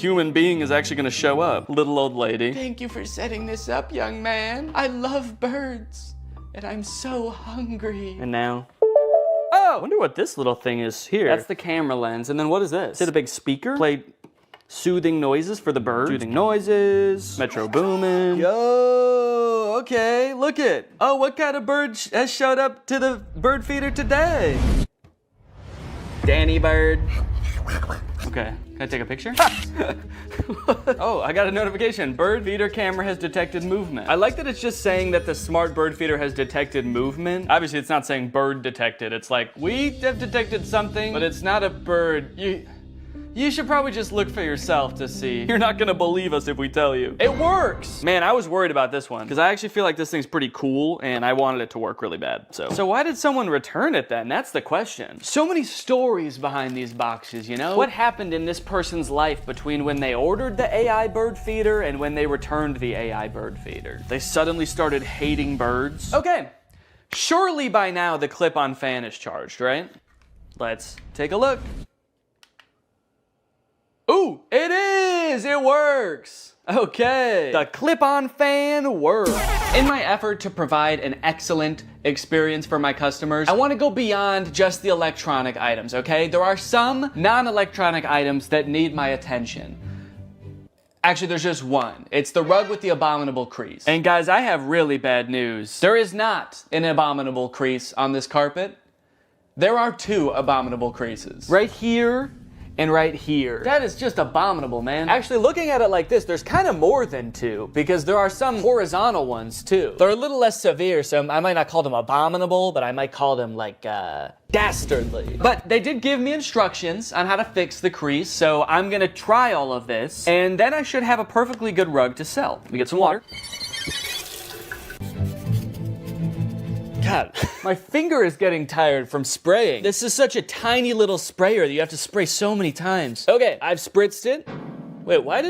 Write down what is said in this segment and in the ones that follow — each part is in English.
human being is actually gonna show up. Little old lady. Thank you for setting this up, young man. I love birds, and I'm so hungry. And now, oh, I wonder what this little thing is here. That's the camera lens. And then what is this? Is it a big speaker? Play soothing noises for the bird. Soothing noises, Metro Boomin. Yo, okay, look it. Oh, what kind of bird has showed up to the bird feeder today? Danny bird. Okay, can I take a picture? Oh, I got a notification. Bird feeder camera has detected movement. I like that it's just saying that the smart bird feeder has detected movement. Obviously, it's not saying bird detected. It's like, we have detected something, but it's not a bird. You should probably just look for yourself to see. You're not gonna believe us if we tell you. It works! Man, I was worried about this one, because I actually feel like this thing's pretty cool, and I wanted it to work really bad, So why did someone return it then? That's the question. So many stories behind these boxes, you know? What happened in this person's life between when they ordered the AI bird feeder and when they returned the AI bird feeder? They suddenly started hating birds? Okay, surely by now the clip-on fan is charged, right? Let's take a look. Ooh, it is! It works! Okay. The clip-on fan works. In my effort to provide an excellent experience for my customers, I want to go beyond just the electronic items, okay? There are some non-electronic items that need my attention. Actually, there's just one. It's the rug with the abominable crease. And guys, I have really bad news. There is not an abominable crease on this carpet. There are two abominable creases. Right here and right here. That is just abominable, man. Actually, looking at it like this, there's kind of more than two, because there are some horizontal ones too. They're a little less severe, so I might not call them abominable, but I might call them like, dastardly. But they did give me instructions on how to fix the crease, so I'm gonna try all of this, and then I should have a perfectly good rug to sell. Let me get some water. God, my finger is getting tired from spraying. This is such a tiny little sprayer that you have to spray so many times. Okay, I've spritzed it. Wait, why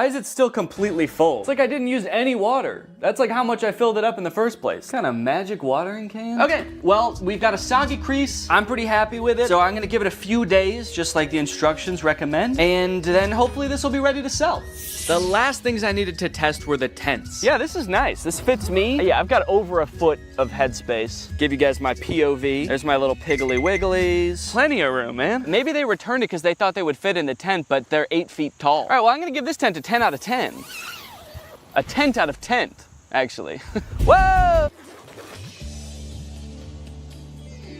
is it still completely full? It's like I didn't use any water. That's like how much I filled it up in the first place. Kind of magic watering can? Okay, well, we've got a soggy crease. I'm pretty happy with it. So I'm gonna give it a few days, just like the instructions recommend. And then hopefully this will be ready to sell. The last things I needed to test were the tents. Yeah, this is nice. This fits me. Yeah, I've got over a foot of headspace. Give you guys my POV. There's my little piggly wigglies. Plenty of room, man. Maybe they returned it because they thought they would fit in the tent, but they're 8 feet tall. All right, well, I'm gonna give this tent a 10 out of 10. A tent out of tent, actually. Whoa!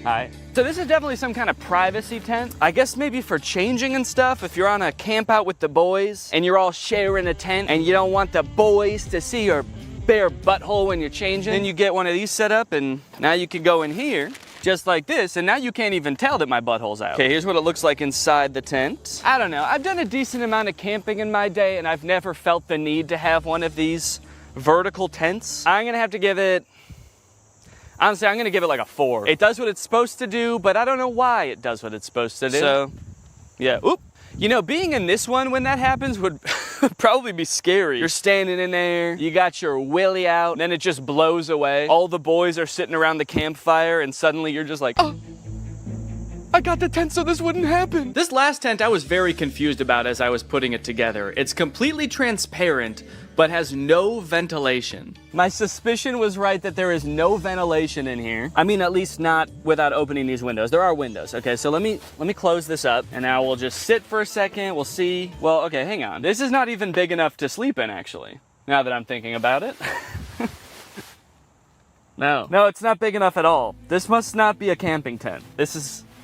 Hi. So this is definitely some kind of privacy tent. I guess maybe for changing and stuff, if you're on a camp out with the boys and you're all sharing a tent and you don't want the boys to see your bare butthole when you're changing, then you get one of these set up and now you can go in here just like this, and now you can't even tell that my butthole's out. Okay, here's what it looks like inside the tent. I don't know, I've done a decent amount of camping in my day and I've never felt the need to have one of these vertical tents. I'm gonna have to give it, honestly, I'm gonna give it like a 4. It does what it's supposed to do, but I don't know why it does what it's supposed to do. So, yeah, oop. You know, being in this one when that happens would probably be scary. You're standing in there, you got your willy out, and then it just blows away. All the boys are sitting around the campfire, and suddenly you're just like, oh, I got the tent so this wouldn't happen. This last tent I was very confused about as I was putting it together. It's completely transparent, but has no ventilation. My suspicion was right that there is no ventilation in here. I mean, at least not without opening these windows. There are windows. Okay, so let me close this up, and now we'll just sit for a second. We'll see. Well, okay, hang on. This is not even big enough to sleep in, actually, now that I'm thinking about it. No, it's not big enough at all. This must not be a camping tent.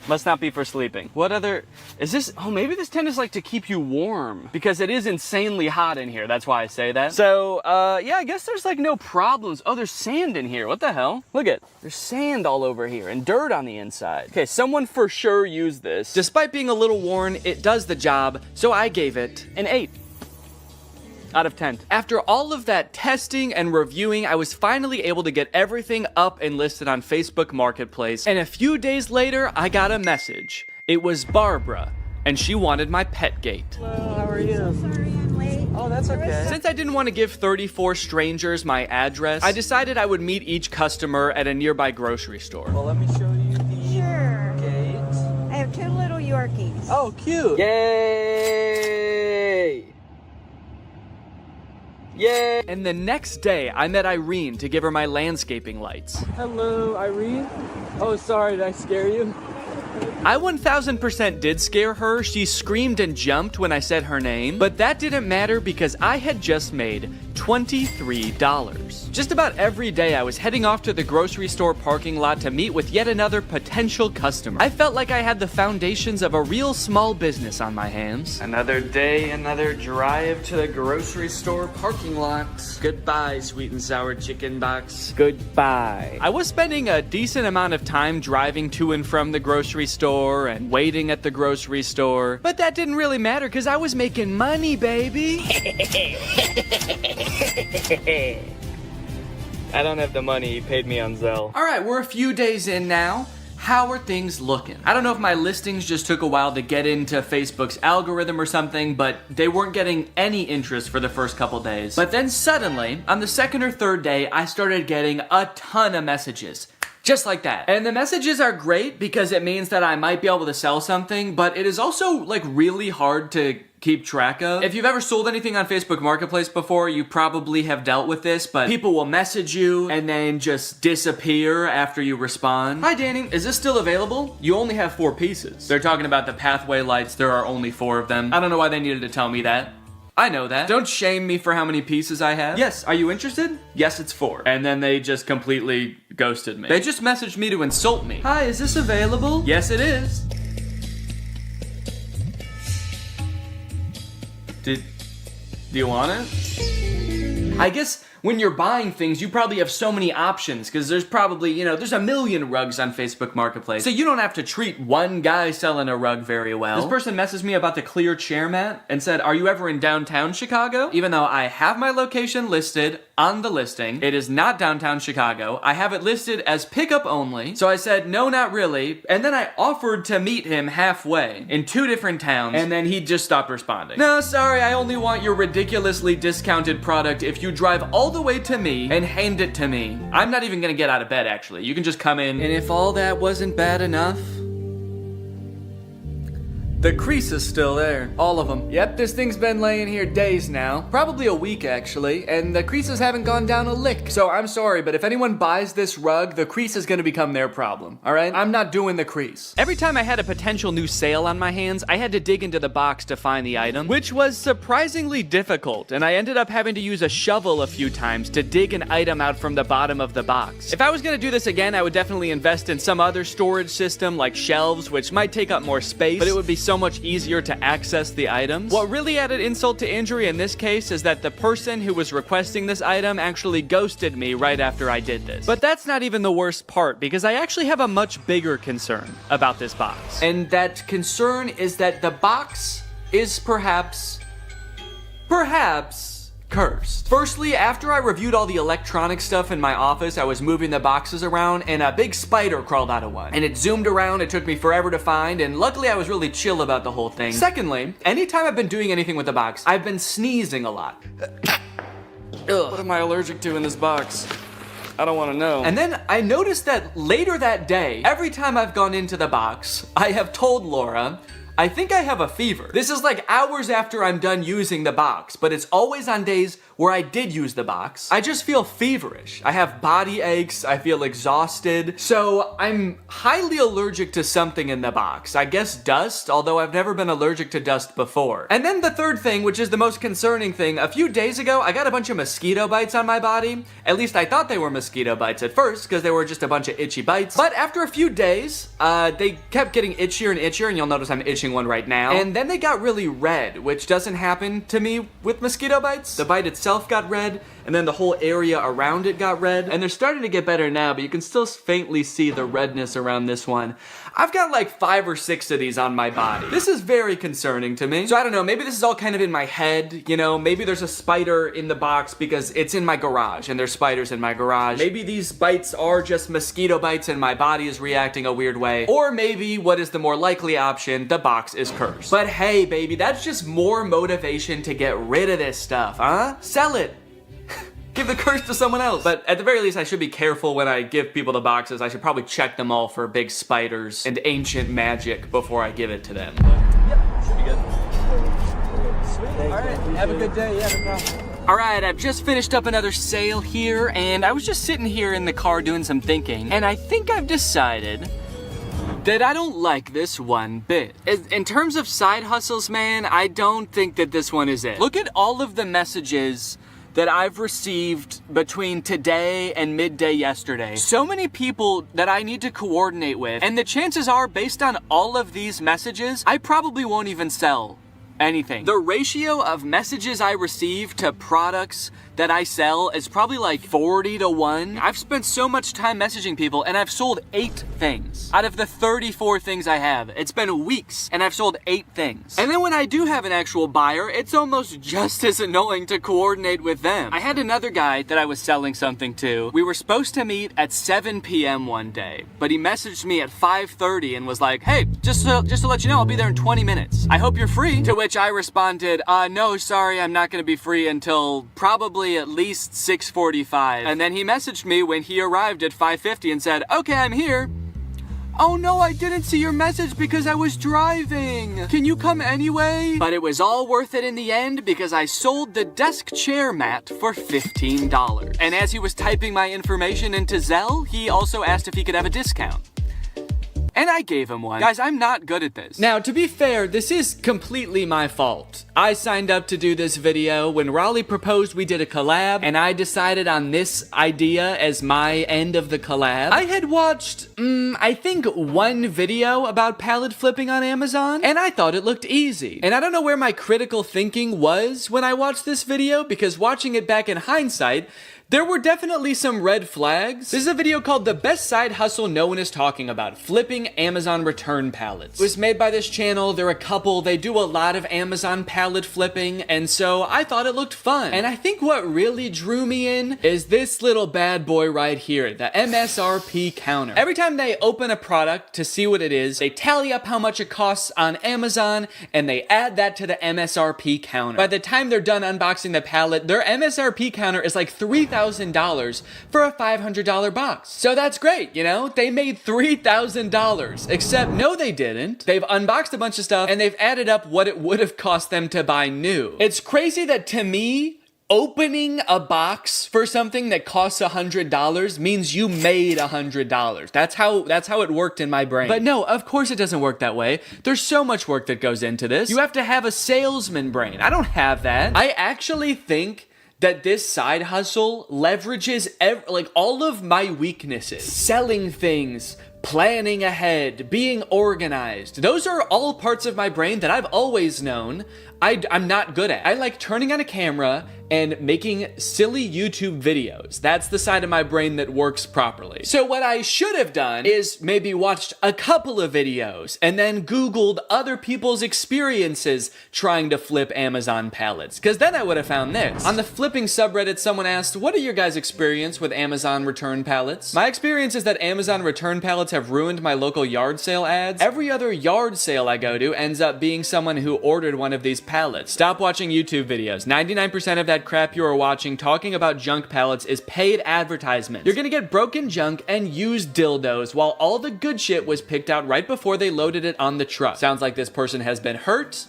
Must not be for sleeping. What other, is this, oh, maybe this tent is like to keep you warm because it is insanely hot in here. That's why I say that. So, yeah, I guess there's like no problems. Oh, there's sand in here. What the hell? Look at, there's sand all over here and dirt on the inside. Okay, someone for sure used this. Despite being a little worn, it does the job. So I gave it an 8. Out of 10. After all of that testing and reviewing, I was finally able to get everything up and listed on Facebook Marketplace, and a few days later, I got a message. It was Barbara, and she wanted my pet gate. Hello, how are you? So sorry I'm late. Oh, that's okay. Since I didn't want to give 34 strangers my address, I decided I would meet each customer at a nearby grocery store. Well, let me show you the Sure. gate. I have 2 little Yorkies. Oh, cute. Yay! Yay! And the next day, I met Irene to give her my landscaping lights. Hello, Irene. Oh, sorry, did I scare you? I 1000% did scare her. She screamed and jumped when I said her name, but that didn't matter because I had just made $23. Just about every day I was heading off to the grocery store parking lot to meet with yet another potential customer. I felt like I had the foundations of a real small business on my hands. Another day, another drive to the grocery store parking lot. Goodbye, sweet and sour chicken box. Goodbye. I was spending a decent amount of time driving to and from the grocery store and waiting at the grocery store, but that didn't really matter because I was making money, baby. I don't have the money, he paid me on Zelle. Alright, we're a few days in now. How are things looking? I don't know if my listings just took a while to get into Facebook's algorithm or something, but they weren't getting any interest for the first couple days. But then suddenly, on the second or third day, I started getting a ton of messages. Just like that. And the messages are great because it means that I might be able to sell something, but it is also like really hard to keep track of. If you've ever sold anything on Facebook Marketplace before, you probably have dealt with this, but people will message you and then just disappear after you respond. Hi Danny, is this still available? You only have 4 pieces. They're talking about the pathway lights, there are only 4 of them. I don't know why they needed to tell me that. I know that. Don't shame me for how many pieces I have. Yes, are you interested? Yes, it's 4. And then they just completely ghosted me. They just messaged me to insult me. Hi, is this available? Yes, it is. Do you want it? I guess when you're buying things, you probably have so many options because there's probably, there's a million rugs on Facebook Marketplace. So you don't have to treat one guy selling a rug very well. This person messaged me about the clear chair mat and said, are you ever in downtown Chicago? Even though I have my location listed on the listing, it is not downtown Chicago. I have it listed as pickup only. So I said, no, not really. And then I offered to meet him halfway in 2 different towns and then he just stopped responding. No, sorry, I only want your ridiculously discounted product if you drive all the way to me and hand it to me. I'm not even gonna get out of bed, actually. You can just come in. And if all that wasn't bad enough, the crease is still there. All of them. Yep, this thing's been laying here days now. Probably a week, actually. And the creases haven't gone down a lick. So I'm sorry, but if anyone buys this rug, the crease is gonna become their problem. Alright? I'm not doing the crease. Every time I had a potential new sale on my hands, I had to dig into the box to find the item, which was surprisingly difficult. And I ended up having to use a shovel a few times to dig an item out from the bottom of the box. If I was gonna do this again, I would definitely invest in some other storage system like shelves, which might take up more space, but it would be so much easier to access the items. What really added insult to injury in this case is that the person who was requesting this item actually ghosted me right after I did this. But that's not even the worst part, because I actually have a much bigger concern about this box. And that concern is that the box is perhaps cursed. Firstly, after I reviewed all the electronic stuff in my office, I was moving the boxes around and a big spider crawled out of one. And it zoomed around, it took me forever to find, and luckily I was really chill about the whole thing. Secondly, anytime I've been doing anything with the box, I've been sneezing a lot. Ugh. What am I allergic to in this box? I don't want to know. And then I noticed that later that day, every time I've gone into the box, I have told Laura, I think I have a fever. This is like hours after I'm done using the box, but it's always on days where I did use the box. I just feel feverish. I have body aches, I feel exhausted. So I'm highly allergic to something in the box. I guess dust, although I've never been allergic to dust before. And then the third thing, which is the most concerning thing, a few days ago, I got a bunch of mosquito bites on my body. At least I thought they were mosquito bites at first, because they were just a bunch of itchy bites. But after a few days, they kept getting itchier and itchier, and you'll notice I'm itching one right now. And then they got really red, which doesn't happen to me with mosquito bites. The bite itself got red, and then the whole area around it got red. And they're starting to get better now, but you can still faintly see the redness around this one. I've got like 5 or 6 of these on my body. This is very concerning to me. So I don't know, maybe this is all kind of in my head, maybe there's a spider in the box because it's in my garage and there's spiders in my garage. Maybe these bites are just mosquito bites and my body is reacting a weird way. Or maybe what is the more likely option, the box is cursed. But hey, baby, that's just more motivation to get rid of this stuff, huh? Sell it. Give the curse to someone else. But at the very least, I should be careful when I give people the boxes. I should probably check them all for big spiders and ancient magic before I give it to them. Yep, should be good. Sweet. All right, have a good day. Yeah, no problem. All right, I've just finished up another sale here, and I was just sitting here in the car doing some thinking, and I think I've decided that I don't like this one bit. In terms of side hustles, man, I don't think that this one is it. Look at all of the messages that I've received between today and midday yesterday. So many people that I need to coordinate with, and the chances are, based on all of these messages, I probably won't even sell anything. The ratio of messages I receive to products that I sell is probably like 40-1. I've spent so much time messaging people and I've sold 8 things. Out of the 34 things I have, it's been weeks and I've sold 8 things. And then when I do have an actual buyer, it's almost just as annoying to coordinate with them. I had another guy that I was selling something to. We were supposed to meet at 7 p.m. one day, but he messaged me at 5:30 and was like, hey, just to let you know, I'll be there in 20 minutes. I hope you're free. To which I responded, no, sorry, I'm not gonna be free until probably at least 6:45. And then he messaged me when he arrived at 5:50 and said, okay, I'm here. Oh no, I didn't see your message because I was driving. Can you come anyway? But it was all worth it in the end because I sold the desk chair mat for $15. And as he was typing my information into Zelle, he also asked if he could have a discount. And I gave him one. Guys, I'm not good at this. Now, to be fair, this is completely my fault. I signed up to do this video. When Raleigh proposed, we did a collab, and I decided on this idea as my end of the collab. I had watched, I think one video about pallet flipping on Amazon, and I thought it looked easy. And I don't know where my critical thinking was when I watched this video, because watching it back in hindsight, there were definitely some red flags. This is a video called The Best Side Hustle No One Is Talking About, Flipping Amazon Return Pallets. It was made by this channel. They're a couple. They do a lot of Amazon pallet flipping, and so I thought it looked fun. And I think what really drew me in is this little bad boy right here, the MSRP counter. Every time they open a product to see what it is, they tally up how much it costs on Amazon, and they add that to the MSRP counter. By the time they're done unboxing the pallet, their MSRP counter is like $3,000 for a $500 box. So that's great, you know? They made $3,000. Except, no they didn't. They've unboxed a bunch of stuff and they've added up what it would have cost them to buy new. It's crazy that to me, opening a box for something that costs $100 means you made $100. That's how it worked in my brain. But no, of course it doesn't work that way. There's so much work that goes into this. You have to have a salesman brain. I don't have that. I actually think that this side hustle leverages all of my weaknesses. Selling things, planning ahead, being organized. Those are all parts of my brain that I've always known I'm not good at. I like turning on a camera and making silly YouTube videos. That's the side of my brain that works properly. So what I should have done is maybe watched a couple of videos and then Googled other people's experiences trying to flip Amazon pallets, because then I would have found this. On the flipping subreddit, someone asked, what are your guys' experience with Amazon return pallets? My experience is that Amazon return pallets have ruined my local yard sale ads. Every other yard sale I go to ends up being someone who ordered one of these pallets. Stop watching YouTube videos. 99% of that crap you are watching talking about junk pallets is paid advertisement. You're gonna get broken junk and used dildos while all the good shit was picked out right before they loaded it on the truck. Sounds like this person has been hurt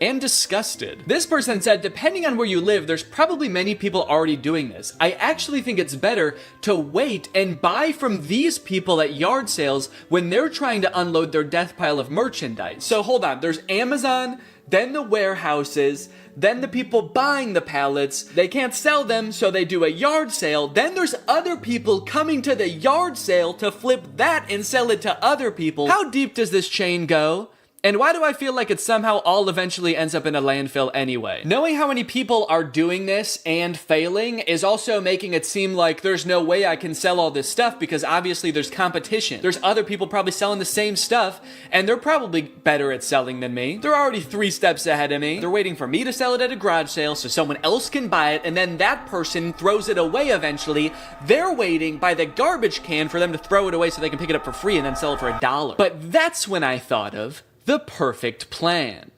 and disgusted. This person said, depending on where you live, there's probably many people already doing this. I actually think it's better to wait and buy from these people at yard sales when they're trying to unload their death pile of merchandise. So hold on, there's Amazon, then the warehouses, then the people buying the pallets. They can't sell them, so they do a yard sale. Then there's other people coming to the yard sale to flip that and sell it to other people. How deep does this chain go? And why do I feel like it somehow all eventually ends up in a landfill anyway? Knowing how many people are doing this and failing is also making it seem like there's no way I can sell all this stuff because obviously there's competition. There's other people probably selling the same stuff and they're probably better at selling than me. They're already 3 steps ahead of me. They're waiting for me to sell it at a garage sale so someone else can buy it and then that person throws it away eventually. They're waiting by the garbage can for them to throw it away so they can pick it up for free and then sell it for $1. But that's when I thought of the perfect plan.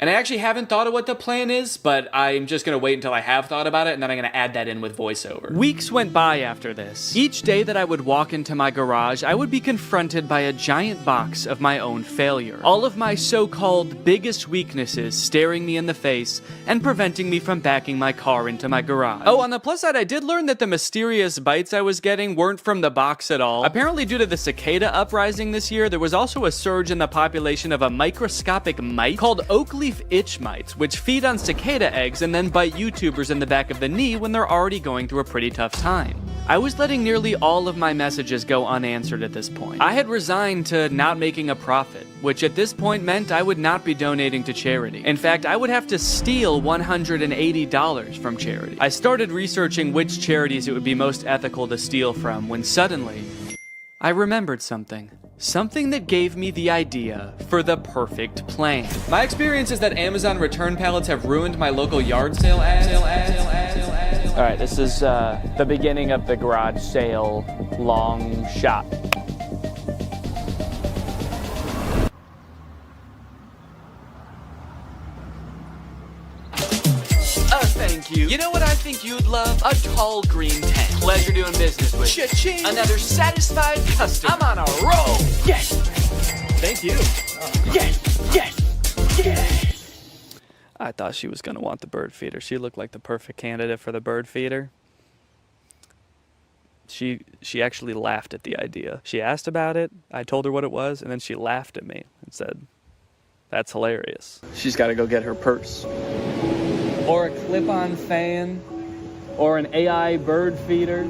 And I actually haven't thought of what the plan is, but I'm just gonna wait until I have thought about it, and then I'm gonna add that in with voiceover. Weeks went by after this. Each day that I would walk into my garage, I would be confronted by a giant box of my own failure. All of my so-called biggest weaknesses staring me in the face and preventing me from backing my car into my garage. Oh, on the plus side, I did learn that the mysterious bites I was getting weren't from the box at all. Apparently, due to the cicada uprising this year, there was also a surge in the population of a microscopic mite called oak leaf itch mites, which feed on cicada eggs and then bite YouTubers in the back of the knee when they're already going through a pretty tough time. I was letting nearly all of my messages go unanswered at this point. I had resigned to not making a profit, which at this point meant I would not be donating to charity. In fact, I would have to steal $180 from charity. I started researching which charities it would be most ethical to steal from when suddenly, I remembered something. Something that gave me the idea for the perfect plan. My experience is that Amazon return pallets have ruined my local yard sale ads. All right, this is the beginning of the garage sale long shot. Thank you. You know what I think you'd love? A tall green tent. Pleasure doing business with you. Cha-ching. Another satisfied customer. I'm on a roll. Yes. Thank you. Yes. Yes. Yes. I thought she was gonna want the bird feeder. She looked like the perfect candidate for the bird feeder. She actually laughed at the idea. She asked about it. I told her what it was, and then she laughed at me and said, "That's hilarious." She's got to go get her purse. Or a clip-on fan, or an AI bird feeder.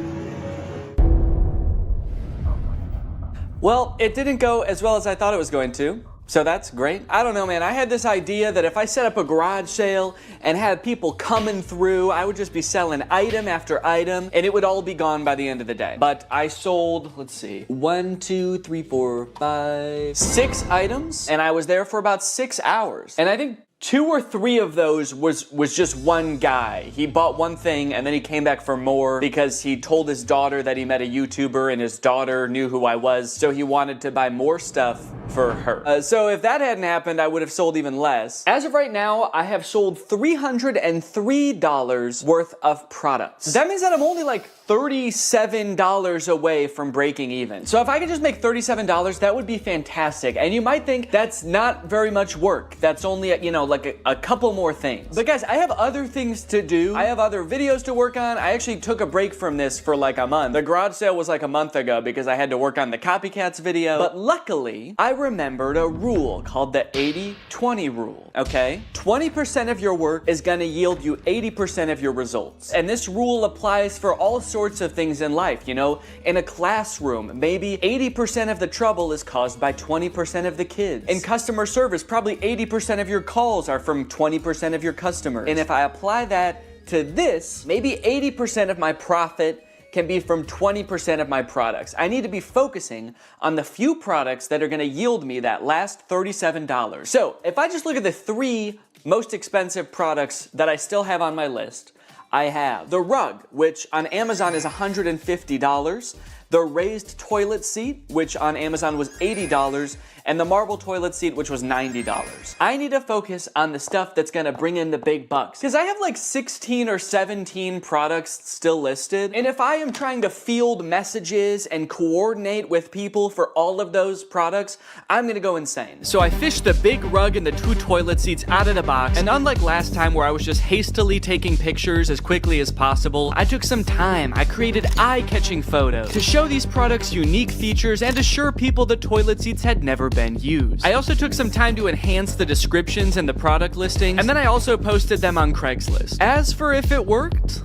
Well, it didn't go as well as I thought it was going to, so that's great. I don't know, man. I had this idea that if I set up a garage sale and had people coming through, I would just be selling item after item, and it would all be gone by the end of the day. But I sold, let's see, 1, 2, 3, 4, 5, 6 items, and I was there for about 6 hours. And I think 2 or 3 of those was just one guy. He bought one thing and then he came back for more because he told his daughter that he met a YouTuber and his daughter knew who I was, so he wanted to buy more stuff for her. So if that hadn't happened, I would have sold even less. As of right now, I have sold $303 worth of products. That means that I'm only like $37 away from breaking even. So if I could just make $37, that would be fantastic. And you might think that's not very much work. That's only, you know, like a couple more things. But guys, I have other things to do. I have other videos to work on. I actually took a break from this for like a month. The garage sale was like a month ago because I had to work on the copycats video. But luckily, I remembered a rule called the 80-20 rule, okay? 20% of your work is gonna yield you 80% of your results. And this rule applies for all sorts of things in life, you know? In a classroom, maybe 80% of the trouble is caused by 20% of the kids. In customer service, probably 80% of your calls are from 20% of your customers. And if I apply that to this, maybe 80% of my profit can be from 20% of my products. I need to be focusing on the few products that are gonna yield me that last $37. So if I just look at the 3 most expensive products that I still have on my list, I have the rug, which on Amazon is $150, the raised toilet seat, which on Amazon was $80, and the marble toilet seat, which was $90. I need to focus on the stuff that's gonna bring in the big bucks, because I have like 16 or 17 products still listed, and if I am trying to field messages and coordinate with people for all of those products, I'm gonna go insane. So I fished the big rug and the 2 toilet seats out of the box, and unlike last time where I was just hastily taking pictures as quickly as possible, I took some time. I created eye-catching photos to show these products unique features and assure people the toilet seats had never been used. I also took some time to enhance the descriptions and the product listings, and then I also posted them on Craigslist. As for if it worked,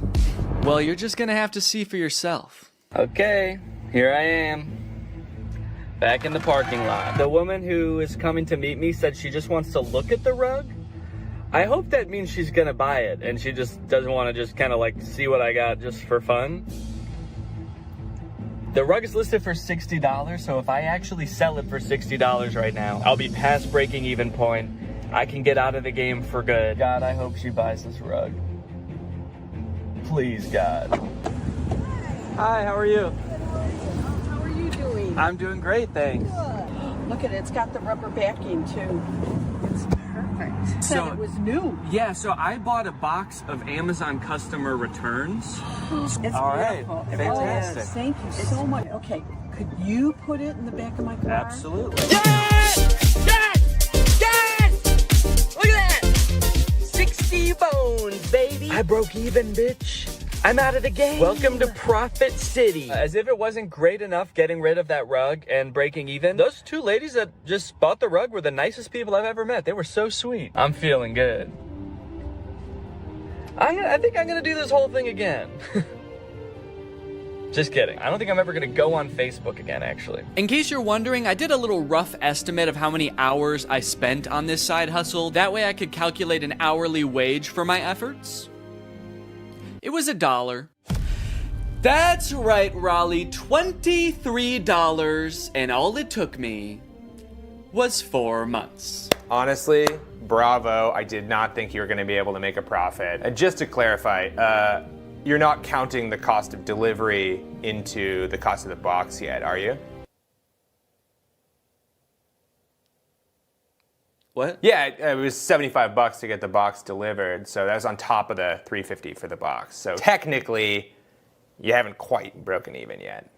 well, you're just gonna have to see for yourself. Okay, here I am, back in the parking lot. The woman who is coming to meet me said she just wants to look at the rug. I hope that means she's gonna buy it and she just doesn't want to just kind of like see what I got just for fun. The rug is listed for $60, so if I actually sell it for $60 right now, I'll be past breaking even point. I can get out of the game for good. God, I hope she buys this rug. Please, God. Hi, how are you? How are you doing? I'm doing great, thanks. Good. Look at it, it's got the rubber backing too. It's perfect. said it was new. Yeah, so I bought a box of Amazon customer returns. It's All right, beautiful. fantastic. Yes, thank you so much. Okay, could you put it in the back of my car? Absolutely. Yes! Yes! Yes! Look at that! 60 bones, baby. I broke even, bitch. I'm out of the game. Welcome to Profit City. As if it wasn't great enough getting rid of that rug and breaking even, those two ladies that just bought the rug were the nicest people I've ever met. They were so sweet. I'm feeling good. I think I'm gonna do this whole thing again. Just kidding. I don't think I'm ever gonna go on Facebook again, actually. In case you're wondering, I did a little rough estimate of how many hours I spent on this side hustle. That way I could calculate an hourly wage for my efforts. It was $1. That's right, Raleigh, $23, and all it took me was 4 months. Honestly, bravo. I did not think you were going to be able to make a profit. And just to clarify, you're not counting the cost of delivery into the cost of the box yet, are you? What? Yeah, it was $75 to get the box delivered, so that was on top of the $350 for the box. So technically, you haven't quite broken even yet.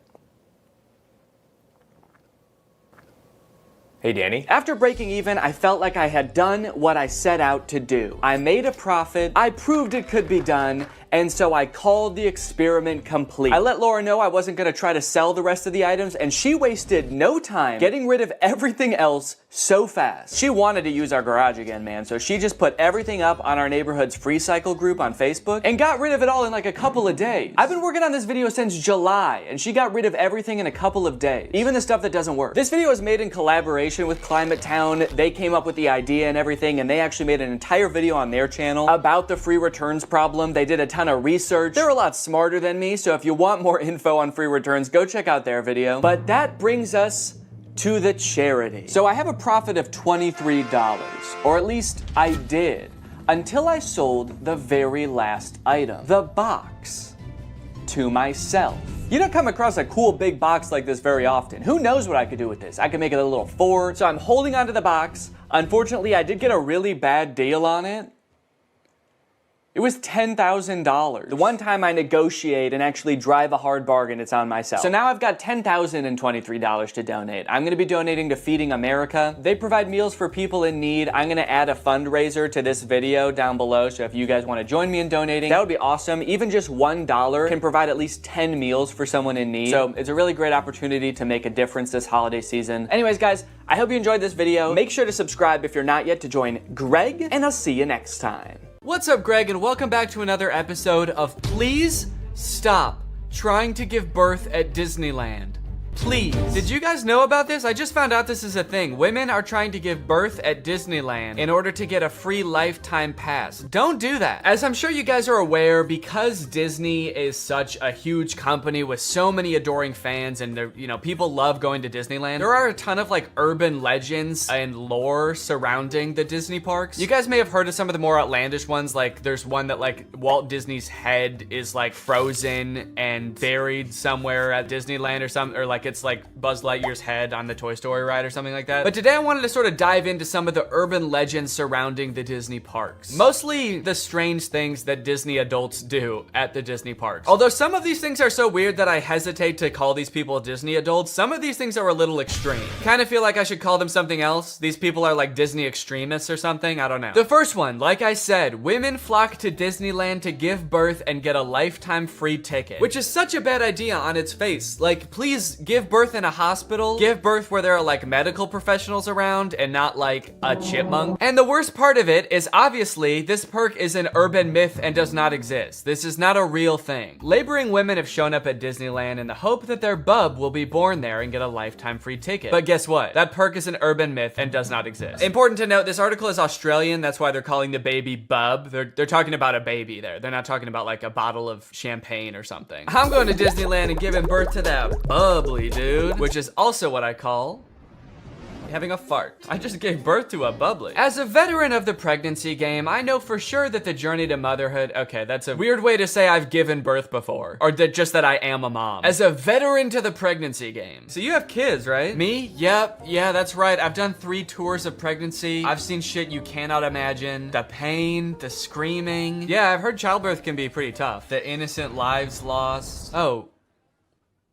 Hey, Danny. After breaking even, I felt like I had done what I set out to do. I made a profit, I proved it could be done, and so I called the experiment complete. I let Laura know I wasn't gonna try to sell the rest of the items, and she wasted no time getting rid of everything else so fast. She wanted to use our garage again, man, so she just put everything up on our neighborhood's free cycle group on Facebook and got rid of it all in like a couple of days. I've been working on this video since July, and she got rid of everything in a couple of days, even the stuff that doesn't work. This video is made in collaboration with Climate Town. They came up with the idea and everything, and they actually made an entire video on their channel about the free returns problem. They did a ton of research. They're a lot smarter than me, so if you want more info on free returns, go check out their video. But that brings us to the charity. So I have a profit of $23, or at least I did, until I sold the very last item, the box, to myself. You don't come across a cool big box like this very often. Who knows what I could do with this? I could make it a little fort. So I'm holding onto the box. Unfortunately, I did get a really bad deal on it. It was $10,000. The one time I negotiate and actually drive a hard bargain, it's on myself. So now I've got $10,023 to donate. I'm gonna be donating to Feeding America. They provide meals for people in need. I'm gonna add a fundraiser to this video down below, so if you guys wanna join me in donating, that would be awesome. Even just $1 can provide at least 10 meals for someone in need. So it's a really great opportunity to make a difference this holiday season. Anyways, guys, I hope you enjoyed this video. Make sure to subscribe if you're not yet to join Greg, and I'll see you next time. What's up, Greg, and welcome back to another episode of Please Stop Trying to Give Birth at Disneyland. Please. Did you guys know about this? I just found out this is a thing. Women are trying to give birth at Disneyland in order to get a free lifetime pass. Don't do that. As I'm sure you guys are aware, because Disney is such a huge company with so many adoring fans and people love going to Disneyland, there are a ton of like urban legends and lore surrounding the Disney parks. You guys may have heard of some of the more outlandish ones, like there's one that like Walt Disney's head is like frozen and buried somewhere at Disneyland or something, or like it's like Buzz Lightyear's head on the Toy Story ride or something like that. But today I wanted to sort of dive into some of the urban legends surrounding the Disney parks. Mostly the strange things that Disney adults do at the Disney parks. Although some of these things are so weird that I hesitate to call these people Disney adults, some of these things are a little extreme. Kind of feel like I should call them something else. These people are like Disney extremists or something, I don't know. The first one, like I said, women flock to Disneyland to give birth and get a lifetime free ticket, which is such a bad idea on its face. Like, please give birth in a hospital, give birth where there are like medical professionals around and not like a chipmunk. And the worst part of it is obviously this perk is an urban myth and does not exist. This is not a real thing. Laboring women have shown up at Disneyland in the hope that their bub will be born there and get a lifetime free ticket. But guess what? That perk is an urban myth and does not exist. Important to note, this article is Australian. That's why they're calling the baby bub. They're talking about a baby there. They're not talking about like a bottle of champagne or something. I'm going to Disneyland and giving birth to that bubbly dude, which is also what I call having a fart. I just gave birth to a bubbly. As a veteran of the pregnancy game, I know for sure that the journey to motherhood, okay, that's a weird way to say I've given birth before, or just that I am a mom. As a veteran to the pregnancy game. So you have kids, right? Me? Yep, yeah, that's right. I've done 3 tours of pregnancy. I've seen shit you cannot imagine. The pain, the screaming. Yeah, I've heard childbirth can be pretty tough. The innocent lives lost. Oh.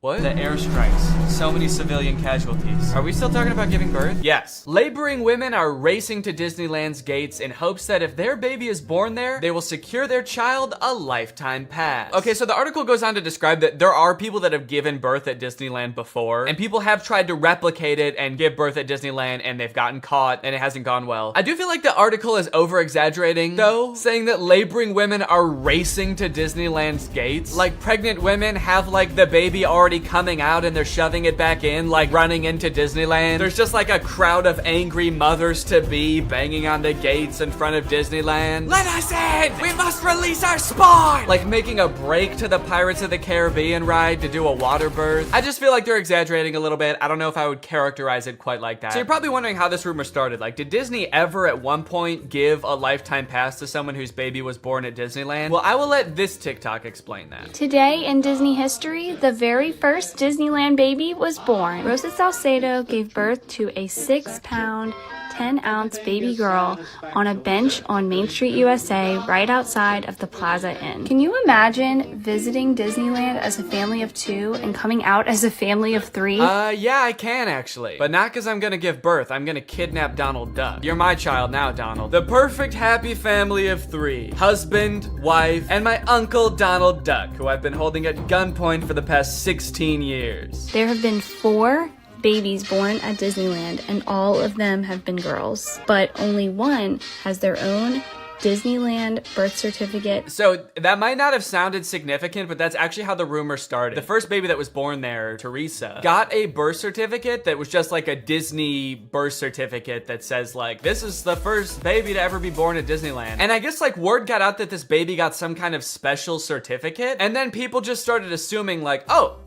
What? The airstrikes. So many civilian casualties. Are we still talking about giving birth? Yes. Laboring women are racing to Disneyland's gates in hopes that if their baby is born there, they will secure their child a lifetime pass. Okay, so the article goes on to describe that there are people that have given birth at Disneyland before, and people have tried to replicate it and give birth at Disneyland, and they've gotten caught, and it hasn't gone well. I do feel like the article is over-exaggerating, though, saying that laboring women are racing to Disneyland's gates. Like, pregnant women have, like, the baby already coming out and they're shoving it back in, like running into Disneyland. There's just like a crowd of angry mothers-to-be banging on the gates in front of Disneyland. Let us in! We must release our spawn! Like making a break to the Pirates of the Caribbean ride to do a water birth. I just feel like they're exaggerating a little bit. I don't know if I would characterize it quite like that. So you're probably wondering how this rumor started. Like, did Disney ever at one point give a lifetime pass to someone whose baby was born at Disneyland? Well, I will let this TikTok explain that. Today in Disney history, the very first Disneyland baby was born. Rosa Salcedo gave birth to a 6-pound, 10-ounce baby girl on a bench on Main Street, USA, right outside of the Plaza Inn. Can you imagine visiting Disneyland as a family of 2 and coming out as a family of 3? Yeah, I can actually. But not because I'm gonna give birth. I'm gonna kidnap Donald Duck. You're my child now, Donald. The perfect happy family of 3. Husband, wife, and my uncle Donald Duck, who I've been holding at gunpoint for the past 16 years. There have been 4 babies born at Disneyland, and all of them have been girls, but only one has their own Disneyland birth certificate. So that might not have sounded significant, but that's actually how the rumor started. The first baby that was born there, Teresa, got a birth certificate that was just like a Disney birth certificate that says like, this is the first baby to ever be born at Disneyland. And I guess like word got out that this baby got some kind of special certificate, and then people just started assuming like, oh,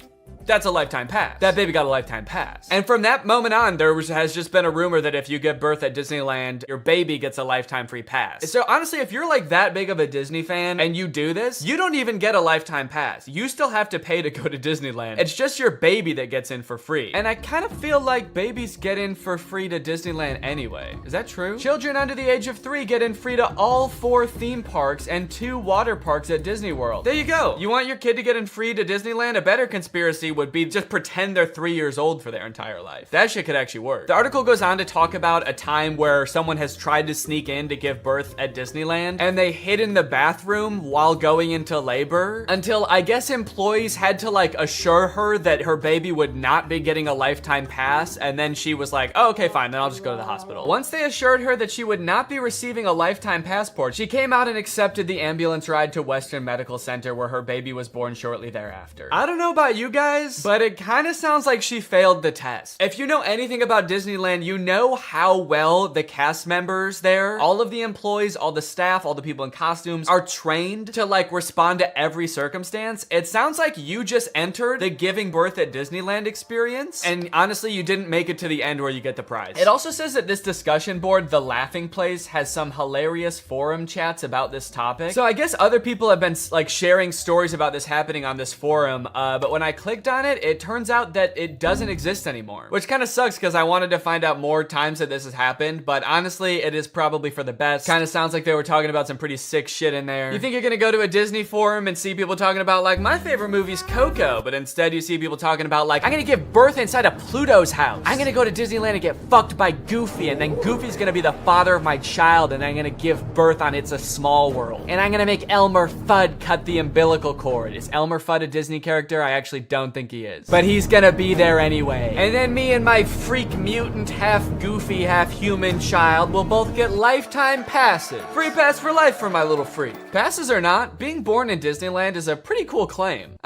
that's a lifetime pass. That baby got a lifetime pass. And from that moment on, has just been a rumor that if you give birth at Disneyland, your baby gets a lifetime free pass. So honestly, if you're like that big of a Disney fan and you do this, you don't even get a lifetime pass. You still have to pay to go to Disneyland. It's just your baby that gets in for free. And I kind of feel like babies get in for free to Disneyland anyway. Is that true? Children under the age of 3 get in free to all 4 theme parks and 2 water parks at Disney World. There you go. You want your kid to get in free to Disneyland? A better conspiracy would be just pretend they're 3 years old for their entire life. That shit could actually work. The article goes on to talk about a time where someone has tried to sneak in to give birth at Disneyland, and they hid in the bathroom while going into labor until I guess employees had to like assure her that her baby would not be getting a lifetime pass, and then she was like, oh, okay, fine, then I'll just go to the hospital. Once they assured her that she would not be receiving a lifetime passport, she came out and accepted the ambulance ride to Western Medical Center where her baby was born shortly thereafter. I don't know about you guys, but it kind of sounds like she failed the test. If you know anything about Disneyland, you know how well the cast members there, all of the employees, all the staff, all the people in costumes are trained to like respond to every circumstance. It sounds like you just entered the giving birth at Disneyland experience, and honestly, you didn't make it to the end where you get the prize. It also says that this discussion board, The Laughing Place, has some hilarious forum chats about this topic. So I guess other people have been like sharing stories about this happening on this forum, but when I clicked on it, it turns out that it doesn't exist anymore, which kind of sucks because I wanted to find out more times that this has happened, but honestly, it is probably for the best. Kind of sounds like they were talking about some pretty sick shit in there. You think you're gonna go to a Disney forum and see people talking about like, my favorite movie's Coco, but instead you see people talking about like, I'm gonna give birth inside of Pluto's house. I'm gonna go to Disneyland and get fucked by Goofy, and then Goofy's gonna be the father of my child, and I'm gonna give birth on It's a Small World. And I'm gonna make Elmer Fudd cut the umbilical cord. Is Elmer Fudd a Disney character? I actually don't think he is. But he's gonna be there anyway. And then me and my freak mutant, half goofy, half human child will both get lifetime passes. Free pass for life for my little freak. Passes or not, being born in Disneyland is a pretty cool claim.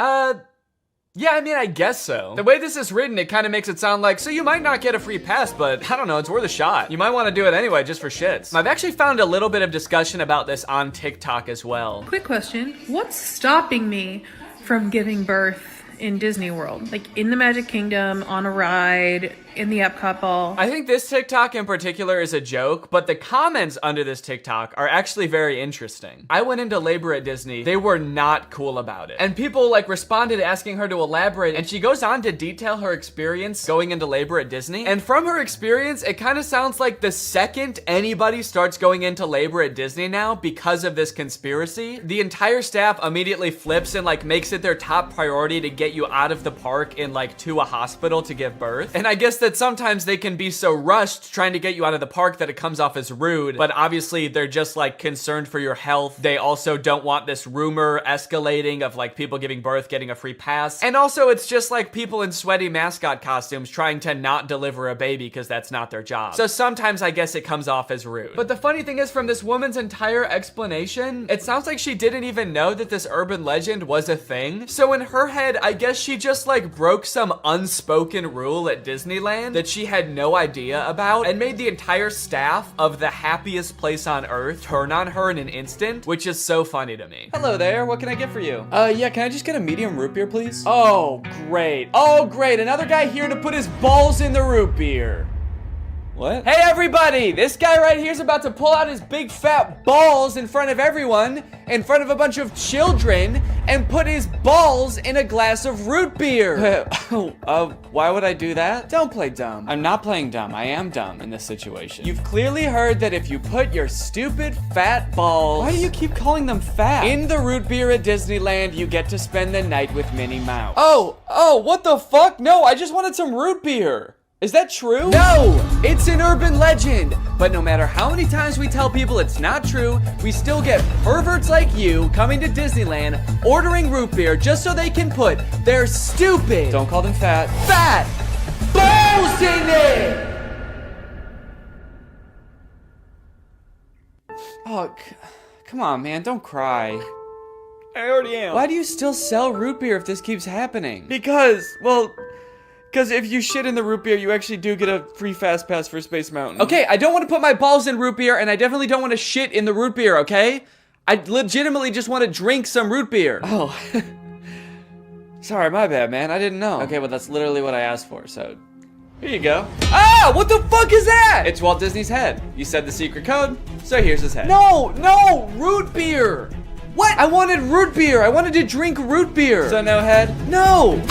Yeah, I mean, I guess so. The way this is written, it kind of makes it sound like, so you might not get a free pass, but I don't know, it's worth a shot. You might want to do it anyway, just for shits. I've actually found a little bit of discussion about this on TikTok as well. Quick question, what's stopping me from giving birth in Disney World, like in the Magic Kingdom, on a ride, in the Epcot ball. I think this TikTok in particular is a joke, but the comments under this TikTok are actually very interesting. I went into labor at Disney. They were not cool about it. And people like responded asking her to elaborate, and she goes on to detail her experience going into labor at Disney. And from her experience, it kind of sounds like the second anybody starts going into labor at Disney now because of this conspiracy, the entire staff immediately flips and like makes it their top priority to get you out of the park and like to a hospital to give birth. And I guess that sometimes they can be so rushed trying to get you out of the park that it comes off as rude, but obviously they're just like concerned for your health. They also don't want this rumor escalating of like people giving birth getting a free pass. And also it's just like people in sweaty mascot costumes trying to not deliver a baby because that's not their job. So sometimes I guess it comes off as rude. But the funny thing is, from this woman's entire explanation, it sounds like she didn't even know that this urban legend was a thing. So in her head, I guess she just like broke some unspoken rule at Disneyland that she had no idea about and made the entire staff of the happiest place on earth turn on her in an instant, which is so funny to me. Hello there, what can I get for you? Yeah, can I just get a medium root beer, please? Oh, great. Oh, great, another guy here to put his balls in the root beer. What? Hey everybody, this guy right here is about to pull out his big fat balls in front of everyone, in front of a bunch of children, and put his balls in a glass of root beer. Why would I do that? Don't play dumb. I'm not playing dumb. I am dumb in this situation. You've clearly heard that if you put your stupid fat balls... Why do you keep calling them fat? ...in the root beer at Disneyland, you get to spend the night with Minnie Mouse. Oh, what the fuck? No, I just wanted some root beer. Is that true? No, it's an urban legend. But no matter how many times we tell people it's not true, we still get perverts like you coming to Disneyland, ordering root beer just so they can put their stupid... Don't call them fat. Fat balls in it! Oh, come on, man. Don't cry. I already am. Why do you still sell root beer if this keeps happening? Because if you shit in the root beer, you actually do get a free fast pass for Space Mountain. Okay, I don't want to put my balls in root beer, and I definitely don't want to shit in the root beer, okay? I legitimately just want to drink some root beer. Oh. Sorry, my bad, man. I didn't know. Okay, well, that's literally what I asked for, so... Here you go. Ah! What the fuck is that? It's Walt Disney's head. You said the secret code, so here's his head. No! Root beer! What? I wanted root beer. I wanted to drink root beer. So no head? No!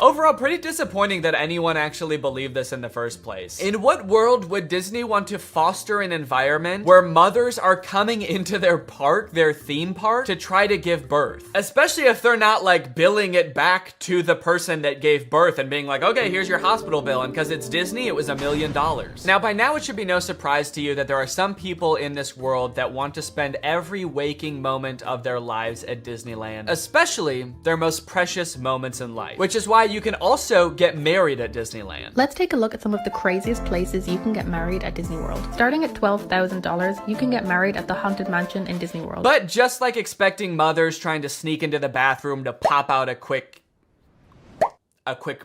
Overall, pretty disappointing that anyone actually believed this in the first place. In what world would Disney want to foster an environment where mothers are coming into their park, their theme park, to try to give birth? Especially if they're not like billing it back to the person that gave birth and being like, okay, here's your hospital bill, and because it's Disney, it was $1 million. Now, by now, it should be no surprise to you that there are some people in this world that want to spend every waking moment of their lives at Disneyland, especially their most precious moments in life, which is why you can also get married at Disneyland. Let's take a look at some of the craziest places you can get married at Disney World. Starting at $12,000, you can get married at the Haunted Mansion in Disney World. But just like expecting mothers trying to sneak into the bathroom to pop out a quick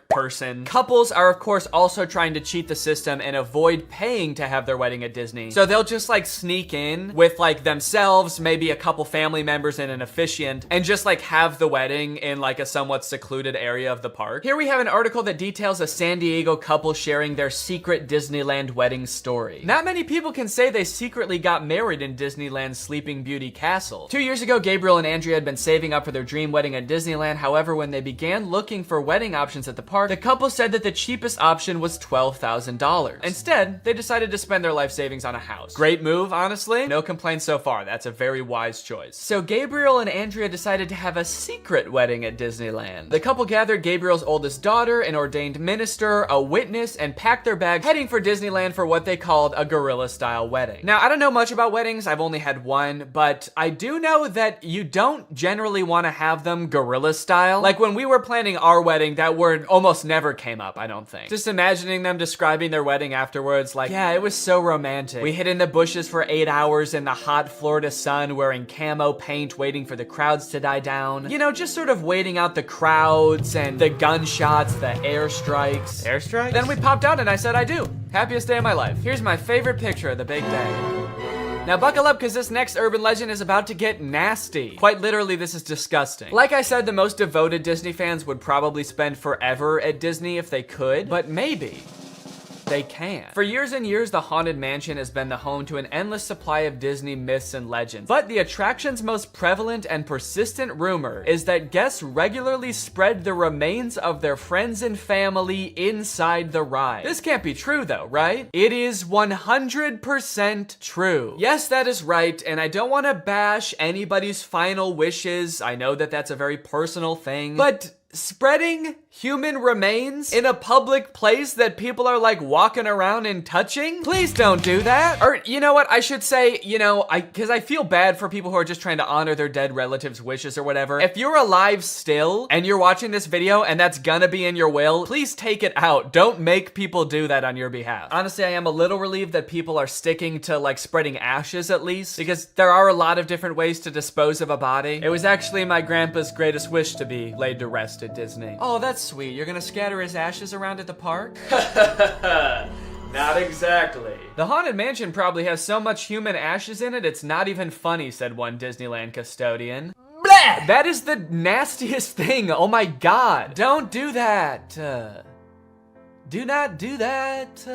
person, couples are of course also trying to cheat the system and avoid paying to have their wedding at Disney. So they'll just like sneak in with like themselves, maybe a couple family members and an officiant, and just like have the wedding in like a somewhat secluded area of the park. Here we have an article that details a San Diego couple sharing their secret Disneyland wedding story. Not many people can say they secretly got married in Disneyland's Sleeping Beauty Castle. 2 years ago, Gabriel and Andrea had been saving up for their dream wedding at Disneyland. However, when they began looking for wedding options at the park, the couple said that the cheapest option was $12,000. Instead, they decided to spend their life savings on a house. Great move, honestly. No complaints so far. That's a very wise choice. So Gabriel and Andrea decided to have a secret wedding at Disneyland. The couple gathered Gabriel's oldest daughter, an ordained minister, a witness, and packed their bags, heading for Disneyland for what they called a guerrilla-style wedding. Now, I don't know much about weddings. I've only had one, but I do know that you don't generally want to have them guerrilla-style. Like when we were planning our wedding, that word almost never came up, I don't think. Just imagining them describing their wedding afterwards, like, yeah, it was so romantic. We hid in the bushes for 8 hours in the hot Florida sun wearing camo paint, waiting for the crowds to die down. You know, just sort of waiting out the crowds and the gunshots, the airstrikes. Airstrikes? Then we popped out and I said, I do. Happiest day of my life. Here's my favorite picture of the big day. Now buckle up, because this next urban legend is about to get nasty. Quite literally, this is disgusting. Like I said, the most devoted Disney fans would probably spend forever at Disney if they could, but maybe they can. For years and years, the Haunted Mansion has been the home to an endless supply of Disney myths and legends. But the attraction's most prevalent and persistent rumor is that guests regularly spread the remains of their friends and family inside the ride. This can't be true though, right? It is 100% true. Yes, that is right, and I don't want to bash anybody's final wishes. I know that that's a very personal thing, but spreading human remains in a public place that people are like walking around and touching? Please don't do that. Or you know what, I should say, because I feel bad for people who are just trying to honor their dead relatives' wishes or whatever. If you're alive still and you're watching this video and that's gonna be in your will, please take it out. Don't make people do that on your behalf. Honestly, I am a little relieved that people are sticking to like spreading ashes at least, because there are a lot of different ways to dispose of a body. It was actually my grandpa's greatest wish to be laid to rest at Disney. Oh, that's sweet. You're gonna scatter his ashes around at the park? Not exactly. The Haunted Mansion probably has so much human ashes in it, it's not even funny, said one Disneyland custodian. Blah! That is the nastiest thing. Oh my God. Don't do that. Do not do that.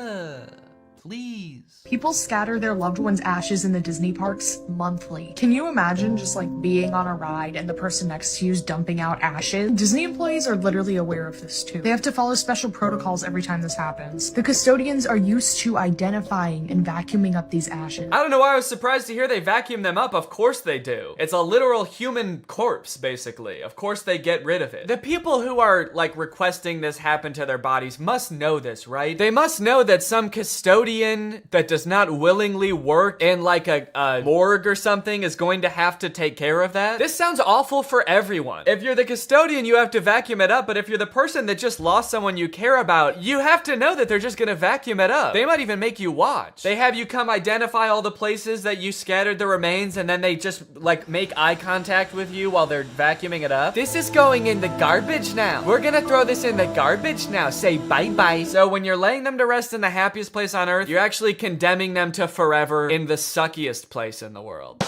Please. People scatter their loved ones' ashes in the Disney parks monthly. Can you imagine just like being on a ride and the person next to you is dumping out ashes? Disney employees are literally aware of this too. They have to follow special protocols every time this happens. The custodians are used to identifying and vacuuming up these ashes. I don't know why I was surprised to hear they vacuum them up. Of course they do. It's a literal human corpse, basically. Of course they get rid of it. The people who are like requesting this happen to their bodies must know this, right? They must know that some custodian that does not willingly work in like a morgue or something is going to have to take care of that. This sounds awful for everyone. If you're the custodian, you have to vacuum it up, but if you're the person that just lost someone you care about, you have to know that they're just gonna vacuum it up. They might even make you watch. They have you come identify all the places that you scattered the remains, and then they just like make eye contact with you while they're vacuuming it up. This is going in the garbage now. We're gonna throw this in the garbage now. Say bye-bye. So when you're laying them to rest in the happiest place on earth, you're actually condemning them to forever in the suckiest place in the world.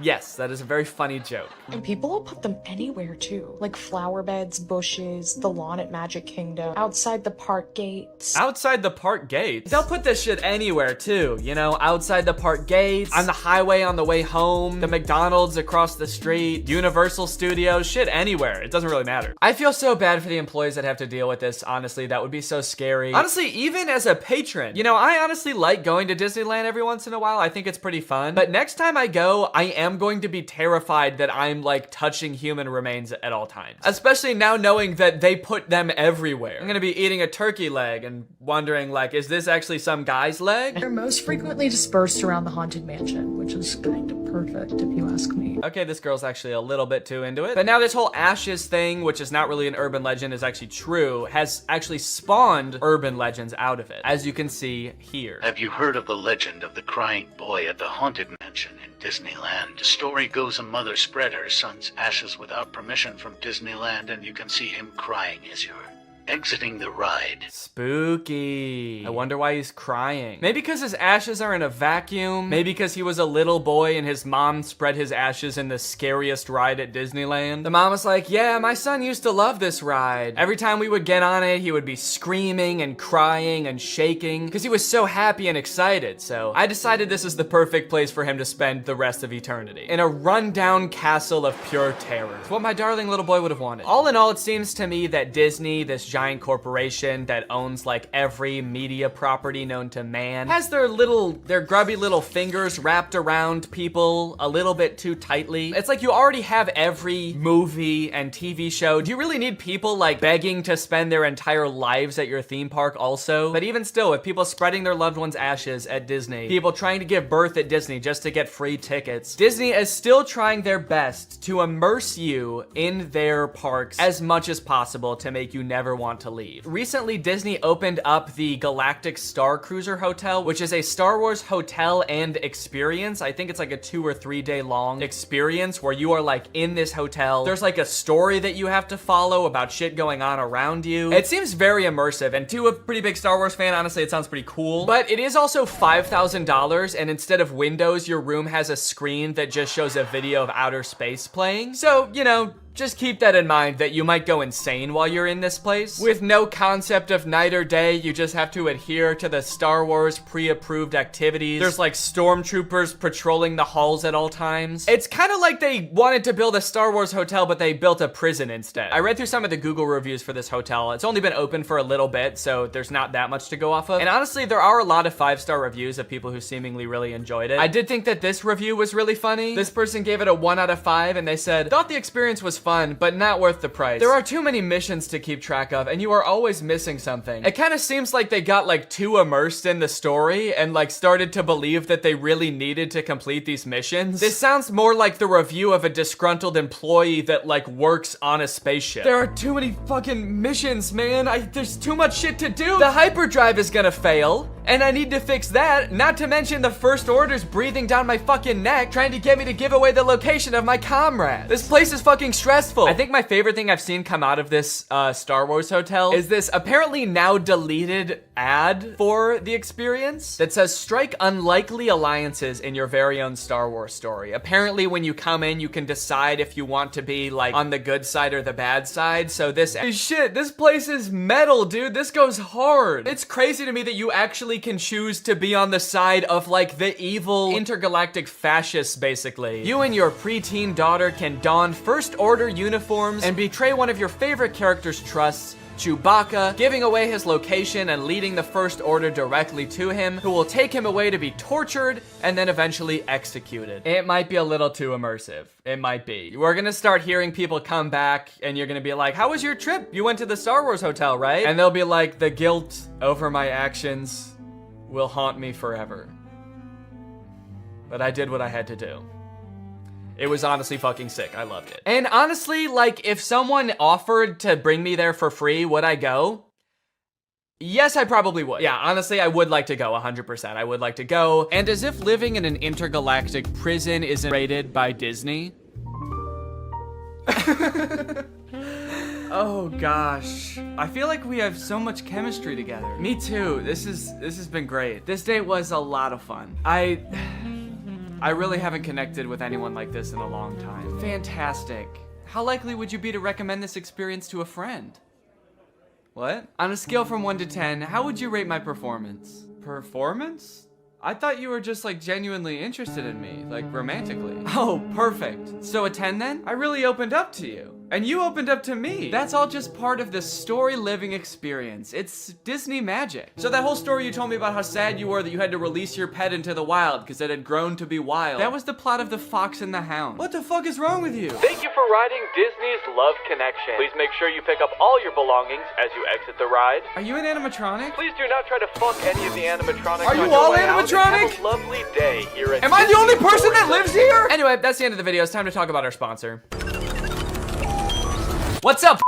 Yes, that is a very funny joke. And people will put them anywhere too. Like flower beds, bushes, the lawn at Magic Kingdom, outside the park gates. Outside the park gates? They'll put this shit anywhere too, outside the park gates, on the highway on the way home, the McDonald's across the street, Universal Studios, shit anywhere. It doesn't really matter. I feel so bad for the employees that have to deal with this, honestly. That would be so scary. Honestly, even as a patron, I honestly like going to Disneyland every once in a while. I think it's pretty fun. But next time I go, I am going to be terrified that I'm like touching human remains at all times. Especially now knowing that they put them everywhere. I'm gonna be eating a turkey leg and wondering like, is this actually some guy's leg? They're most frequently dispersed around the Haunted Mansion, which is kind of perfect if you ask me. Okay, this girl's actually a little bit too into it. But now this whole ashes thing, which is not really an urban legend, is actually true, has actually spawned urban legends out of it, as you can see here. Have you heard of the legend of the crying boy at the Haunted Mansion in Disneyland? The story goes a mother spread her son's ashes without permission from Disneyland, and you can see him crying as you're exiting the ride. Spooky. I wonder why he's crying. Maybe because his ashes are in a vacuum. Maybe because he was a little boy and his mom spread his ashes in the scariest ride at Disneyland. The mom was like, yeah, my son used to love this ride. Every time we would get on it, he would be screaming and crying and shaking because he was so happy and excited. So I decided this is the perfect place for him to spend the rest of eternity. In a rundown castle of pure terror. It's what my darling little boy would have wanted. All in all, it seems to me that Disney, this giant corporation that owns like every media property known to man, has their grubby little fingers wrapped around people a little bit too tightly. It's like you already have every movie and TV show. Do you really need people like begging to spend their entire lives at your theme park also? But even still, with people spreading their loved ones' ashes at Disney, people trying to give birth at Disney just to get free tickets, Disney is still trying their best to immerse you in their parks as much as possible to make you never want want to leave. Recently, Disney opened up the Galactic Star Cruiser Hotel, which is a Star Wars hotel and experience. I think it's like a 2 or 3 day long experience where you are like in this hotel. There's like a story that you have to follow about shit going on around you. It seems very immersive, and to a pretty big Star Wars fan, honestly, it sounds pretty cool. But it is also $5,000, and instead of windows, your room has a screen that just shows a video of outer space playing. So, you know, just keep that in mind that you might go insane while you're in this place. With no concept of night or day, you just have to adhere to the Star Wars pre-approved activities. There's like stormtroopers patrolling the halls at all times. It's kind of like they wanted to build a Star Wars hotel, but they built a prison instead. I read through some of the Google reviews for this hotel. It's only been open for a little bit, so there's not that much to go off of. And honestly, there are a lot of 5-star reviews of people who seemingly really enjoyed it. I did think that this review was really funny. This person gave it a 1 out of 5, and they said, thought the experience was fun, but not worth the price. There are too many missions to keep track of, and you are always missing something. It kind of seems like they got like too immersed in the story and like started to believe that they really needed to complete these missions. This sounds more like the review of a disgruntled employee that like works on a spaceship. There are too many fucking missions, man. There's too much shit to do. The hyperdrive is gonna fail, and I need to fix that. Not to mention the First Order's breathing down my fucking neck, trying to get me to give away the location of my comrade. This place is fucking stressful. I think my favorite thing I've seen come out of this Star Wars hotel is this apparently now deleted ad for the experience that says strike unlikely alliances in your very own Star Wars story. Apparently when you come in, you can decide if you want to be like on the good side or the bad side. So this shit, this place is metal, dude. This goes hard. It's crazy to me that you actually can choose to be on the side of like the evil intergalactic fascists, basically. You and your preteen daughter can don First Order uniforms and betray one of your favorite characters' trusts, Chewbacca, giving away his location and leading the First Order directly to him, who will take him away to be tortured and then eventually executed. It might be a little too immersive. It might be. We're gonna start hearing people come back and you're gonna be like, how was your trip? You went to the Star Wars hotel, right? And they'll be like, the guilt over my actions will haunt me forever. But I did what I had to do. It was honestly fucking sick. I loved it. And honestly, like, if someone offered to bring me there for free, would I go? Yes, I probably would. Yeah, honestly, I would like to go 100%. I would like to go. And as if living in an intergalactic prison isn't rated by Disney. Oh gosh. I feel like we have so much chemistry together. Me too. This has been great. This date was a lot of fun. I really haven't connected with anyone like this in a long time. Fantastic. How likely would you be to recommend this experience to a friend? What? On a scale from 1 to 10, how would you rate my performance? Performance? I thought you were just like genuinely interested in me, like romantically. Oh, perfect. So a 10 then? I really opened up to you. And you opened up to me. That's all just part of the story living experience. It's Disney magic. So that whole story you told me about how sad you were that you had to release your pet into the wild because it had grown to be wild. That was the plot of The Fox and the Hound. What the fuck is wrong with you? Thank you for riding Disney's Love Connection. Please make sure you pick up all your belongings as you exit the ride. Are you an animatronic? Please do not try to fuck any of the animatronics. Are you all animatronic? Have a lovely day here at Am I the only person that lives here? Anyway, that's the end of the video. It's time to talk about our sponsor. What's up?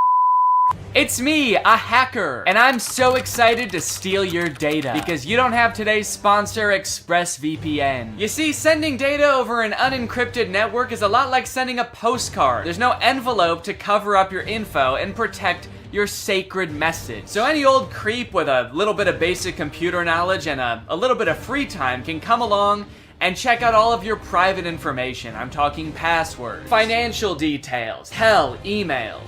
It's me, a hacker, and I'm so excited to steal your data because you don't have today's sponsor, ExpressVPN. You see, sending data over an unencrypted network is a lot like sending a postcard. There's no envelope to cover up your info and protect your sacred message. So any old creep with a little bit of basic computer knowledge and a little bit of free time can come along and check out all of your private information. I'm talking passwords, financial details, hell, emails.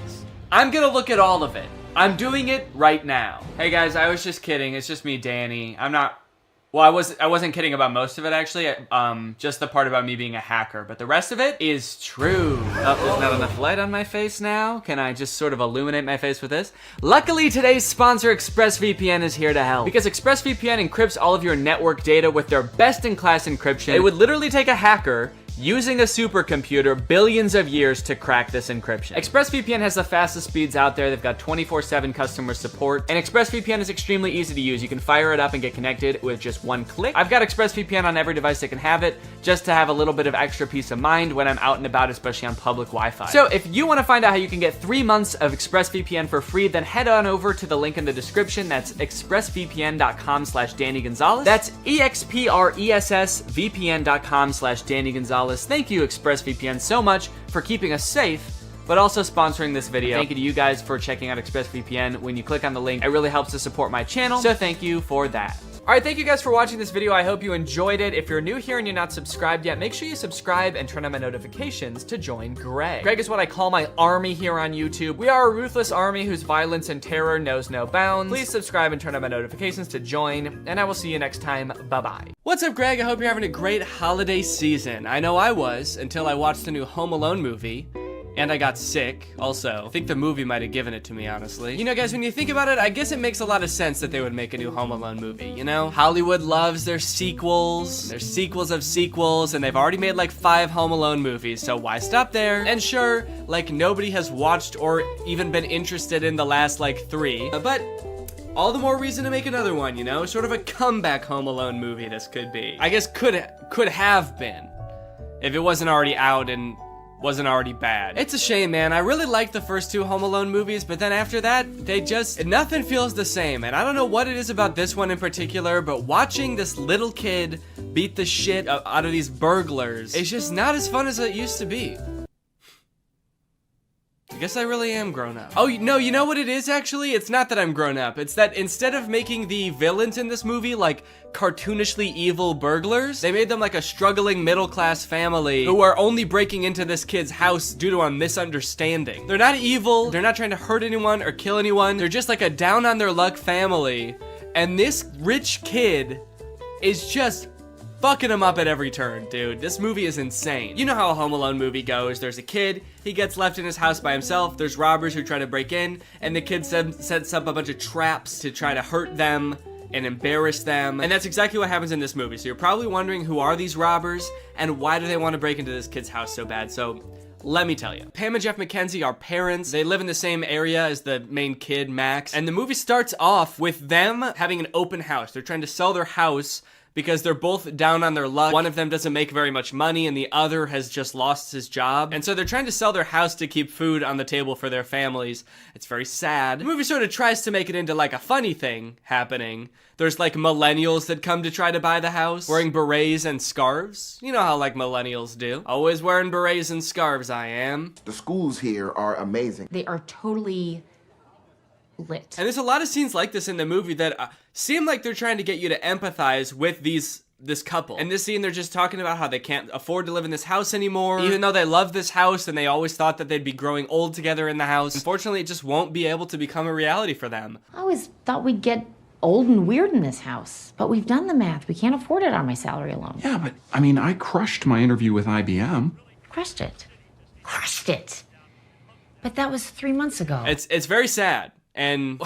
I'm gonna look at all of it. I'm doing it right now. Hey guys, I was just kidding. It's just me, Danny. Well, I wasn't kidding about most of it actually. Just the part about me being a hacker, but the rest of it is true. Oh, there's not enough light on my face now. Can I just sort of illuminate my face with this? Luckily, today's sponsor, ExpressVPN, is here to help. Because ExpressVPN encrypts all of your network data with their best-in-class encryption. It would literally take a hacker using a supercomputer billions of years to crack this encryption. ExpressVPN has the fastest speeds out there. They've got 24/7 customer support, and ExpressVPN is extremely easy to use. You can fire it up and get connected with just one click. I've got ExpressVPN on every device that can have it, just to have a little bit of extra peace of mind when I'm out and about, especially on public Wi-Fi. So if you want to find out how you can get 3 months of ExpressVPN for free, then head on over to the link in the description. That's expressvpn.com/Danny Gonzalez. That's expressvpn.com/Danny Gonzalez. Thank you, ExpressVPN, so much for keeping us safe, but also sponsoring this video. Thank you to you guys for checking out ExpressVPN. When you click on the link, it really helps to support my channel, so thank you for that. All right, thank you guys for watching this video. I hope you enjoyed it. If you're new here and you're not subscribed yet, make sure you subscribe and turn on my notifications to join Greg. Greg is what I call my army here on YouTube. We are a ruthless army whose violence and terror knows no bounds. Please subscribe and turn on my notifications to join, and I will see you next time. Bye-bye. What's up, Greg? I hope you're having a great holiday season. I know I was, until I watched the new Home Alone movie. And I got sick, also. I think the movie might have given it to me, honestly. You know, guys, when you think about it, I guess it makes a lot of sense that they would make a new Home Alone movie, you know? Hollywood loves their sequels. Their sequels of sequels, and they've already made like 5 Home Alone movies, so why stop there? And sure, like nobody has watched or even been interested in the last like 3, but all the more reason to make another one, you know? Sort of a comeback Home Alone movie this could be. I guess could have been, if it wasn't already out and wasn't already bad. It's a shame, man. I really liked the first 2 Home Alone movies, but then after that, nothing feels the same. And I don't know what it is about this one in particular, but watching this little kid beat the shit out of these burglars, it's just not as fun as it used to be. I guess I really am grown up. Oh, no, you know what it is, actually? It's not that I'm grown up. It's that instead of making the villains in this movie like cartoonishly evil burglars, they made them like a struggling middle-class family who are only breaking into this kid's house due to a misunderstanding. They're not evil. They're not trying to hurt anyone or kill anyone. They're just like a down-on-their-luck family. And this rich kid is just fucking him up at every turn, dude. This movie is insane. You know how a Home Alone movie goes. There's a kid, he gets left in his house by himself, there's robbers who try to break in, and the kid sets up a bunch of traps to try to hurt them and embarrass them. And that's exactly what happens in this movie. So you're probably wondering, who are these robbers and why do they want to break into this kid's house so bad? So let me tell you. Pam and Jeff McKenzie are parents. They live in the same area as the main kid, Max. And the movie starts off with them having an open house. They're trying to sell their house because they're both down on their luck. One of them doesn't make very much money and the other has just lost his job. And so they're trying to sell their house to keep food on the table for their families. It's very sad. The movie sort of tries to make it into like a funny thing happening. There's like millennials that come to try to buy the house, wearing berets and scarves. You know how like millennials do. Always wearing berets and scarves, I am. The schools here are amazing. They are totally lit. And there's a lot of scenes like this in the movie that seem like they're trying to get you to empathize with this couple. In this scene, they're just talking about how they can't afford to live in this house anymore, even though they love this house and they always thought that they'd be growing old together in the house. Unfortunately, it just won't be able to become a reality for them. I always thought we'd get old and weird in this house, but we've done the math. We can't afford it on my salary alone. Yeah, but I mean, I crushed my interview with IBM. Crushed it. But that was 3 months ago. It's very sad. And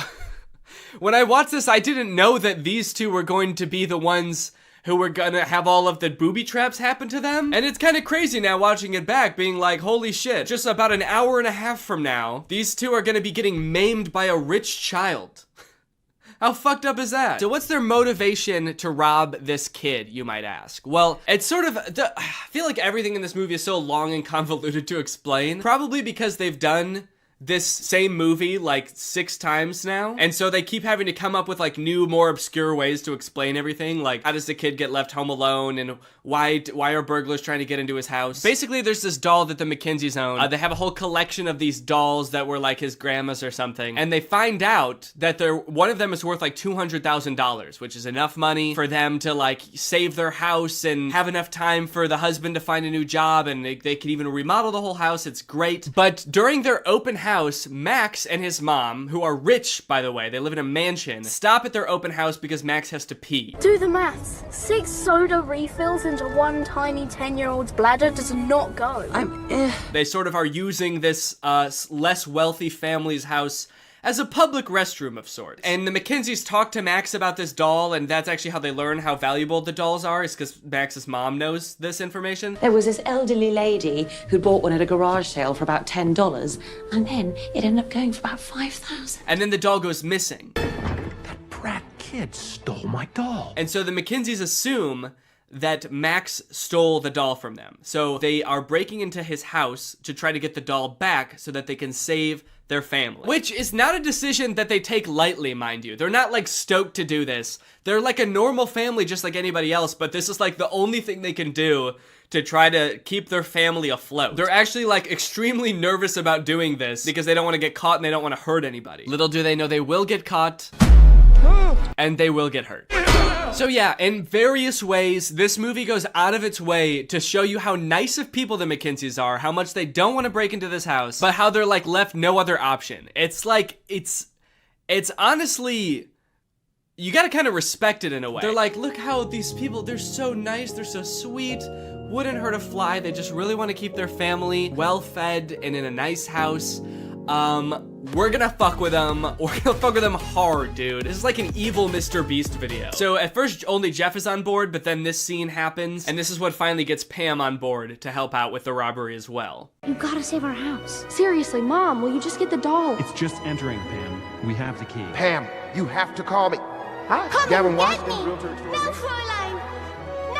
when I watched this, I didn't know that these two were going to be the ones who were gonna have all of the booby traps happen to them. And it's kind of crazy now watching it back, being like, holy shit, just about an hour and a half from now, these two are gonna be getting maimed by a rich child. How fucked up is that? So what's their motivation to rob this kid, you might ask? Well, it's sort of, I feel like everything in this movie is so long and convoluted to explain. Probably because they've done this same movie like 6 times now, and so they keep having to come up with like new, more obscure ways to explain everything, like how does the kid get left home alone, and why are burglars trying to get into his house? Basically, there's this doll that the McKenzies own. They have a whole collection of these dolls that were like his grandma's or something, and they find out that one of them is worth like $200,000, which is enough money for them to like save their house and have enough time for the husband to find a new job, and they could even remodel the whole house. It's great. But during their open house, Max and his mom, who are rich, by the way, they live in a mansion, stop at their open house because Max has to pee. Do the maths. 6 soda refills into one tiny 10-year-old's bladder does not go. They sort of are using this less wealthy family's house as a public restroom of sorts. And the McKinseys talk to Max about this doll, and that's actually how they learn how valuable the dolls are, is because Max's mom knows this information. There was this elderly lady who bought one at a garage sale for about $10, and then it ended up going for about $5,000. And then the doll goes missing. That brat kid stole my doll. And so the McKinseys assume that Max stole the doll from them. So they are breaking into his house to try to get the doll back so that they can save their family. Which is not a decision that they take lightly, mind you. They're not like stoked to do this. They're like a normal family just like anybody else, but this is like the only thing they can do to try to keep their family afloat. They're actually like extremely nervous about doing this because they don't want to get caught and they don't want to hurt anybody. Little do they know they will get caught and they will get hurt. So yeah, in various ways, this movie goes out of its way to show you how nice of people the McKinseys are, how much they don't want to break into this house, but how they're like left no other option. It's like, it's honestly, you gotta kind of respect it in a way. They're like, look how these people, they're so nice, they're so sweet, wouldn't hurt a fly, they just really want to keep their family well-fed and in a nice house. We're gonna fuck with them. We're gonna fuck with them hard, dude. This is like an evil Mr. Beast video. So at first only Jeff is on board, but then this scene happens, and this is what finally gets Pam on board to help out with the robbery as well. You gotta save our house. Seriously, Mom, will you just get the doll? It's just entering, Pam. We have the key. Pam, you have to call me. Hi, Come Gavin and Watson. get me! No, Fräulein! No!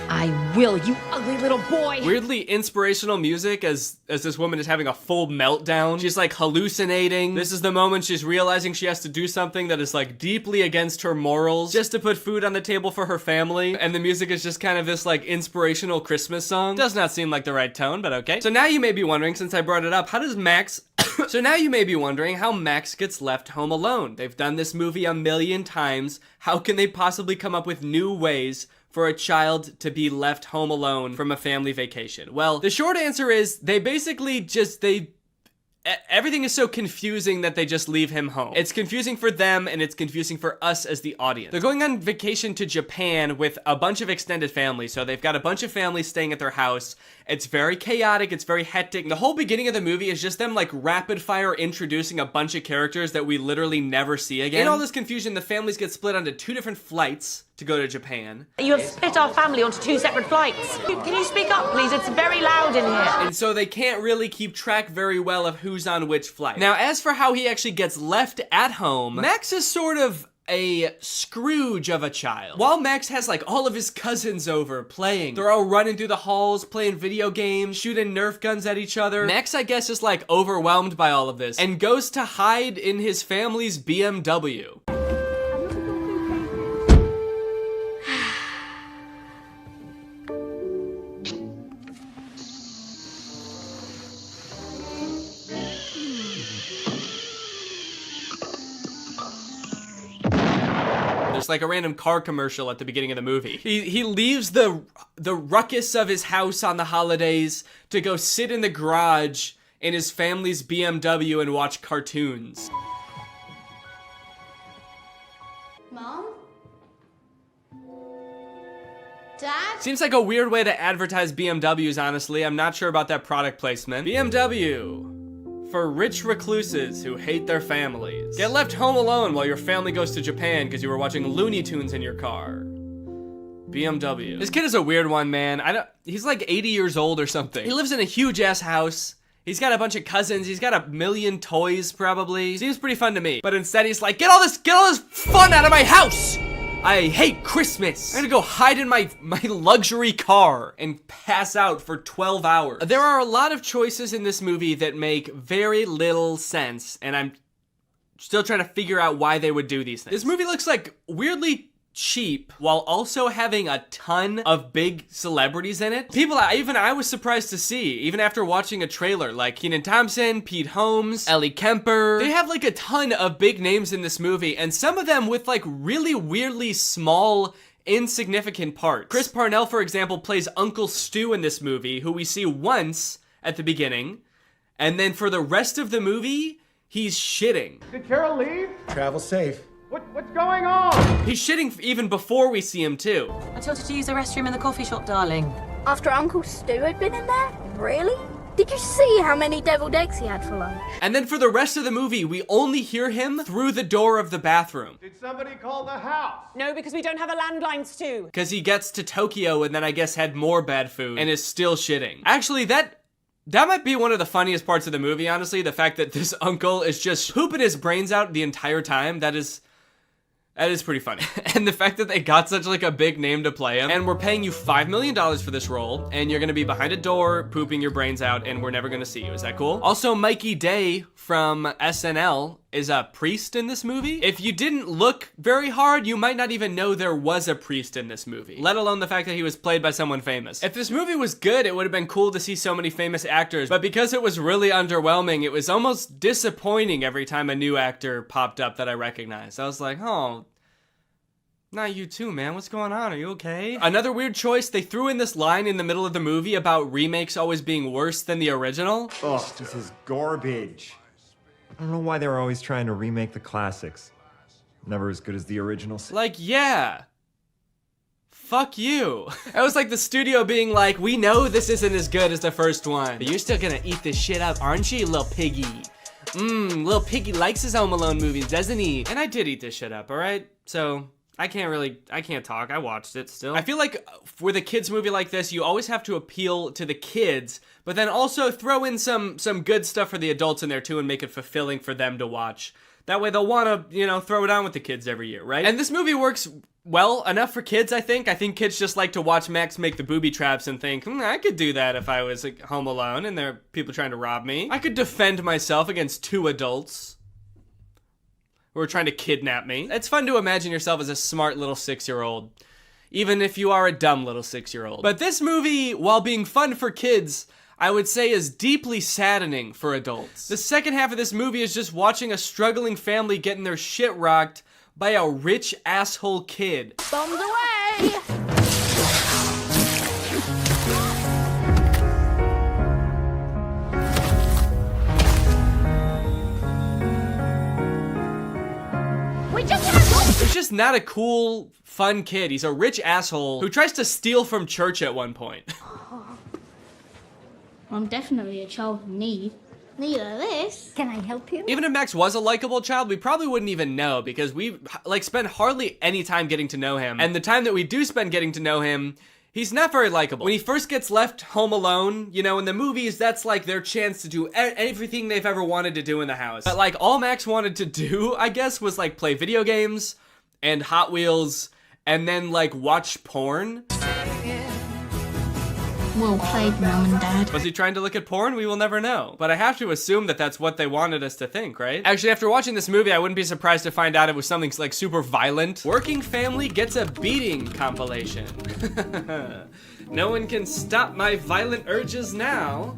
I will, you ugly little boy. Weirdly inspirational music as this woman is having a full meltdown. She's like hallucinating. This is the moment she's realizing she has to do something that is like deeply against her morals just to put food on the table for her family. And the music is just kind of this like inspirational Christmas song. Does not seem like the right tone, but okay. So now you may be wondering, since I brought it up, how does Max... So now you may be wondering how Max gets left home alone. They've done this movie a million times. How can they possibly come up with new ways for a child to be left home alone from a family vacation? Well, the short answer is they basically just, everything is so confusing that they just leave him home. It's confusing for them and it's confusing for us as the audience. They're going on vacation to Japan with a bunch of extended families. So they've got a bunch of families staying at their house. It's very chaotic, it's very hectic. The whole beginning of the movie is just them like rapid fire introducing a bunch of characters that we literally never see again. In all this confusion, the families get split onto 2 different flights to go to Japan. You have split our family onto 2 separate flights. Can you speak up, please? It's very loud in here. And so they can't really keep track very well of who's on which flight. Now, as for how he actually gets left at home, Max is sort of a Scrooge of a child. While Max has like all of his cousins over playing, they're all running through the halls, playing video games, shooting Nerf guns at each other. Max, I guess, is like overwhelmed by all of this and goes to hide in his family's BMW. There's like a random car commercial at the beginning of the movie. He leaves the ruckus of his house on the holidays to go sit in the garage in his family's BMW and watch cartoons. Mom? Dad? Seems like a weird way to advertise BMWs, honestly. I'm not sure about that product placement. BMW. For rich recluses who hate their families. Get left home alone while your family goes to Japan because you were watching Looney Tunes in your car. BMW. This kid is a weird one, man. He's like 80 years old or something. He lives in a huge ass house. He's got a bunch of cousins. He's got a million toys, probably. Seems pretty fun to me. But instead he's like, get all this fun out of my house! I hate Christmas. I'm gonna go hide in my luxury car and pass out for 12 hours. There are a lot of choices in this movie that make very little sense, and I'm still trying to figure out why they would do these things. This movie looks like weirdly cheap while also having a ton of big celebrities in it. People even I was surprised to see, even after watching a trailer, like Kenan Thompson, Pete Holmes, Ellie Kemper. They have like a ton of big names in this movie, and some of them with like really weirdly small, insignificant parts. Chris Parnell, for example, plays Uncle Stu in this movie, who we see once at the beginning, and then for the rest of the movie, he's shitting. Did Carol leave? Travel safe. What's going on? He's shitting even before we see him too. I told you to use the restroom in the coffee shop, darling. After Uncle Stu had been in there? Really? Did you see how many deviled eggs he had for lunch? And then for the rest of the movie, we only hear him through the door of the bathroom. Did somebody call the house? No, because we don't have a landline, Stu. Because he gets to Tokyo and then I guess had more bad food and is still shitting. Actually, that might be one of the funniest parts of the movie, honestly. The fact that this uncle is just pooping his brains out the entire time. That is pretty funny. And the fact that they got such like a big name to play him, and we're paying you $5 million for this role, and you're gonna be behind a door pooping your brains out, and we're never gonna see you. Is that cool? Also, Mikey Day from SNL is a priest in this movie. If you didn't look very hard, you might not even know there was a priest in this movie, let alone the fact that he was played by someone famous. If this movie was good, it would have been cool to see so many famous actors, but because it was really underwhelming, it was almost disappointing every time a new actor popped up that I recognized. I was like, oh, not you too, man. What's going on? Are you okay? Another weird choice, they threw in this line in the middle of the movie about remakes always being worse than the original. Oh, this is garbage. I don't know why they were always trying to remake the classics. Never as good as the originals. Like, yeah. Fuck you. It was like the studio being like, we know this isn't as good as the first one, but you're still gonna eat this shit up, aren't you, little piggy? Little piggy likes his Home Alone movies, doesn't he? And I did eat this shit up, alright? So, I can't talk. I watched it still. I feel like with a kids movie like this, you always have to appeal to the kids, but then also throw in some good stuff for the adults in there too and make it fulfilling for them to watch. That way they'll want to, throw it on with the kids every year, right? And this movie works well enough for kids, I think. I think kids just like to watch Max make the booby traps and think, I could do that if I was like, home alone and there are people trying to rob me. I could defend myself against two adults who are trying to kidnap me. It's fun to imagine yourself as a smart little 6-year-old, even if you are a dumb little 6-year-old. But this movie, while being fun for kids, I would say is deeply saddening for adults. The second half of this movie is just watching a struggling family getting their shit rocked by a rich asshole kid. Bombs away! He's just not a cool, fun kid. He's a rich asshole who tries to steal from church at one point. I'm definitely a child in need. Neither this. Can I help you? Even if Max was a likable child, we probably wouldn't even know because we spend hardly any time getting to know him. And the time that we do spend getting to know him, he's not very likable. When he first gets left home alone, in the movies, that's like their chance to do everything they've ever wanted to do in the house. But all Max wanted to do, I guess, was play video games and Hot Wheels and then watch porn. Well played, Mom and Dad. Was he trying to look at porn? We will never know. But I have to assume that that's what they wanted us to think, right? Actually, after watching this movie, I wouldn't be surprised to find out it was something super violent. Working family gets a beating compilation. No one can stop my violent urges now.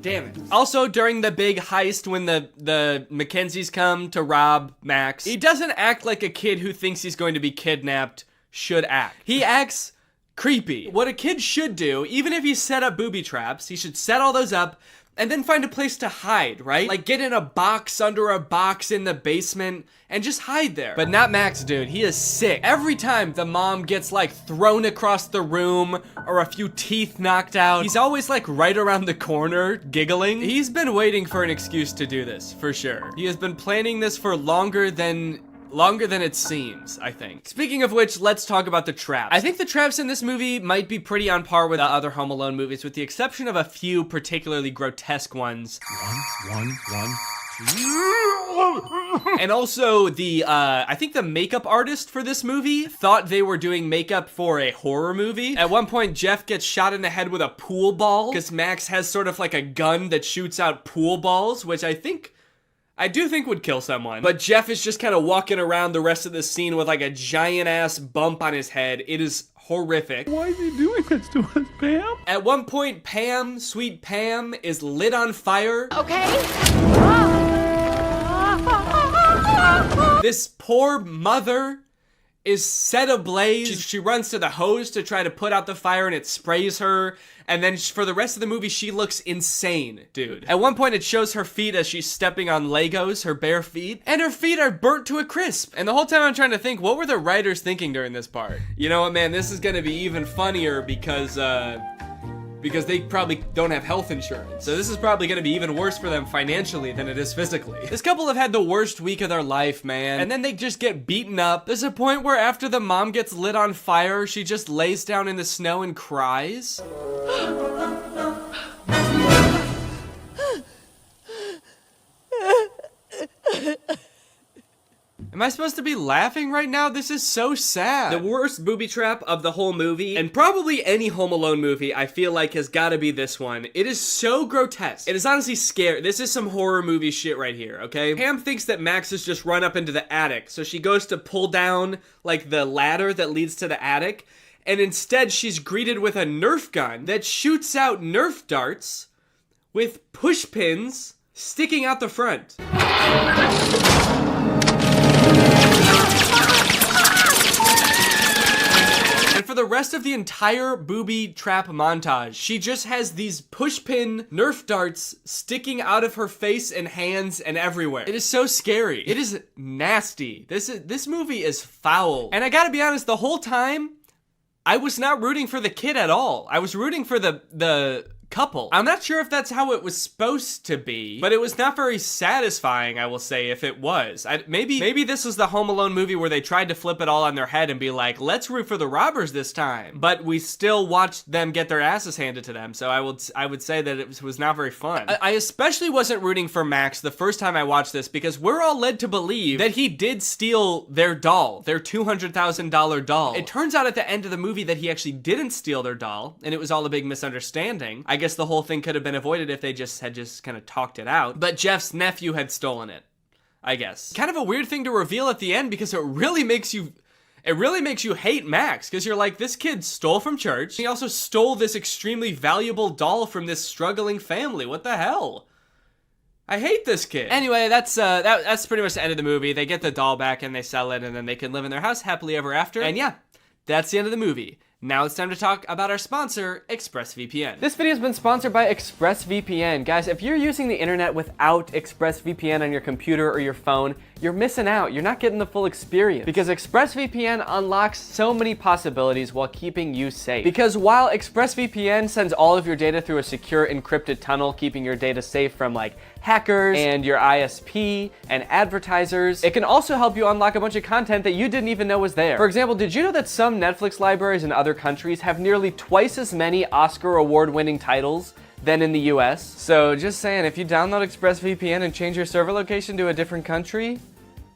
Damn it. Also, during the big heist when the Mackenzies come to rob Max, he doesn't act like a kid who thinks he's going to be kidnapped should act. He acts creepy. What a kid should do, even if he set up booby traps, he should set all those up and then find a place to hide, right? Get in a box under a box in the basement and just hide there. But not Max, dude. He is sick. Every time the mom gets thrown across the room or a few teeth knocked out, he's always right around the corner giggling. He's been waiting for an excuse to do this, for sure. He has been planning this for longer than it seems, I think. Speaking of which, let's talk about the traps. I think the traps in this movie might be pretty on par with the other Home Alone movies, with the exception of a few particularly grotesque ones. One. And also I think the makeup artist for this movie thought they were doing makeup for a horror movie. At one point, Jeff gets shot in the head with a pool ball because Max has sort of a gun that shoots out pool balls, which I do think would kill someone. But Jeff is just kind of walking around the rest of the scene with a giant ass bump on his head. It is horrific. Why is he doing this to us, Pam? At one point, Pam, sweet Pam, is lit on fire. Okay. This poor mother is set ablaze. She runs to the hose to try to put out the fire and it sprays her. And then for the rest of the movie, she looks insane, dude. At one point, it shows her feet as she's stepping on Legos, her bare feet. And her feet are burnt to a crisp. And the whole time I'm trying to think, what were the writers thinking during this part? You know what, man? This is gonna be even funnier because because they probably don't have health insurance. So this is probably gonna be even worse for them financially than it is physically. This couple have had the worst week of their life, man. And then they just get beaten up. There's a point where after the mom gets lit on fire, she just lays down in the snow and cries. Am I supposed to be laughing right now? This is so sad. The worst booby trap of the whole movie, and probably any Home Alone movie, I feel like has gotta be this one. It is so grotesque. It is honestly scary. This is some horror movie shit right here, okay? Pam thinks that Max has just run up into the attic, so she goes to pull down, like, the ladder that leads to the attic, and instead she's greeted with a Nerf gun that shoots out Nerf darts with push pins sticking out the front. And for the rest of the entire booby trap montage, she just has these pushpin Nerf darts sticking out of her face and hands and everywhere. It is so scary. It is nasty. This movie is foul. And I gotta be honest, the whole time, I was not rooting for the kid at all. I was rooting for the couple. I'm not sure if that's how it was supposed to be, but it was not very satisfying, I will say, if it was. Maybe this was the Home Alone movie where they tried to flip it all on their head and be like, let's root for the robbers this time. But we still watched them get their asses handed to them, so I would say that it was not very fun. I especially wasn't rooting for Max the first time I watched this because we're all led to believe that he did steal their doll, their $200,000 doll. It turns out at the end of the movie that he actually didn't steal their doll, and it was all a big misunderstanding. I guess the whole thing could have been avoided if they had just kind of talked it out. But Jeff's nephew had stolen it, I guess. Kind of a weird thing to reveal at the end because it really makes you hate Max, because you're like, this kid stole from church. He also stole this extremely valuable doll from this struggling family. What the hell? I hate this kid. Anyway, that's pretty much the end of the movie. They get the doll back and they sell it, and then they can live in their house happily ever after. And yeah, that's the end of the movie. Now it's time to talk about our sponsor, ExpressVPN. This video has been sponsored by ExpressVPN. Guys, if you're using the internet without ExpressVPN on your computer or your phone, you're missing out. You're not getting the full experience because ExpressVPN unlocks so many possibilities while keeping you safe. Because while ExpressVPN sends all of your data through a secure encrypted tunnel, keeping your data safe from like hackers and your ISP and advertisers, it can also help you unlock a bunch of content that you didn't even know was there. For example, did you know that some Netflix libraries in other countries have nearly twice as many Oscar award-winning titles than in the US? So just saying, if you download ExpressVPN and change your server location to a different country,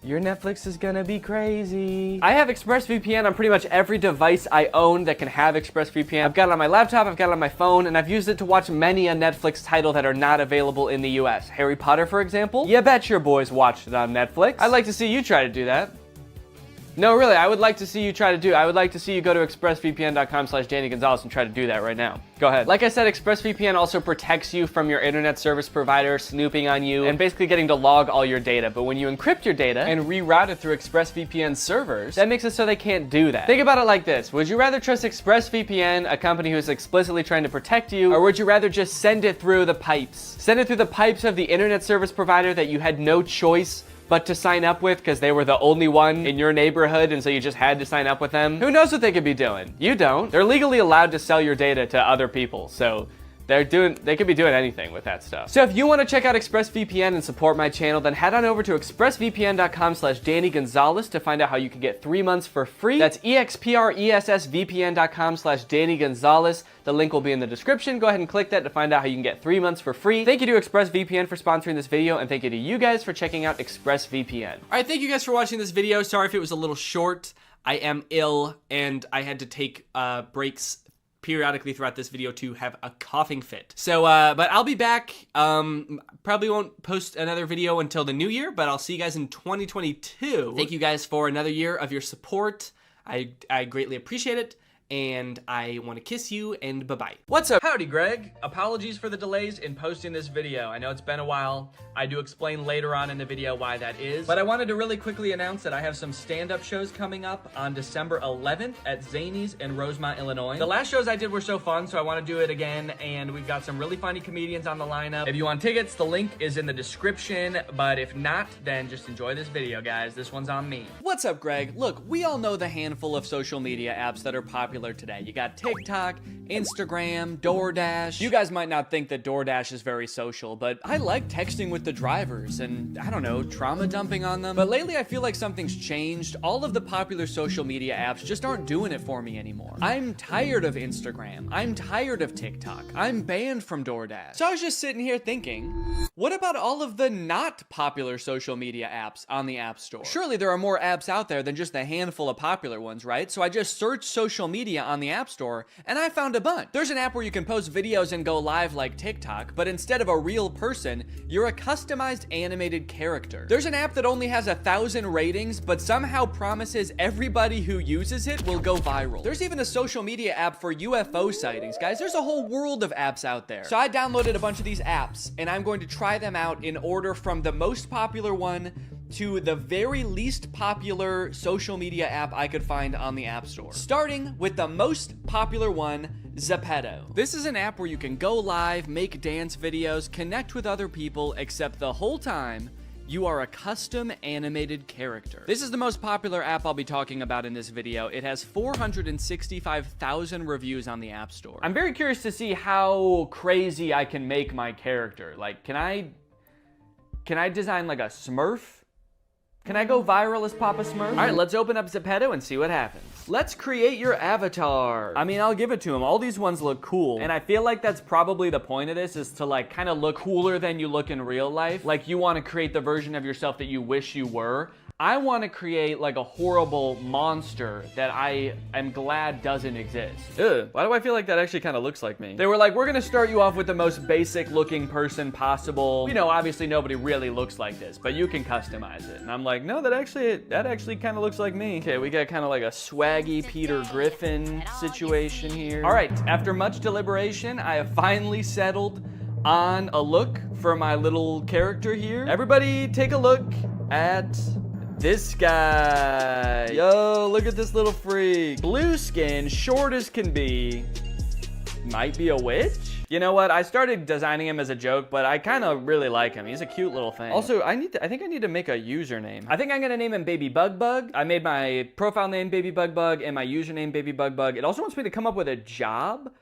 your Netflix is gonna be crazy. I have ExpressVPN on pretty much every device I own that can have ExpressVPN. I've got it on my laptop, I've got it on my phone, and I've used it to watch many a Netflix title that are not available in the US. Harry Potter, for example. You bet your boys watched it on Netflix. I'd like to see you try to do that. No, really, I would like to see you try to do it. I would like to see you go to expressvpn.com/Danny Gonzalez and try to do that right now. Go ahead. Like I said, ExpressVPN also protects you from your internet service provider snooping on you and basically getting to log all your data. But when you encrypt your data and reroute it through ExpressVPN servers, that makes it so they can't do that. Think about it like this. Would you rather trust ExpressVPN, a company who's explicitly trying to protect you, or would you rather just send it through the pipes? Send it through the pipes of the internet service provider that you had no choice but to sign up with because they were the only one in your neighborhood and so you just had to sign up with them? Who knows what they could be doing? You don't. They're legally allowed to sell your data to other people, so they could be doing anything with that stuff. So if you want to check out ExpressVPN and support my channel, then head on over to expressvpn.com/Danny Gonzalez to find out how you can get 3 months for free. That's expressvpn.com/Danny Gonzalez. The link will be in the description. Go ahead and click that to find out how you can get 3 months for free. Thank you to ExpressVPN for sponsoring this video, and thank you to you guys for checking out ExpressVPN. All right, thank you guys for watching this video. Sorry if it was a little short. I am ill, and I had to take breaks periodically throughout this video to have a coughing fit. So, but I'll be back. Probably won't post another video until the new year, but I'll see you guys in 2022. Thank you guys for another year of your support. I greatly appreciate it. And I want to kiss you, and bye-bye. What's up? Howdy, Greg. Apologies for the delays in posting this video. I know it's been a while. I do explain later on in the video why that is. But I wanted to really quickly announce that I have some stand-up shows coming up on December 11th at Zany's in Rosemont, Illinois. The last shows I did were so fun, so I want to do it again, and we've got some really funny comedians on the lineup. If you want tickets, the link is in the description, but if not, then just enjoy this video, guys. This one's on me. What's up, Greg? Look, we all know the handful of social media apps that are popular popular today. You got TikTok, Instagram, DoorDash. You guys might not think that DoorDash is very social, but I like texting with the drivers and, I don't know, trauma dumping on them. But lately I feel like something's changed. All of the popular social media apps just aren't doing it for me anymore. I'm tired of Instagram. I'm tired of TikTok. I'm banned from DoorDash. So I was just sitting here thinking, what about all of the not popular social media apps on the App Store? Surely there are more apps out there than just a handful of popular ones, right? So I just searched social media on the App Store and I found a bunch. There's an app where you can post videos and go live like TikTok, but instead of a real person, you're a customized animated character. There's an app that only has 1,000 ratings, but somehow promises everybody who uses it will go viral. There's even a social media app for UFO sightings, guys. There's a whole world of apps out there. So I downloaded a bunch of these apps and I'm going to try them out in order from the most popular one to the very least popular social media app I could find on the App Store. Starting with the most popular one, Zepeto. This is an app where you can go live, make dance videos, connect with other people, except the whole time, you are a custom animated character. This is the most popular app I'll be talking about in this video. It has 465,000 reviews on the App Store. I'm very curious to see how crazy I can make my character. Like, can I design like a Smurf? Can I go viral as Papa Smurf? All right, let's open up Zepeto and see what happens. Let's create your avatar. I mean, I'll give it to him. All these ones look cool. And I feel like that's probably the point of this, is to like kind of look cooler than you look in real life. Like you want to create the version of yourself that you wish you were. I want to create like a horrible monster that I am glad doesn't exist. Ugh, why do I feel like that actually kind of looks like me? They were like, we're gonna start you off with the most basic looking person possible. You know, obviously nobody really looks like this, but you can customize it. And I'm like, no, that actually kind of looks like me. Okay, we got kind of like a swaggy Peter Griffin situation here. All right, after much deliberation, I have finally settled on a look for my little character here. Everybody take a look at this guy. Yo, look at this little freak. Blue skin, short as can be. Might be a witch? You know what? I started designing him as a joke, but I kind of really like him. He's a cute little thing. Also, I think I need to make a username. I think I'm gonna name him Baby Bug Bug. I made my profile name Baby Bug Bug and my username Baby Bug Bug. It also wants me to come up with a job.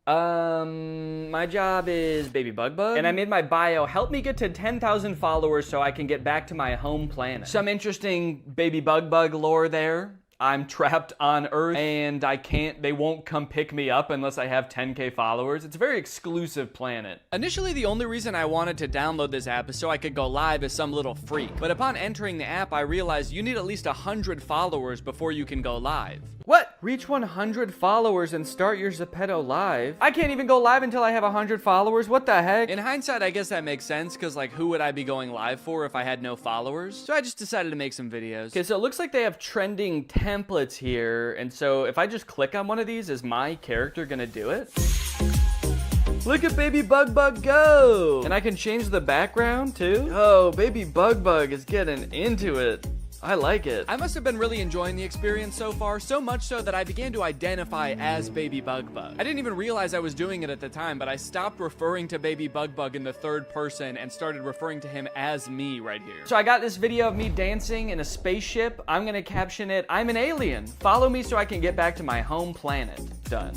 My job is Baby Bug Bug, and I made my bio, help me get to 10,000 followers so I can get back to my home planet. Some interesting Baby Bug Bug lore there. I'm trapped on Earth and they won't come pick me up unless I have 10K followers. It's a very exclusive planet. Initially, the only reason I wanted to download this app is so I could go live as some little freak. But upon entering the app, I realized you need at least 100 followers before you can go live. What? Reach 100 followers and start your Zepeto live? I can't even go live until I have 100 followers? What the heck? In hindsight, I guess that makes sense, because like, who would I be going live for if I had no followers? So I just decided to make some videos. Okay, so it looks like they have trending templates here, and so if I just click on one of these, is my character gonna do it? Look at Baby Bug Bug go! And I can change the background too? Oh, Baby Bug Bug is getting into it. I like it. I must have been really enjoying the experience so far, so much so that I began to identify as Baby Bug Bug. I didn't even realize I was doing it at the time, but I stopped referring to Baby Bug Bug in the third person and started referring to him as me right here. So I got this video of me dancing in a spaceship. I'm gonna caption it, I'm an alien. Follow me so I can get back to my home planet. Done.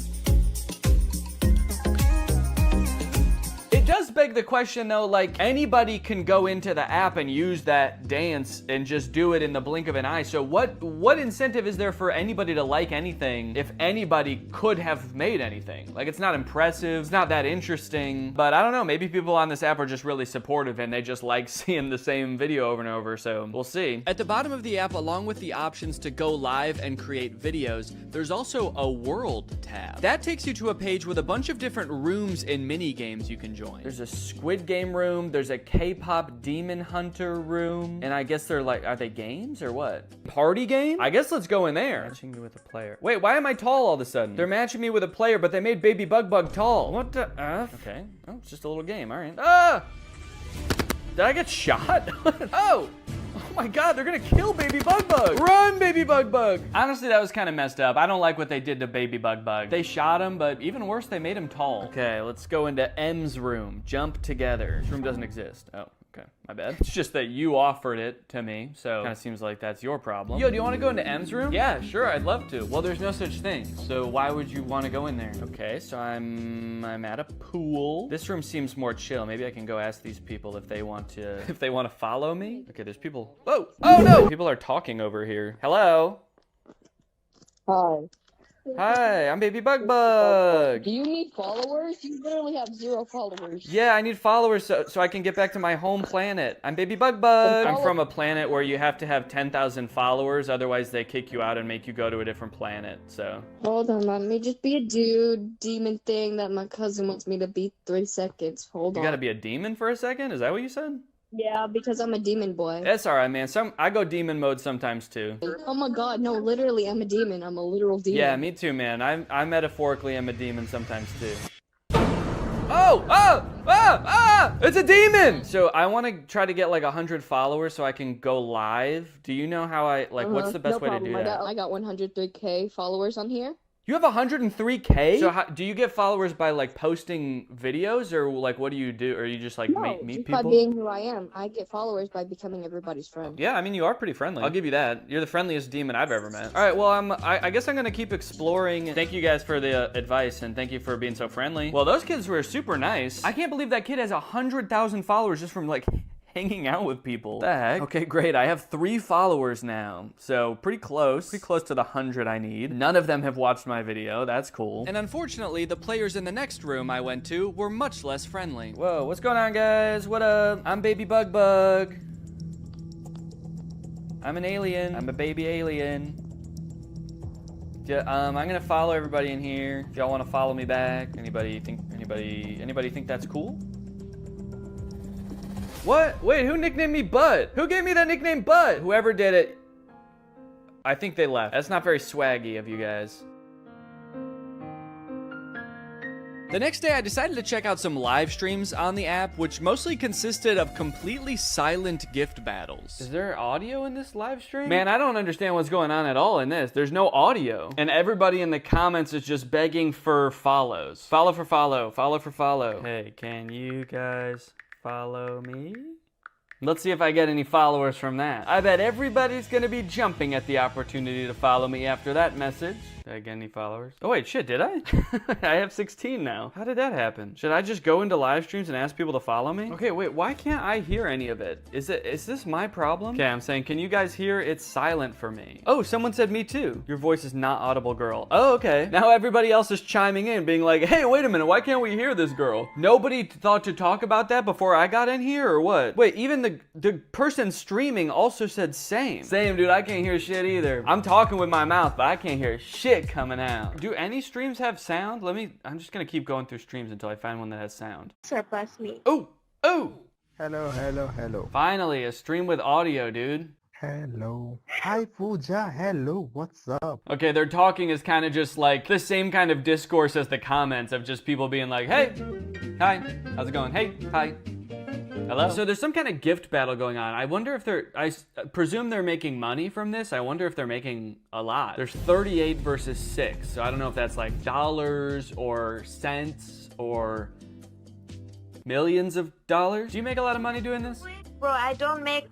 It does beg the question though, like anybody can go into the app and use that dance and just do it in the blink of an eye. So what incentive is there for anybody to like anything if anybody could have made anything? Like, it's not impressive, it's not that interesting, but I don't know, maybe people on this app are just really supportive and they just like seeing the same video over and over, so we'll see. At the bottom of the app, along with the options to go live and create videos, there's also a world tab. That takes you to a page with a bunch of different rooms and mini games you can join. There's a Squid Game room, there's a K-pop Demon Hunter room, and I guess they're like, are they games or what? Party game? I guess let's go in there. Matching me with a player. Wait, why am I tall all of a sudden? They're matching me with a player, but they made Baby Bug Bug tall. What the F? Okay, oh, it's just a little game, all right. Ah! Did I get shot? Oh! Oh my god, they're gonna kill Baby Bug Bug! Run, Baby Bug Bug! Honestly, that was kind of messed up. I don't like what they did to Baby Bug Bug. They shot him, but even worse, they made him tall. Okay, let's go into M's room. Jump together. This room doesn't exist. Oh. Okay, my bad. It's just that you offered it to me, so kind of seems like that's your problem. Yo, do you want to go into M's room? Yeah, sure, I'd love to. Well, there's no such thing, so why would you want to go in there? Okay, so I'm at a pool. This room seems more chill. Maybe I can go ask these people if they want to follow me. Okay, there's people. Whoa! Oh no! People are talking over here. Hello. Hi. Hi, I'm Baby Bug Bug. Do you need followers? You literally have 0 followers. Yeah, I need followers so I can get back to my home planet. I'm Baby Bug Bug. I'm from a planet where you have to have 10,000 followers, otherwise they kick you out and make you go to a different planet, so. Hold on, let me just be a demon thing that my cousin wants me to beat 3 seconds. Hold on. You gotta be a demon for a second? Is that what you said? Yeah, because I'm a demon boy. That's alright, man. I go demon mode sometimes too. Oh my god, no, literally, I'm a demon. I'm a literal demon. Yeah, me too, man. I metaphorically am a demon sometimes too. Oh! Ah! Ah! Ah! It's a demon! So I want to try to get like 100 followers so I can go live. Do you know how what's the best way to do that? I got 103K followers on here. You have 103K? So do you get followers by like posting videos, or like what do you do? Or you just like meet people? By being who I am. I get followers by becoming everybody's friend. Yeah, I mean, you are pretty friendly. I'll give you that. You're the friendliest demon I've ever met. All right, well, I guess I'm gonna keep exploring. Thank you guys for the advice, and thank you for being so friendly. Well, those kids were super nice. I can't believe that kid has 100,000 followers just from like hanging out with people. What the heck? Okay, great. I have 3 followers now. So pretty close to the 100 I need. None of them have watched my video. That's cool. And unfortunately, the players in the next room I went to were much less friendly. Whoa, what's going on, guys? What up? I'm Baby Bug Bug. I'm an alien. I'm a baby alien. I'm gonna follow everybody in here. If y'all want to follow me back. Anybody think that's cool? What? Wait, who nicknamed me Butt? Who gave me that nickname Butt? Whoever did it, I think they left. That's not very swaggy of you guys. The next day, I decided to check out some live streams on the app, which mostly consisted of completely silent gift battles. Is there audio in this live stream? Man, I don't understand what's going on at all in this. There's no audio. And everybody in the comments is just begging for follows. Follow for follow, follow for follow. Hey, can you guys follow me? Let's see if I get any followers from that. I bet everybody's gonna be jumping at the opportunity to follow me after that message. Did I get any followers? Oh wait, shit, did I? I have 16 now. How did that happen? Should I just go into live streams and ask people to follow me? Okay, wait, why can't I hear any of it? Is this my problem? Okay, I'm saying, can you guys hear? It's silent for me. Oh, someone said me too. Your voice is not audible, girl. Oh, okay. Now everybody else is chiming in, being like, hey, wait a minute, why can't we hear this girl? Nobody thought to talk about that before I got in here, or what? Wait, even the person streaming also said same. Same, dude, I can't hear shit either. I'm talking with my mouth, but I can't hear shit coming out. Do any streams have sound? I'm just gonna keep going through streams until I find one that has sound. Surpass me. Oh, oh. Hello, hello, hello. Finally, a stream with audio, dude. Hello. Hi, Pooja. Hello, what's up? Okay, their talking is kind of just like the same kind of discourse as the comments of just people being like, hey, hi, how's it going? Hey, hi. Hello? So there's some kind of gift battle going on. I wonder if I presume they're making money from this. I wonder if they're making a lot. There's 38 versus 6. So I don't know if that's like dollars or cents or millions of dollars. Do you make a lot of money doing this? Bro, I don't make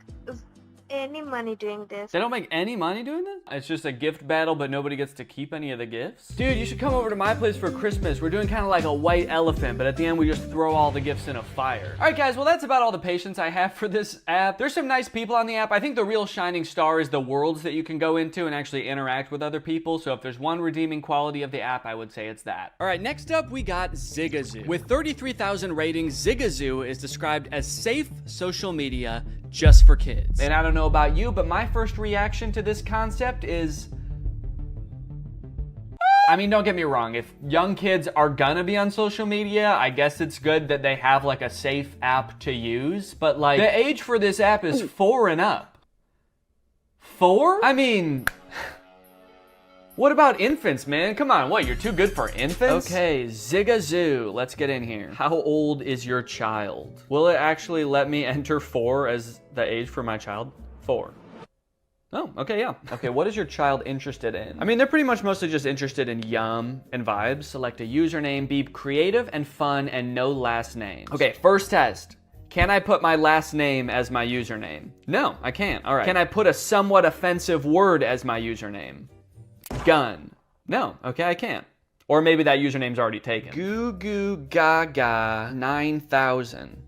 any money doing this. They don't make any money doing this? It's just a gift battle, but nobody gets to keep any of the gifts? Dude, you should come over to my place for Christmas. We're doing kind of like a white elephant, but at the end we just throw all the gifts in a fire. All right, guys, well, that's about all the patience I have for this app. There's some nice people on the app. I think the real shining star is the worlds that you can go into and actually interact with other people. So if there's one redeeming quality of the app, I would say it's that. All right, next up, we got Zigazoo. With 33,000 ratings, Zigazoo is described as safe social media just for kids. And I don't know about you, but my first reaction to this concept is, I mean, don't get me wrong. If young kids are gonna be on social media, I guess it's good that they have like a safe app to use. But like, the age for this app is 4 and up. 4? I mean, what about infants, man? Come on, what, you're too good for infants? Okay, Zigazoo, let's get in here. How old is your child? Will it actually let me enter 4 as the age for my child? 4. Oh, okay, yeah. Okay, what is your child interested in? I mean, they're pretty much mostly just interested in yum and vibes. Select a username, be creative and fun, and no last names. Okay, first test. Can I put my last name as my username? No, I can't. All right. Can I put a somewhat offensive word as my username? Gun. No, okay, I can't. Or maybe that username's already taken. Goo goo gaga 9000.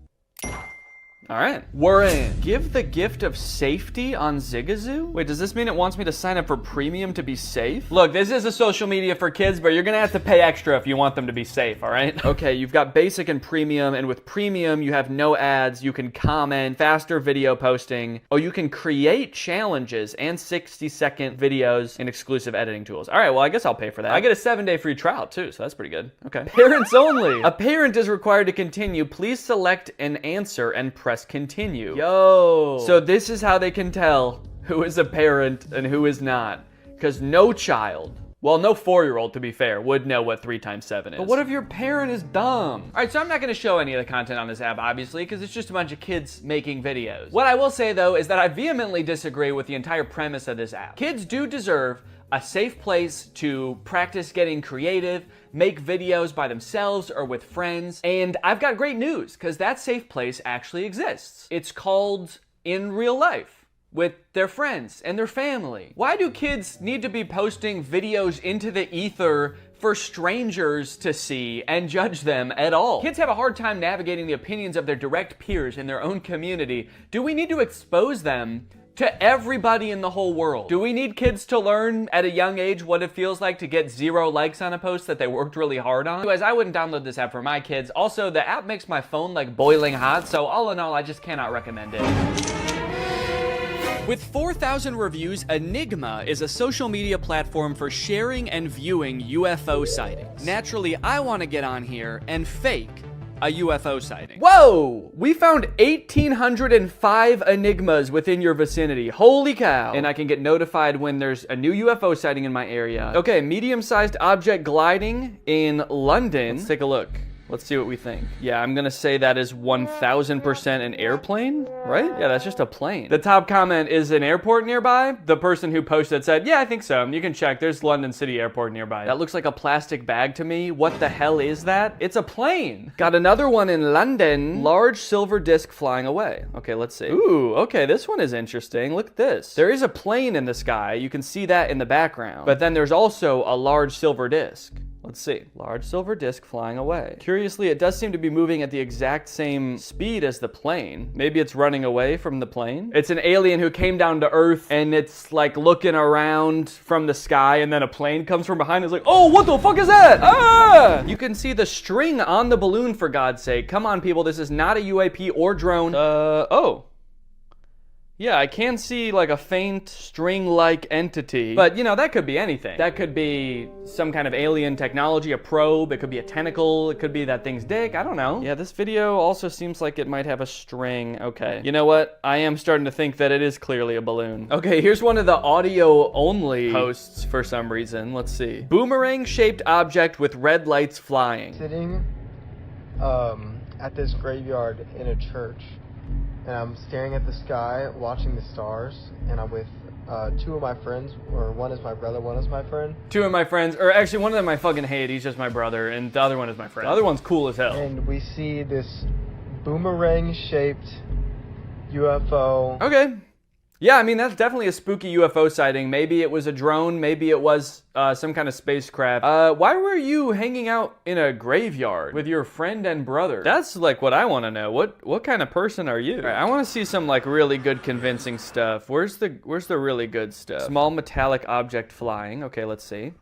All right, we're in. Give the gift of safety on Zigazoo? Wait, does this mean it wants me to sign up for premium to be safe? Look, this is a social media for kids, but you're gonna have to pay extra if you want them to be safe, all right? Okay, you've got basic and premium, and with premium, you have no ads, you can comment, faster video posting, oh, you can create challenges and 60-second videos and exclusive editing tools. All right, well, I guess I'll pay for that. I get a 7-day free trial too, so that's pretty good. Okay. Parents only. A parent is required to continue. Please select an answer and press continue. Yo. So this is how they can tell who is a parent and who is not. Because no child, well, no 4-year-old to be fair, would know what 3 times 7 is. But what if your parent is dumb? All right, so I'm not gonna show any of the content on this app, obviously, because it's just a bunch of kids making videos. What I will say though is that I vehemently disagree with the entire premise of this app. Kids do deserve a safe place to practice getting creative, make videos by themselves or with friends. And I've got great news, because that safe place actually exists. It's called in real life, with their friends and their family. Why do kids need to be posting videos into the ether for strangers to see and judge them at all? Kids have a hard time navigating the opinions of their direct peers in their own community. Do we need to expose them to everybody in the whole world? Do we need kids to learn at a young age what it feels like to get 0 likes on a post that they worked really hard on? Anyways, I wouldn't download this app for my kids. Also, the app makes my phone like boiling hot, so all in all, I just cannot recommend it. With 4,000 reviews, Enigma is a social media platform for sharing and viewing UFO sightings. Naturally, I want to get on here and fake a UFO sighting. Whoa! We found 1,805 enigmas within your vicinity. Holy cow. And I can get notified when there's a new UFO sighting in my area. Okay, medium-sized object gliding in London. Let's take a look. Let's see what we think. Yeah, I'm gonna say that is 1,000% an airplane, right? Yeah, that's just a plane. The top comment is an airport nearby. The person who posted said, yeah, I think so. You can check, there's London City Airport nearby. That looks like a plastic bag to me. What the hell is that? It's a plane. Got another one in London. Large silver disc flying away. Okay, let's see. Ooh, okay, this one is interesting. Look at this. There is a plane in the sky. You can see that in the background. But then there's also a large silver disc. Let's see. Large silver disc flying away. Curiously, it does seem to be moving at the exact same speed as the plane. Maybe it's running away from the plane. It's an alien who came down to Earth and it's like looking around from the sky and then a plane comes from behind and is like, oh, what the fuck is that? Ah! You can see the string on the balloon, for God's sake. Come on, people. This is not a UAP or drone. Oh. Yeah, I can see like a faint string-like entity, but you know, that could be anything. That could be some kind of alien technology, a probe, it could be a tentacle, it could be that thing's dick, I don't know. Yeah, this video also seems like it might have a string. Okay, you know what? I am starting to think that it is clearly a balloon. Okay, here's one of the audio-only posts for some reason. Let's see. Boomerang-shaped object with red lights flying. Sitting at this graveyard in a church. And I'm staring at the sky, watching the stars, and I'm with 2 of my friends, or one is my brother, one is my friend. 2 of my friends, or actually one of them I fucking hate, he's just my brother, and the other one is my friend. The other one's cool as hell. And we see this boomerang-shaped UFO. Okay. Yeah, I mean, that's definitely a spooky UFO sighting. Maybe it was a drone, maybe it was some kind of spacecraft. Why were you hanging out in a graveyard with your friend and brother? That's like what I want to know. What kind of person are you? All right, I want to see some like really good convincing stuff. Where's the really good stuff? Small metallic object flying. Okay, let's see.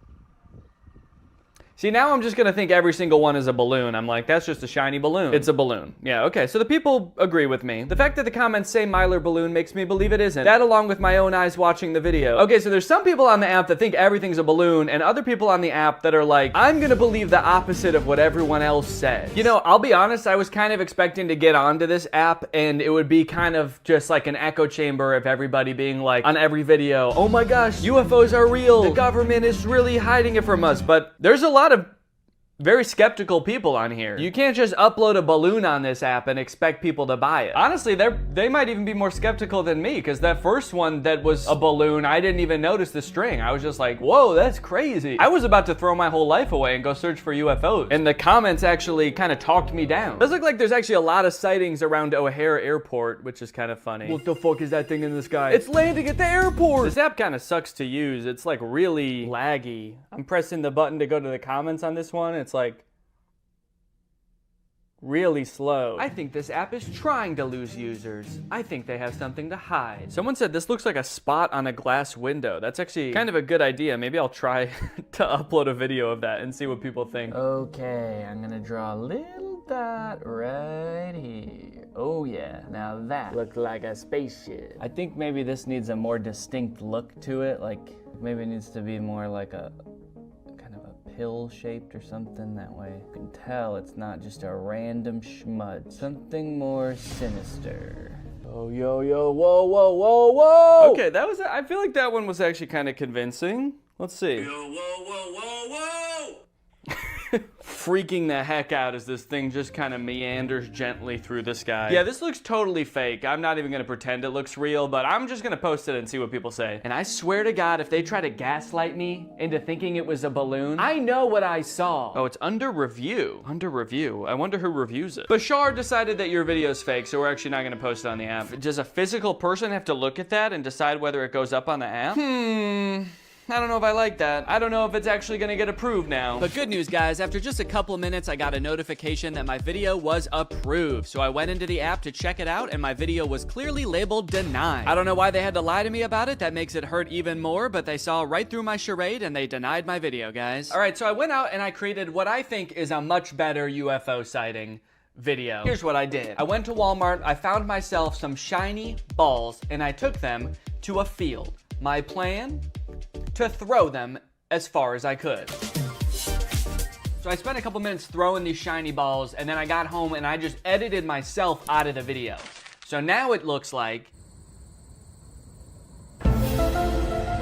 See, now I'm just gonna think every single one is a balloon. I'm like, that's just a shiny balloon. It's a balloon. Yeah, okay, so the people agree with me. The fact that the comments say Myler balloon makes me believe it isn't. That along with my own eyes watching the video. Okay, so there's some people on the app that think everything's a balloon, and other people on the app that are like, I'm gonna believe the opposite of what everyone else said. You know, I'll be honest, I was kind of expecting to get onto this app, and it would be kind of just like an echo chamber of everybody being like, on every video, oh my gosh, UFOs are real. The government is really hiding it from us, but there's a lot of very skeptical people on here. You can't just upload a balloon on this app and expect people to buy it. Honestly, they might even be more skeptical than me, because that first one that was a balloon, I didn't even notice the string. I was just like, whoa, that's crazy. I was about to throw my whole life away and go search for UFOs. And the comments actually kind of talked me down. Does look like there's actually a lot of sightings around O'Hare Airport, which is kind of funny. What the fuck is that thing in the sky? It's landing at the airport! This app kind of sucks to use. It's like really laggy. I'm pressing the button to go to the comments on this one. It's like really slow. I think this app is trying to lose users. I think they have something to hide. Someone said this looks like a spot on a glass window. That's actually kind of a good idea. Maybe I'll try to upload a video of that and see what people think. Okay, I'm gonna draw a little dot right here. Oh yeah, now that looks like a spaceship. I think maybe this needs a more distinct look to it. Like maybe it needs to be more like a pill shaped or something. That way you can tell it's not just a random schmud. Something more sinister. Oh, yo, yo, whoa, whoa, whoa, whoa! Okay, that was, I feel like that one was actually kind of convincing. Let's see. Yo, whoa, whoa, whoa, whoa! Freaking the heck out as this thing just kind of meanders gently through the sky. Yeah, this looks totally fake. I'm not even gonna pretend it looks real, but I'm just gonna post it and see what people say. And I swear to God, if they try to gaslight me into thinking it was a balloon, I know what I saw. Oh, it's under review. Under review. I wonder who reviews it. Bashar decided that your video is fake, so we're actually not gonna post it on the app. Does a physical person have to look at that and decide whether it goes up on the app? I don't know if I like that. I don't know if it's actually gonna get approved now. But good news, guys. After just a couple minutes, I got a notification that my video was approved. So I went into the app to check it out, and my video was clearly labeled denied. I don't know why they had to lie to me about it. That makes it hurt even more, but they saw right through my charade, and they denied my video, guys. All right, so I went out and I created what I think is a much better UFO sighting video. Here's what I did. I went to Walmart, I found myself some shiny balls, and I took them to a field. My plan? To throw them as far as I could. So I spent a couple minutes throwing these shiny balls, and then I got home and I just edited myself out of the video. So now it looks like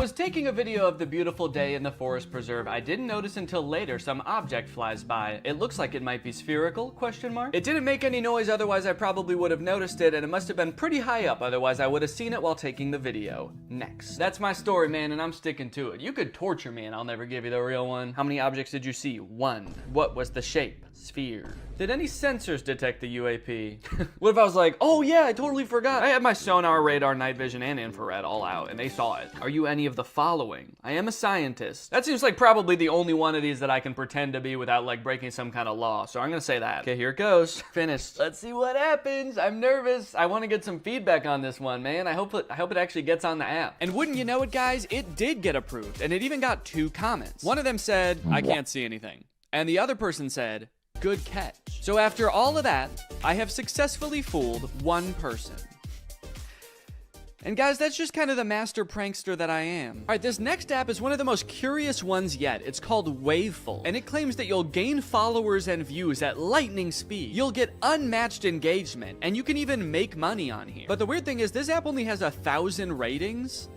was taking a video of the beautiful day in the forest preserve. I didn't notice until later some object flies by. It looks like it might be spherical, question mark. It didn't make any noise, otherwise I probably would have noticed it, and it must have been pretty high up, otherwise I would have seen it while taking the video. Next. That's my story, man, and I'm sticking to it. You could torture me and I'll never give you the real one. How many objects did you see? 1. What was the shape? Sphere. Did any sensors detect the UAP? What if I was like, oh yeah, I totally forgot. I had my sonar, radar, night vision, and infrared all out, and they saw it. Are you any of the following? I am a scientist. That seems like probably the only one of these that I can pretend to be without like breaking some kind of law, so I'm gonna say that. Okay, here it goes. Finished. Let's see what happens. I'm nervous. I want to get some feedback on this one, man. I hope it actually gets on the app. And wouldn't you know it, guys, it did get approved, and it even got 2 comments. One of them said, I can't see anything. And the other person said, good catch. So after all of that, I have successfully fooled 1 person. And guys, that's just kind of the master prankster that I am. All right, this next app is one of the most curious ones yet. It's called Waveful, and it claims that you'll gain followers and views at lightning speed. You'll get unmatched engagement, and you can even make money on here. But the weird thing is, this app only has 1,000 ratings.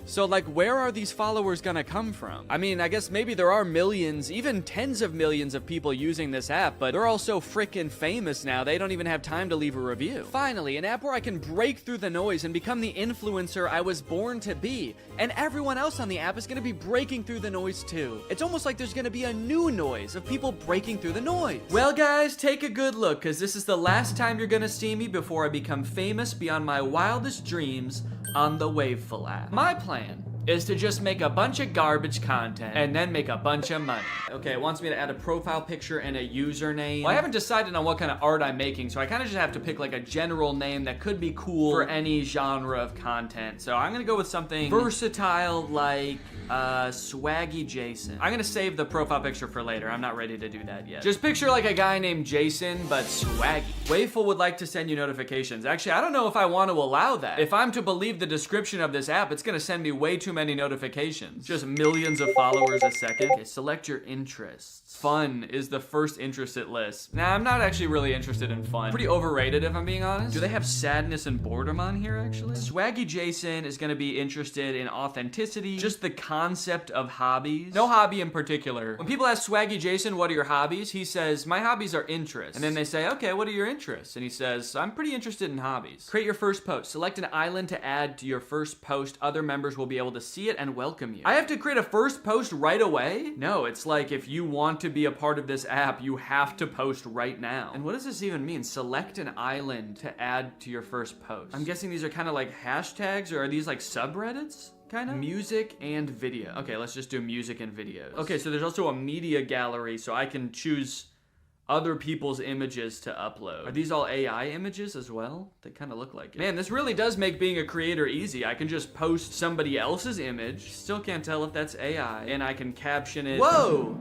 So like, where are these followers gonna come from? I mean, I guess maybe there are millions, even tens of millions of people using this app, but they're all so freaking famous now, they don't even have time to leave a review. Finally, an app where I can break through the noise and become the influencer I was born to be. And everyone else on the app is gonna be breaking through the noise too. It's almost like there's gonna be a new noise of people breaking through the noise. Well guys, take a good look, cause this is the last time you're gonna see me before I become famous beyond my wildest dreams on the Waveful app. My plan is to just make a bunch of garbage content and then make a bunch of money. Okay, it wants me to add a profile picture and a username. Well, I haven't decided on what kind of art I'm making, so I kind of just have to pick like a general name that could be cool for any genre of content. So I'm gonna go with something versatile like Swaggy Jason. I'm gonna save the profile picture for later. I'm not ready to do that yet. Just picture like a guy named Jason, but swaggy. Waveful would like to send you notifications. Actually, I don't know if I want to allow that. If I'm to believe the description of this app, it's gonna send me way too many notifications. Just millions of followers a second. Okay, select your interests. Fun is the first interest it lists. Nah, I'm not actually really interested in fun. Pretty overrated if I'm being honest. Do they have sadness and boredom on here actually? Swaggy Jason is gonna be interested in authenticity, just the content concept of hobbies. No hobby in particular. When people ask Swaggy Jason, what are your hobbies? He says, my hobbies are interests. And then they say, okay, what are your interests? And he says, I'm pretty interested in hobbies. Create your first post. Select an island to add to your first post. Other members will be able to see it and welcome you. I have to create a first post right away? No, it's like if you want to be a part of this app, you have to post right now. And what does this even mean? Select an island to add to your first post. I'm guessing these are kind of like hashtags, or are these like subreddits? Kind of? Music and video. Okay, let's just do music and videos. Okay, so there's also a media gallery, so I can choose other people's images to upload. Are these all AI images as well? They kind of look like it. Man, this really does make being a creator easy. I can just post somebody else's image. Still can't tell if that's AI. And I can caption it. Whoa!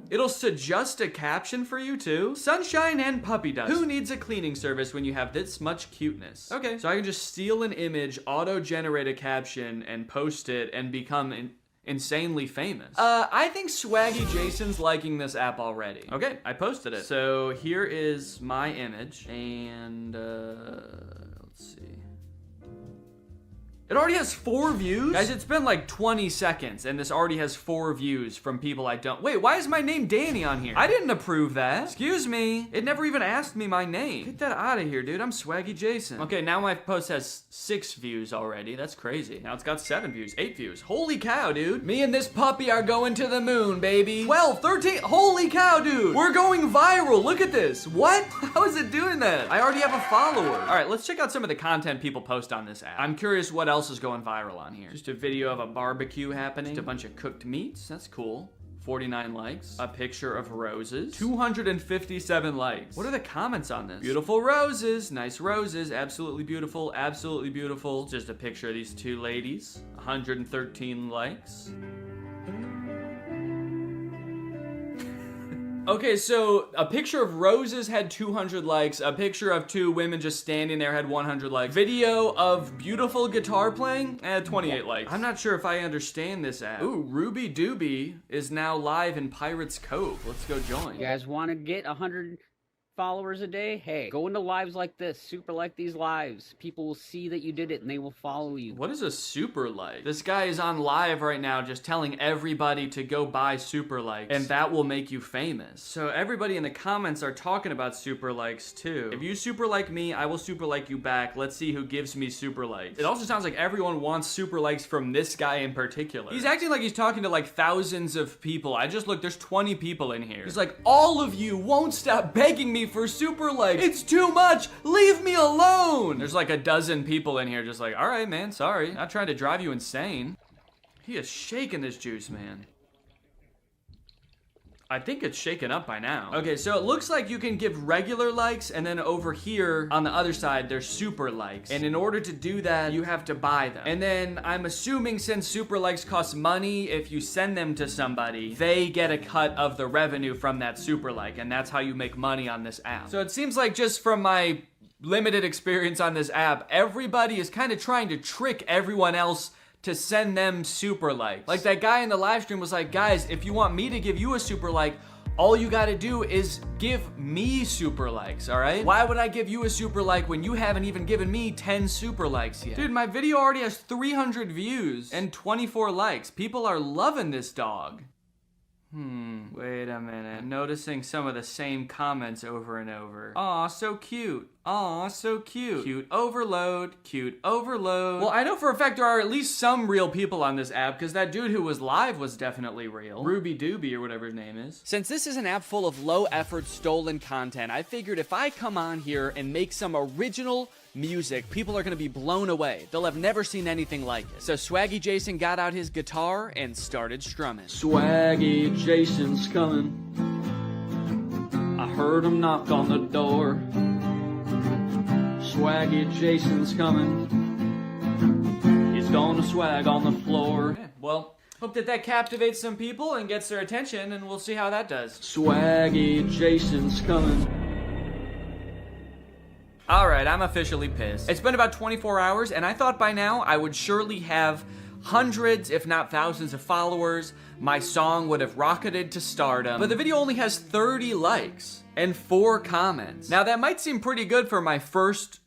It'll suggest a caption for you too? Sunshine and puppy dust. Who needs a cleaning service when you have this much cuteness? Okay, so I can just steal an image, auto-generate a caption, and post it and become insanely famous. I think Swaggy Jason's liking this app already. Okay, I posted it. So here is my image, and let's see. It already has 4 views? Guys, it's been like 20 seconds and this already has 4 views from people I don't. Wait, why is my name Danny on here? I didn't approve that. Excuse me. It never even asked me my name. Get that out of here, dude. I'm Swaggy Jason. Okay, now my post has 6 views already. That's crazy. Now it's got 7 views, 8 views. Holy cow, dude. Me and this puppy are going to the moon, baby. 12, 13. Holy cow, dude. We're going viral. Look at this. What? How is it doing that? I already have a follower. All right, let's check out some of the content people post on this app. I'm curious what else is going viral on here. Just a video of a barbecue happening. Just a bunch of cooked meats. That's cool. 49 likes. A picture of roses. 257 likes. What are the comments on this? Beautiful roses. Nice roses. Absolutely beautiful. Absolutely beautiful. Just a picture of these 2 ladies. 113 likes. Okay, so a picture of roses had 200 likes. A picture of 2 women just standing there had 100 likes. Video of beautiful guitar playing had 28 likes. I'm not sure if I understand this app. Ooh, Ruby Doobie is now live in Pirates Cove. Let's go join. You guys want to get 100 followers a day? Hey, go into lives like this. Super like these lives. People will see that you did it and they will follow you. What is a super like? This guy is on live right now just telling everybody to go buy super likes and that will make you famous. So everybody in the comments are talking about super likes too. If you super like me, I will super like you back. Let's see who gives me super likes. It also sounds like everyone wants super likes from this guy in particular. He's acting like he's talking to like thousands of people. I just looked, there's 20 people in here. He's like, all of you won't stop begging me for super likes. It's too much. Leave me alone. There's like a dozen people in here just like, all right, man, sorry. Not trying to drive you insane. He is shaking this juice, man. I think it's shaken up by now. Okay, so it looks like you can give regular likes, and then over here on the other side, there's super likes. And in order to do that, you have to buy them. And then I'm assuming since super likes cost money, if you send them to somebody, they get a cut of the revenue from that super like, and that's how you make money on this app. So it seems like just from my limited experience on this app, everybody is kind of trying to trick everyone else to send them super likes. Like that guy in the live stream was like, guys, if you want me to give you a super like, all you gotta do is give me super likes, all right? Why would I give you a super like when you haven't even given me 10 super likes yet? Dude, my video already has 300 views and 24 likes. People are loving this dog. Wait a minute. Noticing some of the same comments over and over. Aw, so cute. Aw, so cute. Cute overload. Cute overload. Well, I know for a fact there are at least some real people on this app because that dude who was live was definitely real. Ruby Doobie or whatever his name is. Since this is an app full of low effort stolen content, I figured if I come on here and make some original music, people are gonna be blown away. They'll have never seen anything like it. So Swaggy Jason got out his guitar and started strumming. Swaggy Jason's coming. I heard him knock on the door. Swaggy Jason's coming. He's gonna swag on the floor. Yeah, well, hope that captivates some people and gets their attention, and we'll see how that does. Swaggy Jason's coming. Alright, I'm officially pissed. It's been about 24 hours, and I thought by now I would surely have hundreds, if not thousands of followers. My song would have rocketed to stardom. But the video only has 30 likes and 4 comments. Now that might seem pretty good for my first,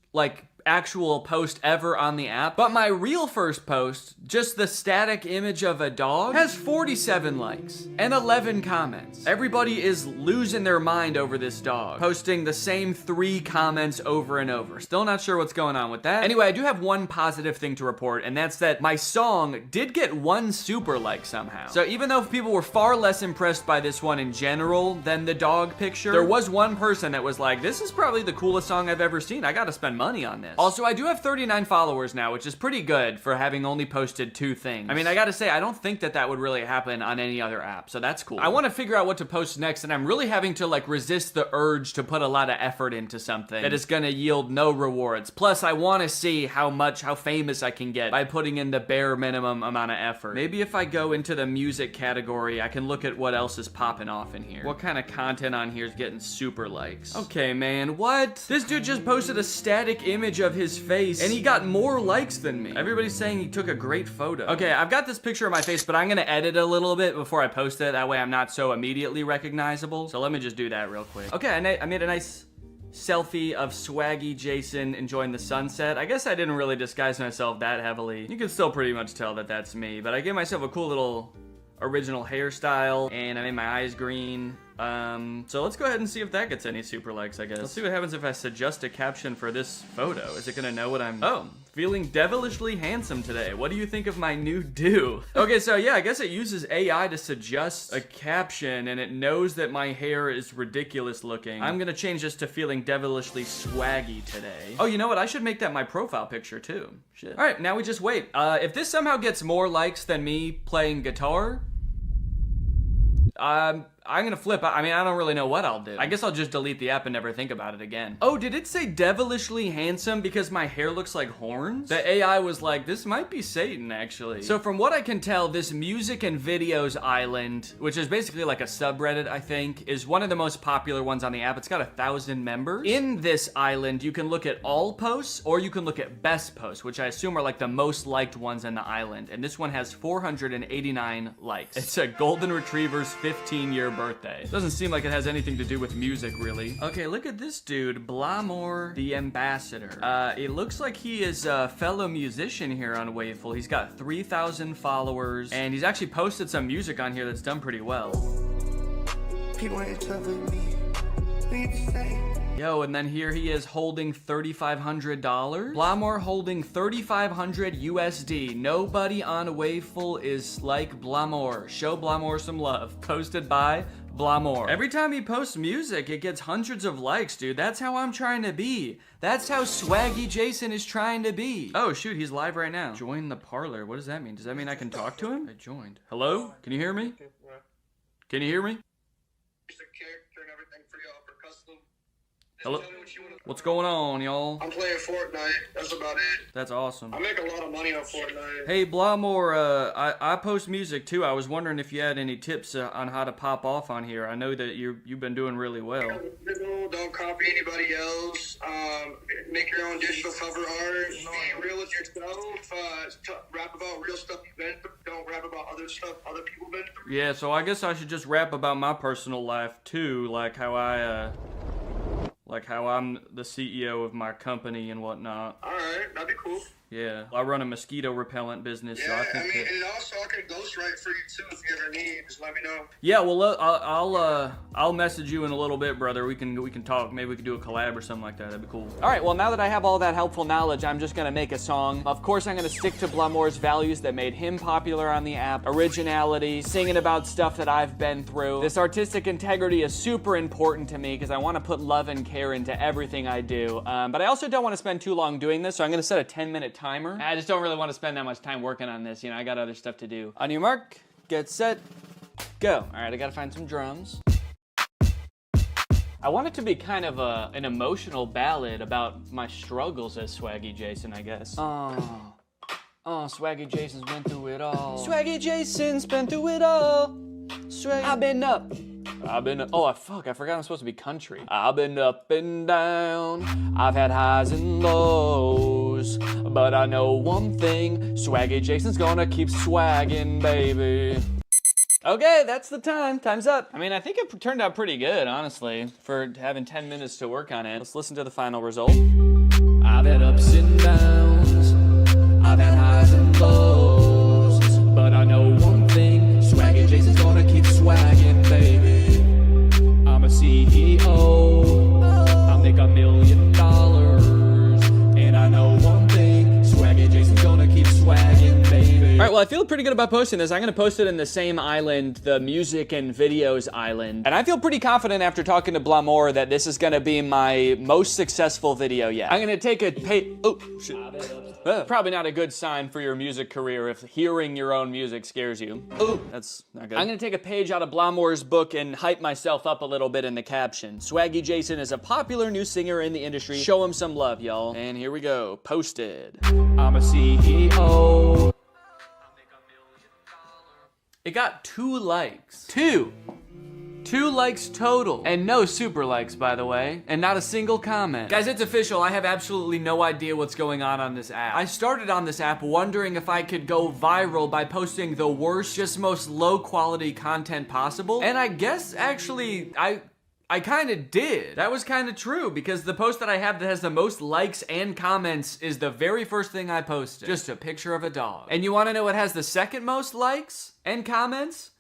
actual post ever on the app, but my real first post, just the static image of a dog, has 47 likes and 11 comments. Everybody is losing their mind over this dog, posting the same 3 comments over and over. Still not sure what's going on with that. Anyway, I do have one positive thing to report, and that's that my song did get 1 super like somehow. So even though people were far less impressed by this one in general than the dog picture, there was one person that was like, this is probably the coolest song I've ever seen. I gotta spend money on this. Also, I do have 39 followers now, which is pretty good for having only posted 2 things. I mean, I gotta say, I don't think that that would really happen on any other app, so that's cool. I wanna figure out what to post next, and I'm really having to like resist the urge to put a lot of effort into something that is gonna yield no rewards. Plus, I wanna see how famous I can get by putting in the bare minimum amount of effort. Maybe if I go into the music category, I can look at what else is popping off in here. What kind of content on here is getting super likes? Okay, man, what? This dude just posted a static image of his face, and he got more likes than me. Everybody's saying he took a great photo. Okay, I've got this picture of my face, but I'm gonna edit a little bit before I post it. That way I'm not so immediately recognizable. So let me just do that real quick. Okay, I made a nice selfie of swaggy Jason enjoying the sunset. I guess I didn't really disguise myself that heavily. You can still pretty much tell that that's me, but I gave myself a cool little original hairstyle, and I made my eyes green. So let's go ahead and see if that gets any super likes, I guess. Let's see what happens if I suggest a caption for this photo. Is it gonna know what I'm... Oh, feeling devilishly handsome today. What do you think of my new do? Okay, so yeah, I guess it uses AI to suggest a caption, and it knows that my hair is ridiculous looking. I'm gonna change this to feeling devilishly swaggy today. Oh, you know what? I should make that my profile picture too. Shit. All right, now we just wait. If this somehow gets more likes than me playing guitar, I'm gonna flip. I mean, I don't really know what I'll do. I guess I'll just delete the app and never think about it again. Oh, did it say devilishly handsome because my hair looks like horns? The AI was like, this might be Satan, actually. So from what I can tell, this music and videos island, which is basically like a subreddit, I think, is one of the most popular ones on the app. It's got 1,000 members. In this island, you can look at all posts, or you can look at best posts, which I assume are like the most liked ones in the island. And this one has 489 likes. It's a golden retriever's 15-year birthday. Doesn't seem like it has anything to do with music, really. Okay, look at this dude, Blamore the Ambassador. It looks like he is a fellow musician here on Waveful. He's got 3,000 followers, and he's actually posted some music on here that's done pretty well. People ain't telling me. Yo, and then here he is holding $3,500. Blamore holding $3,500 USD. Nobody on Waveful is like Blamore. Show Blamore some love. Posted by Blamore. Every time he posts music, it gets hundreds of likes, dude. That's how I'm trying to be. That's how swaggy Jason is trying to be. Oh, shoot, he's live right now. Join the parlor. What does that mean? Does that mean I can talk to him? I joined. Hello? Can you hear me? Can you hear me? Hello? What's going on, y'all? I'm playing Fortnite. That's about it. That's awesome. I make a lot of money on Fortnite. Hey, Blamore, I post music too. I was wondering if you had any tips on how to pop off on here. I know that you've been doing really well. Don't copy anybody else. Make your own digital cover art. Be real with yourself. Rap about real stuff you've been through. Don't rap about other stuff other people been through. Yeah, so I guess I should just rap about my personal life too, like how I'm the CEO of my company and whatnot. Alright, that'd be cool. Yeah, I run a mosquito repellent business. Yeah, so I think and also I can ghostwrite for you too if you ever need. Just let me know. Yeah, well, I'll message you in a little bit, brother. We can talk. Maybe we can do a collab or something like that. That'd be cool. All right, well, now that I have all that helpful knowledge, I'm just gonna make a song. Of course, I'm gonna stick to Blamore's values that made him popular on the app: originality, singing about stuff that I've been through. This artistic integrity is super important to me because I want to put love and care into everything I do. But I also don't want to spend too long doing this, so I'm gonna set a 10-minute timer. I just don't really want to spend that much time working on this. You know, I got other stuff to do. On your mark, get set, go. All right, I gotta find some drums. I want it to be kind of an emotional ballad about my struggles as Swaggy Jason, I guess. Oh, Swaggy Jason's been through it all. Swaggy Jason's been through it all. I've been up. Oh, fuck, I forgot I'm supposed to be country. I've been up and down. I've had highs and lows. But I know one thing. Swaggy Jason's gonna keep swagging, baby. Okay, that's the time. Time's up. I mean, I think it turned out pretty good, honestly, for having 10 minutes to work on it. Let's listen to the final result. I've had ups and downs, I've had highs and lows, but I know one thing, Swaggy Jason's gonna keep swagging, baby. I'm a CEO, I'll make $1 million, and I know one thing, Swaggy Jason's gonna keep swagging, baby. All right, well, I feel pretty good about posting this. I'm gonna post it in the same island, the music and videos island. And I feel pretty confident after talking to Blamour that this is gonna be my most successful video yet. I'm gonna take a oh, shit. Probably not a good sign for your music career if hearing your own music scares you. Oh, that's not good. I'm gonna take a page out of Blamour's book and hype myself up a little bit in the caption. Swaggy Jason is a popular new singer in the industry. Show him some love, y'all. And here we go, posted. I'm a CEO. It got 2 likes. 2 likes total. And no super likes, by the way. And not a single comment. Guys, it's official. I have absolutely no idea what's going on this app. I started on this app wondering if I could go viral by posting the worst, just most low quality content possible. And I guess actually, I kind of did. That was kind of true because the post that I have that has the most likes and comments is the very first thing I posted. Just a picture of a dog. And you want to know what has the second most likes and comments?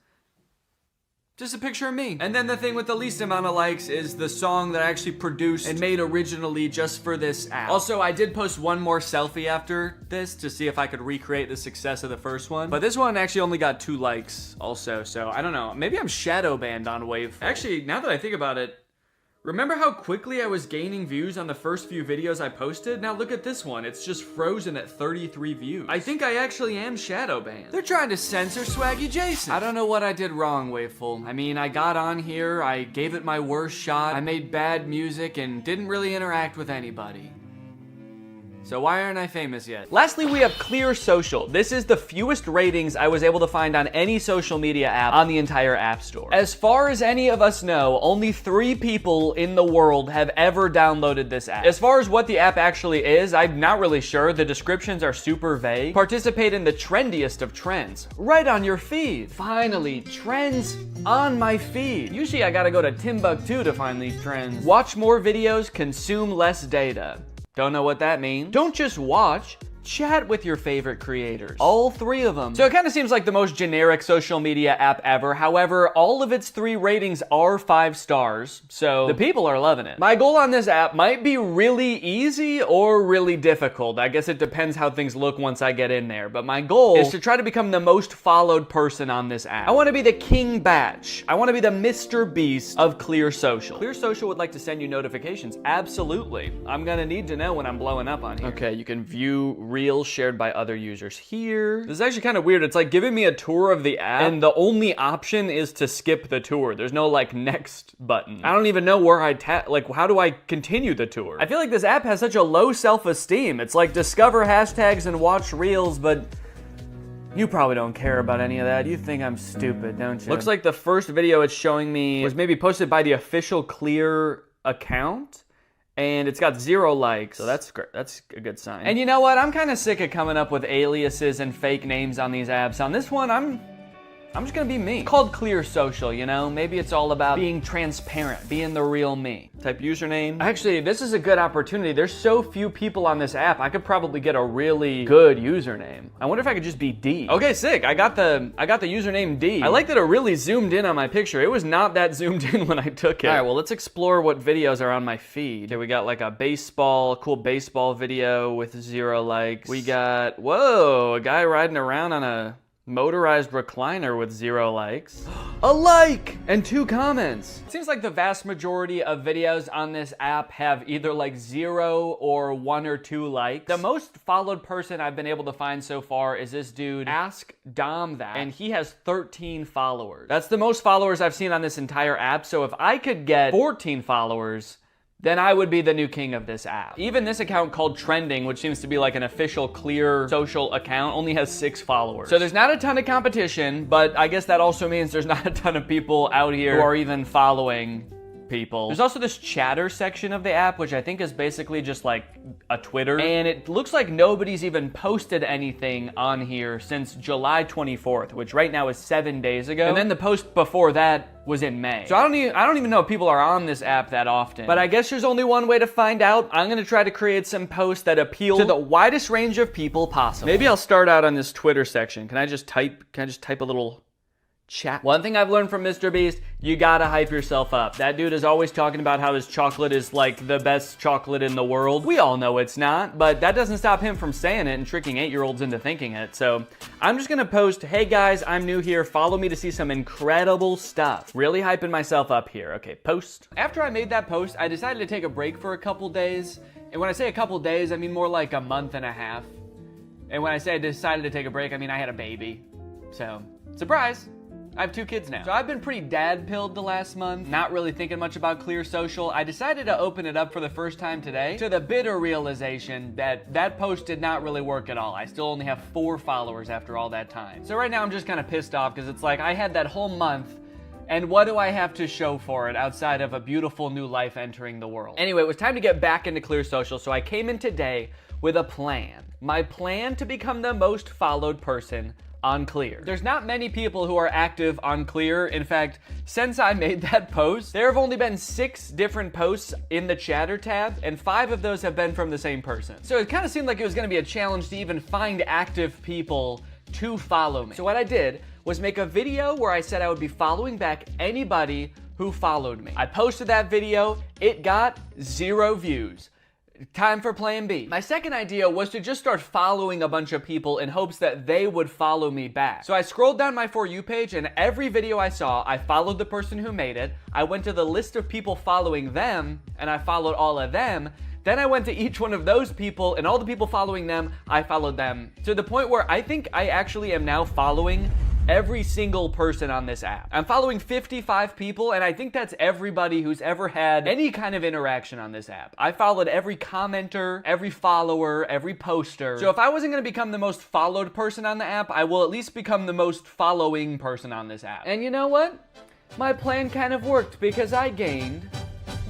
Just a picture of me. And then the thing with the least amount of likes is the song that I actually produced and made originally just for this app. Also, I did post one more selfie after this to see if I could recreate the success of the first one. But this one actually only got 2 likes also, so I don't know. Maybe I'm shadow banned on Waveful. Actually, now that I think about it, remember how quickly I was gaining views on the first few videos I posted? Now look at this one, it's just frozen at 33 views. I think I actually am shadow banned. They're trying to censor Swaggy Jason. I don't know what I did wrong, Waveful. I mean, I got on here, I gave it my worst shot, I made bad music, and didn't really interact with anybody. So why aren't I famous yet? Lastly, we have Clear Social. This is the fewest ratings I was able to find on any social media app on the entire App Store. As far as any of us know, only 3 people in the world have ever downloaded this app. As far as what the app actually is, I'm not really sure. The descriptions are super vague. Participate in the trendiest of trends. Right on your feed. Finally, trends on my feed. Usually I gotta go to Timbuktu to find these trends. Watch more videos, consume less data. Don't know what that means. Don't just watch, chat with your favorite creators. All 3 of them. So it kind of seems like the most generic social media app ever. However, all of its 3 ratings are 5 stars, so the people are loving it. My goal on this app might be really easy or really difficult. I guess it depends how things look once I get in there. But my goal is to try to become the most followed person on this app. I want to be the King Batch. I want to be the Mr. Beast of Clear Social. Clear Social would like to send you notifications. Absolutely. I'm gonna need to know when I'm blowing up on here. Okay, you can view reels shared by other users here. This is actually kind of weird. It's like giving me a tour of the app and the only option is to skip the tour. There's no like next button. I don't even know where I tap, like how do I continue the tour? I feel like this app has such a low self-esteem. It's like discover hashtags and watch reels, but you probably don't care about any of that. You think I'm stupid, don't you? Looks like the first video it's showing me was maybe posted by the official Clear account. And it's got 0 likes, so that's great. That's a good sign. And you know what? I'm kind of sick of coming up with aliases and fake names on these apps. On this one, I'm just gonna be me. It's called Clear Social, you know? Maybe it's all about being transparent, being the real me. Type username. Actually, this is a good opportunity. There's so few people on this app, I could probably get a really good username. I wonder if I could just be D. Okay, sick. I got the username D. I like that it really zoomed in on my picture. It was not that zoomed in when I took it. All right, well, let's explore what videos are on my feed. Okay, we got like a cool baseball video with 0 likes. We got, whoa, a guy riding around on a motorized recliner with 0 likes. A like! And 2 comments. It seems like the vast majority of videos on this app have either like 0 or 1 or 2 likes. The most followed person I've been able to find so far is this dude, Ask Dom That, and he has 13 followers. That's the most followers I've seen on this entire app, so if I could get 14 followers, then I would be the new king of this app. Even this account called Trending, which seems to be like an official Clear Social account, only has 6 followers. So there's not a ton of competition, but I guess that also means there's not a ton of people out here who are even following people. There's also this chatter section of the app, which I think is basically just like a Twitter. And it looks like nobody's even posted anything on here since July 24th, which right now is 7 days ago. And then the post before that was in May. So I don't even know if people are on this app that often. But I guess there's only one way to find out. I'm gonna try to create some posts that appeal to the widest range of people possible. Maybe I'll start out on this Twitter section. Can I just type a little chat? One thing I've learned from Mr. Beast, you gotta hype yourself up. That dude is always talking about how his chocolate is like the best chocolate in the world. We all know it's not, but that doesn't stop him from saying it and tricking 8-year-olds into thinking it. So I'm just gonna post, hey guys, I'm new here. Follow me to see some incredible stuff. Really hyping myself up here. Okay, post. After I made that post, I decided to take a break for a couple days. And when I say a couple days, I mean more like a month and a half. And when I say I decided to take a break, I mean I had a baby. So, surprise! I have 2 kids now. So I've been pretty dad-pilled the last month, not really thinking much about Clear Social. I decided to open it up for the first time today to the bitter realization that that post did not really work at all. I still only have 4 followers after all that time. So right now I'm just kind of pissed off because it's like I had that whole month, and what do I have to show for it outside of a beautiful new life entering the world? Anyway, it was time to get back into Clear Social, so I came in today with a plan. My plan to become the most followed person on Clear. There's not many people who are active on Clear. In fact, since I made that post, there have only been 6 different posts in the chatter tab, and 5 of those have been from the same person. So it kind of seemed like it was gonna be a challenge to even find active people to follow me. So what I did was make a video where I said I would be following back anybody who followed me. I posted that video, it got 0 views. Time for plan B. My second idea was to just start following a bunch of people in hopes that they would follow me back. So I scrolled down my For You page, and every video I saw, I followed the person who made it. I went to the list of people following them, and I followed all of them. Then I went to each one of those people, and all the people following them, I followed them. To the point where I think I actually am now following every single person on this app. I'm following 55 people, and I think that's everybody who's ever had any kind of interaction on this app. I followed every commenter, every follower, every poster. So if I wasn't gonna become the most followed person on the app, I will at least become the most following person on this app. And you know what? My plan kind of worked because I gained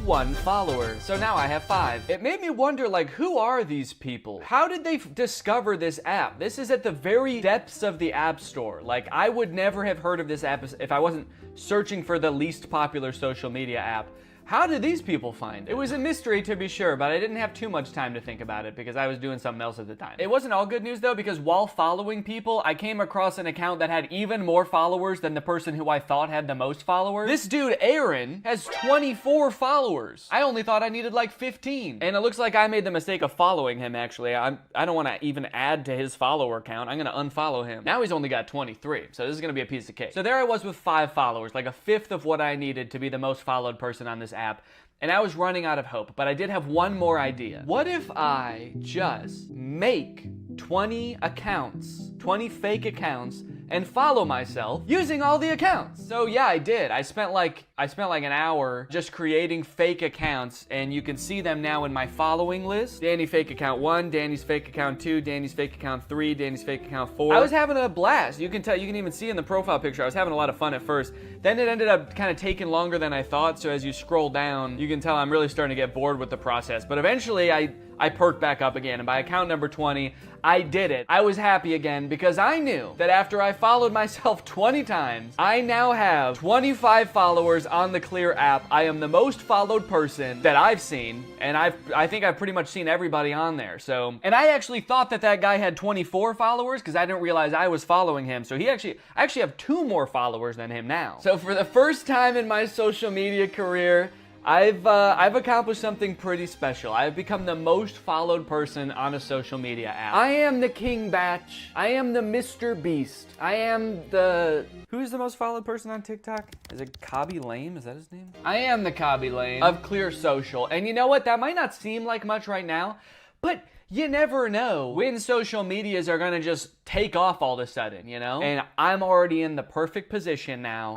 1 follower. So now I have 5. It made me wonder, like, who are these people? How did they discover this app? This is at the very depths of the App Store. Like, I would never have heard of this app if I wasn't searching for the least popular social media app. How did these people find it? It was a mystery, to be sure, but I didn't have too much time to think about it because I was doing something else at the time. It wasn't all good news though, because while following people, I came across an account that had even more followers than the person who I thought had the most followers. This dude, Aaron, has 24 followers. I only thought I needed like 15. And it looks like I made the mistake of following him, actually. I don't want to even add to his follower count. I'm going to unfollow him. Now he's only got 23, so this is going to be a piece of cake. So there I was with 5 followers, like a 1/5 of what I needed to be the most followed person on this app. And I was running out of hope, but I did have one more idea. What if I just make 20 accounts, 20 fake accounts, and follow myself using all the accounts? So yeah, I did. I spent like an hour just creating fake accounts, and you can see them now in my following list. Danny fake account 1, Danny's fake account 2, Danny's fake account 3, Danny's fake account 4. I was having a blast. You can tell, you can even see in the profile picture, I was having a lot of fun at first. Then it ended up kind of taking longer than I thought, so as you scroll down, you can tell I'm really starting to get bored with the process. But eventually I perked back up again, and by account number 20, I did it. I was happy again because I knew that after I followed myself 20 times, I now have 25 followers on the Clear app. I am the most followed person that I've seen, and I think I've pretty much seen everybody on there. So, and I actually thought that guy had 24 followers because I didn't realize I was following him. So I actually have 2 more followers than him now. So for the first time in my social media career, I've accomplished something pretty special. I've become the most followed person on a social media app. I am the King Batch. I am the Mr. Beast. I am the... Who's the most followed person on TikTok? Is it Cobby Lame? Is that his name? I am the Cobby Lame of Clear Social. And you know what? That might not seem like much right now, but you never know when social medias are gonna just take off all of a sudden, you know? And I'm already in the perfect position now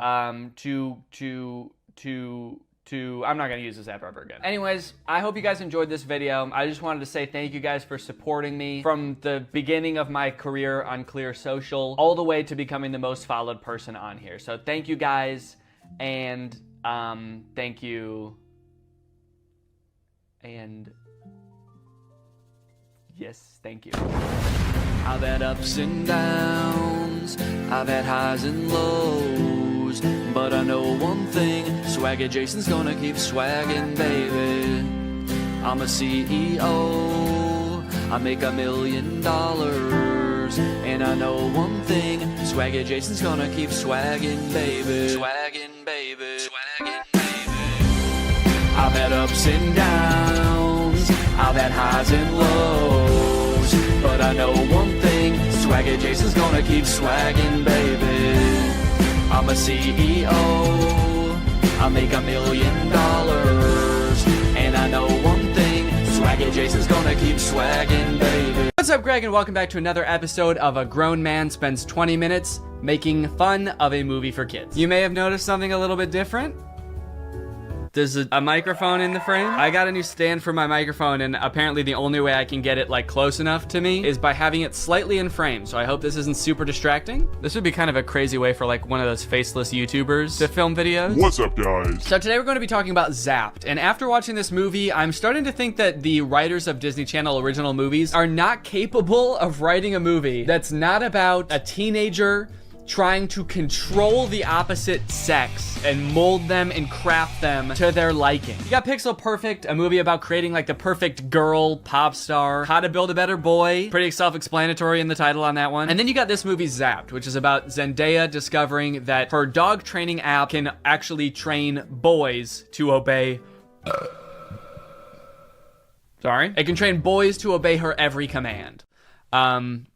I'm not gonna use this app ever again. Anyways, I hope you guys enjoyed this video. I just wanted to say thank you guys for supporting me from the beginning of my career on Clear Social all the way to becoming the most followed person on here. So thank you guys, and Thank you. And yes, thank you. I've had ups and downs, I've had highs and lows, but I know one thing, Swagger Jason's gonna keep swagging, baby. I'm a CEO, I make $1 million, and I know one thing, Swagger Jason's gonna keep swagging, baby. Swagging, baby. Swagging, baby. I've had ups and downs, I've had highs and lows, but I know one thing, Swagger Jason's gonna keep swagging, baby. I'm a CEO, I make $1 million, and I know one thing, Swagger Jason's gonna keep swagging, baby. What's up, Greg, and welcome back to another episode of A Grown Man Spends 20 Minutes Making Fun of a Movie for Kids. You may have noticed something a little bit different. There's a microphone in the frame. I got a new stand for my microphone, and apparently the only way I can get it like close enough to me is by having it slightly in frame. So I hope this isn't super distracting. This would be kind of a crazy way for like one of those faceless YouTubers to film videos. What's up, guys? So today we're going to be talking about Zapped. And after watching this movie, I'm starting to think that the writers of Disney Channel original movies are not capable of writing a movie that's not about a teenager trying to control the opposite sex and mold them and craft them to their liking. You got Pixel Perfect, a movie about creating like the perfect girl pop star, How to Build a Better Boy, pretty self-explanatory in the title on that one. And then you got this movie Zapped, which is about Zendaya discovering that her dog training app can actually train boys to obey it can train boys to obey her every command.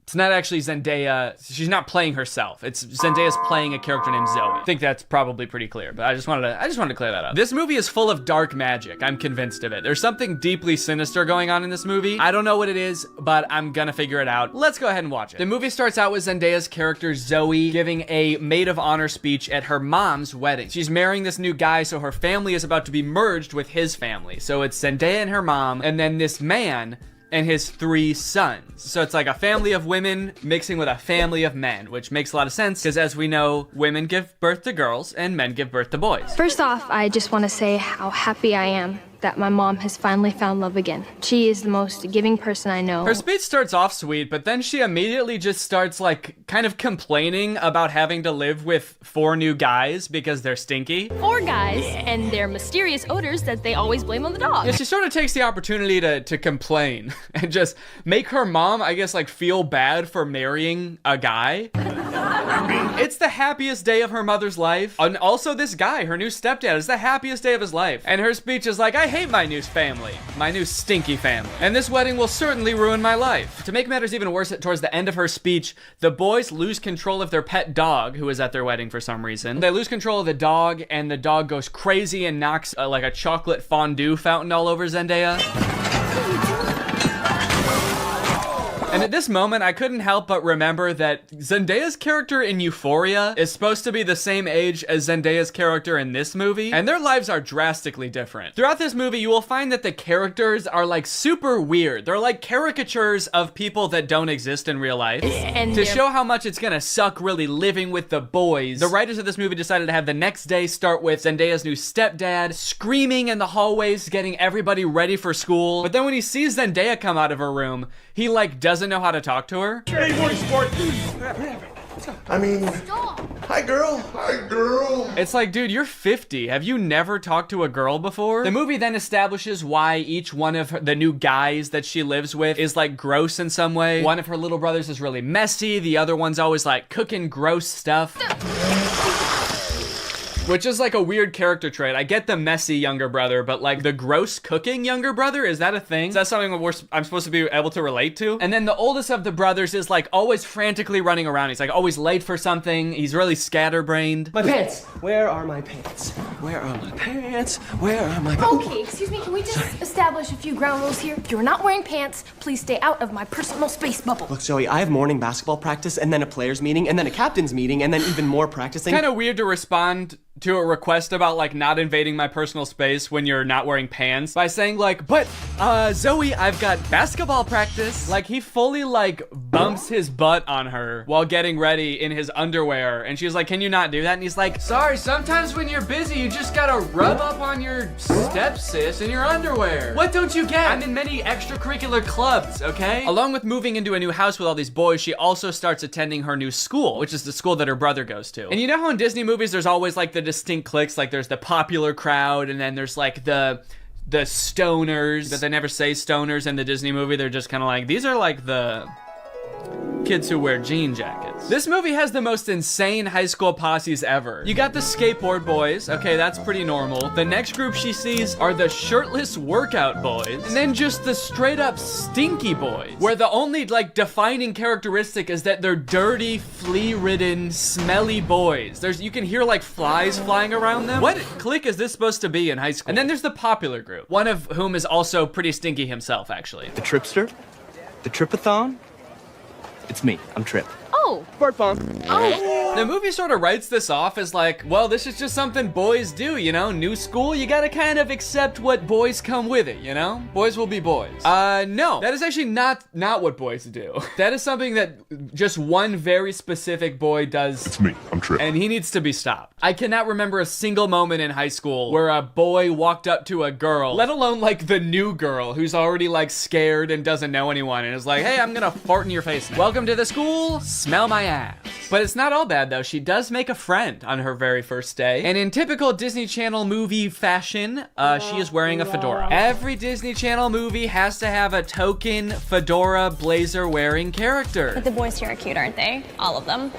It's not actually Zendaya, she's not playing herself. It's Zendaya's playing a character named Zoe. I think that's probably pretty clear, but I just wanted to clear that up. This movie is full of dark magic. I'm convinced of it. There's something deeply sinister going on in this movie. I don't know what it is, but I'm gonna figure it out. Let's go ahead and watch it. The movie starts out with Zendaya's character Zoe giving a maid of honor speech at her mom's wedding. She's marrying this new guy, so her family is about to be merged with his family. So it's Zendaya and her mom, and then this man and his 3 sons. So it's like a family of women mixing with a family of men, which makes a lot of sense because as we know, women give birth to girls and men give birth to boys. First off, I just want to say how happy I am that my mom has finally found love again. She is the most giving person I know. Her speech starts off sweet, but then she immediately just starts like kind of complaining about having to live with 4 new guys because they're stinky. 4 guys and their mysterious odors that they always blame on the dog. Yeah, she sort of takes the opportunity to complain and just make her mom, I guess, like feel bad for marrying a guy. It's the happiest day of her mother's life. And also this guy, her new stepdad, is the happiest day of his life. And her speech is like, I hate my new family, my new stinky family. And this wedding will certainly ruin my life. To make matters even worse, towards the end of her speech, the boys lose control of their pet dog, who is at their wedding for some reason. They lose control of the dog, and the dog goes crazy and knocks like a chocolate fondue fountain all over Zendaya. And at this moment, I couldn't help but remember that Zendaya's character in Euphoria is supposed to be the same age as Zendaya's character in this movie, and their lives are drastically different. Throughout this movie, you will find that the characters are like super weird. They're like caricatures of people that don't exist in real life. And to show how much it's gonna suck really living with the boys, the writers of this movie decided to have the next day start with Zendaya's new stepdad screaming in the hallways, getting everybody ready for school. But then when he sees Zendaya come out of her room, he like doesn't know how to talk to her. Hey, morning, sport. I mean, hi, girl. Hi, girl. It's like, dude, you're 50. Have you never talked to a girl before? The movie then establishes why each one of the new guys that she lives with is like gross in some way. One of her little brothers is really messy. The other one's always like cooking gross stuff. Which is like a weird character trait. I get the messy younger brother, but like the gross cooking younger brother, is that a thing? Is that something I'm supposed to be able to relate to? And then the oldest of the brothers is like always frantically running around. He's like always late for something. He's really scatterbrained. My pants. Where are my pants? Where are my pants? Where are my pants? Okay, excuse me, can we just establish a few ground rules here? If you're not wearing pants, please stay out of my personal space bubble. Look, Zoe, I have morning basketball practice and then a players meeting and then a captain's meeting and then even more practicing. Kind of weird to respond to a request about like not invading my personal space when you're not wearing pants by saying like, but Zoe, I've got basketball practice. Like he fully like bumps his butt on her while getting ready in his underwear. And she's like, can you not do that? And he's like, sorry, sometimes when you're busy, you just gotta rub up on your stepsis in your underwear. What don't you get? I'm in many extracurricular clubs, okay? Along with moving into a new house with all these boys, she also starts attending her new school, which is the school that her brother goes to. And you know how in Disney movies, there's always like the distinct cliques, like there's the popular crowd and then there's like the stoners, but they never say stoners in the Disney movie. They're just kind of like, these are like the kids who wear jean jackets. This movie has the most insane high school posses ever. You got the skateboard boys. Okay, that's pretty normal. The next group she sees are the shirtless workout boys. And then just the straight up stinky boys, where the only like defining characteristic is that they're dirty, flea-ridden, smelly boys. You can hear like flies flying around them. What clique is this supposed to be in high school? And then there's the popular group, one of whom is also pretty stinky himself, actually. The Tripster? The Tripathon? It's me. I'm Trip. Oh. Fart bomb. Oh. The movie sort of writes this off as like, well, this is just something boys do, you know? New school, you gotta kind of accept what boys come with it, you know? Boys will be boys. No, that is actually not what boys do. That is something that just one very specific boy does. It's me. I'm Trip. And he needs to be stopped. I cannot remember a single moment in high school where a boy walked up to a girl, let alone like the new girl who's already like scared and doesn't know anyone and is like, hey, I'm gonna fart in your face now. Welcome to the school, smell my ass. But it's not all bad though. She does make a friend on her very first day. And in typical Disney Channel movie fashion, she is wearing a fedora. Every Disney Channel movie has to have a token fedora blazer wearing character. But the boys here are cute, aren't they? All of them.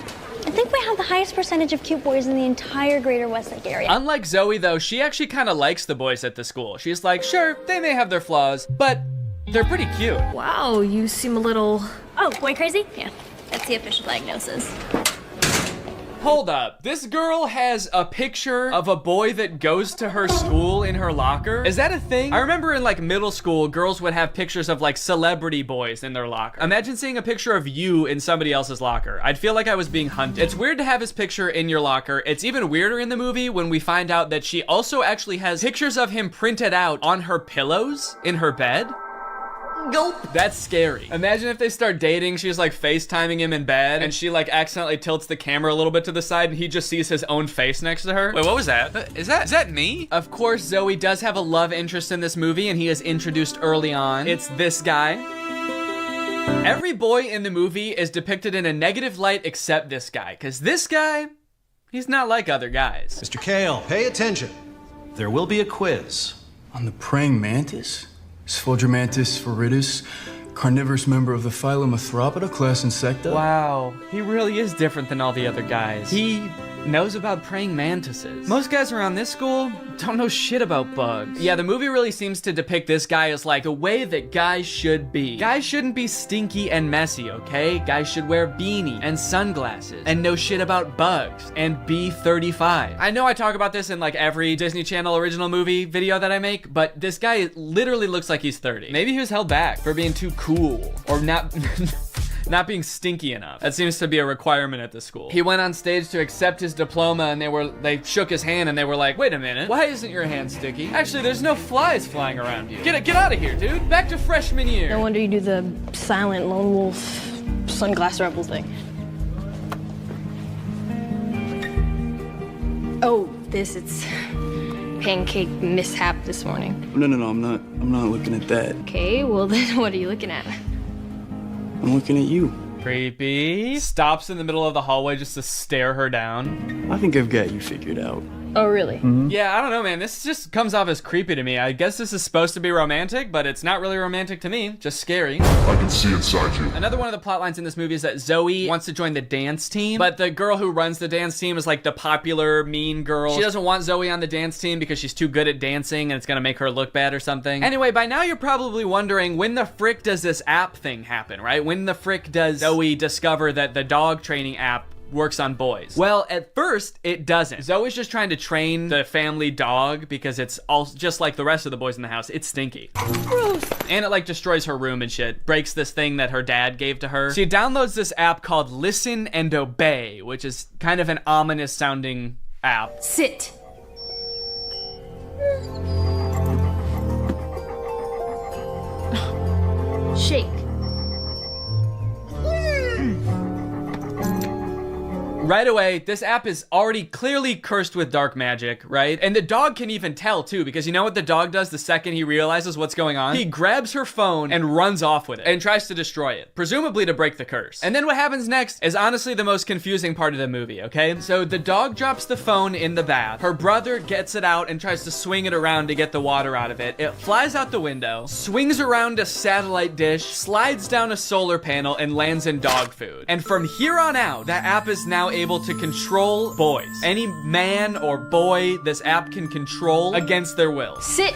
I think we have the highest percentage of cute boys in the entire greater Westlake area. Unlike Zoe though, she actually kind of likes the boys at the school. She's like, sure, they may have their flaws, but they're pretty cute. Wow, you seem a little... Oh, boy crazy? Yeah, that's the official diagnosis. Hold up, this girl has a picture of a boy that goes to her school in her locker? Is that a thing? I remember in like middle school, girls would have pictures of like celebrity boys in their locker. Imagine seeing a picture of you in somebody else's locker. I'd feel like I was being hunted. It's weird to have his picture in your locker. It's even weirder in the movie when we find out that she also actually has pictures of him printed out on her pillows in her bed. Gulp. That's scary. Imagine if they start dating, she's like FaceTiming him in bed, and she like accidentally tilts the camera a little bit to the side, and he just sees his own face next to her. Wait, what was that? Is that me? Of course, Zoe does have a love interest in this movie, and he is introduced early on. It's this guy. Every boy in the movie is depicted in a negative light except this guy, because this guy, he's not like other guys. Mr. Kale, pay attention. There will be a quiz on the praying mantis. Sphodromantis viridis, carnivorous member of the phylum Arthropoda, class Insecta. Wow, he really is different than all the other guys. He knows about praying mantises. Most guys around this school don't know shit about bugs. Yeah, the movie really seems to depict this guy as like the way that guys should be. Guys shouldn't be stinky and messy, okay? Guys should wear beanie and sunglasses and know shit about bugs and be 35. I know I talk about this in like every Disney Channel original movie video that I make, but this guy literally looks like he's 30. Maybe he was held back for being too cool or not not being stinky enough. That seems to be a requirement at the school. He went on stage to accept his diploma and they shook his hand and they were like, wait a minute, why isn't your hand sticky? Actually, there's no flies flying around you. Get out of here, dude. Back to freshman year. No wonder you do the silent lone wolf sunglass rebel thing. Oh, it's pancake mishap this morning. No, I'm not looking at that. Okay, well then what are you looking at? I'm looking at you. Creepy. Stops in the middle of the hallway just to stare her down. I think I've got you figured out. Oh, really? Mm-hmm. Yeah, I don't know, man. This just comes off as creepy to me. I guess this is supposed to be romantic, but it's not really romantic to me. Just scary. I can see inside you. Another one of the plot lines in this movie is that Zoe wants to join the dance team, but the girl who runs the dance team is like the popular mean girl. She doesn't want Zoe on the dance team because she's too good at dancing and it's gonna make her look bad or something. Anyway, by now you're probably wondering, when the frick does this app thing happen, right? When the frick does Zoe discover that the dog training app works on boys? Well, at first, it doesn't. Zoe's just trying to train the family dog because it's all just like the rest of the boys in the house. It's stinky. Gross. And it like destroys her room and shit. Breaks this thing that her dad gave to her. She downloads this app called Listen and Obey, which is kind of an ominous sounding app. Sit. Shake. Right away, this app is already clearly cursed with dark magic, right? And the dog can even tell too, because you know what the dog does the second he realizes what's going on? He grabs her phone and runs off with it and tries to destroy it, presumably to break the curse. And then what happens next is honestly the most confusing part of the movie, okay? So the dog drops the phone in the bath. Her brother gets it out and tries to swing it around to get the water out of it. It flies out the window, swings around a satellite dish, slides down a solar panel, and lands in dog food. And from here on out, that app is now able to control boys. Any man or boy this app can control against their will. Sit.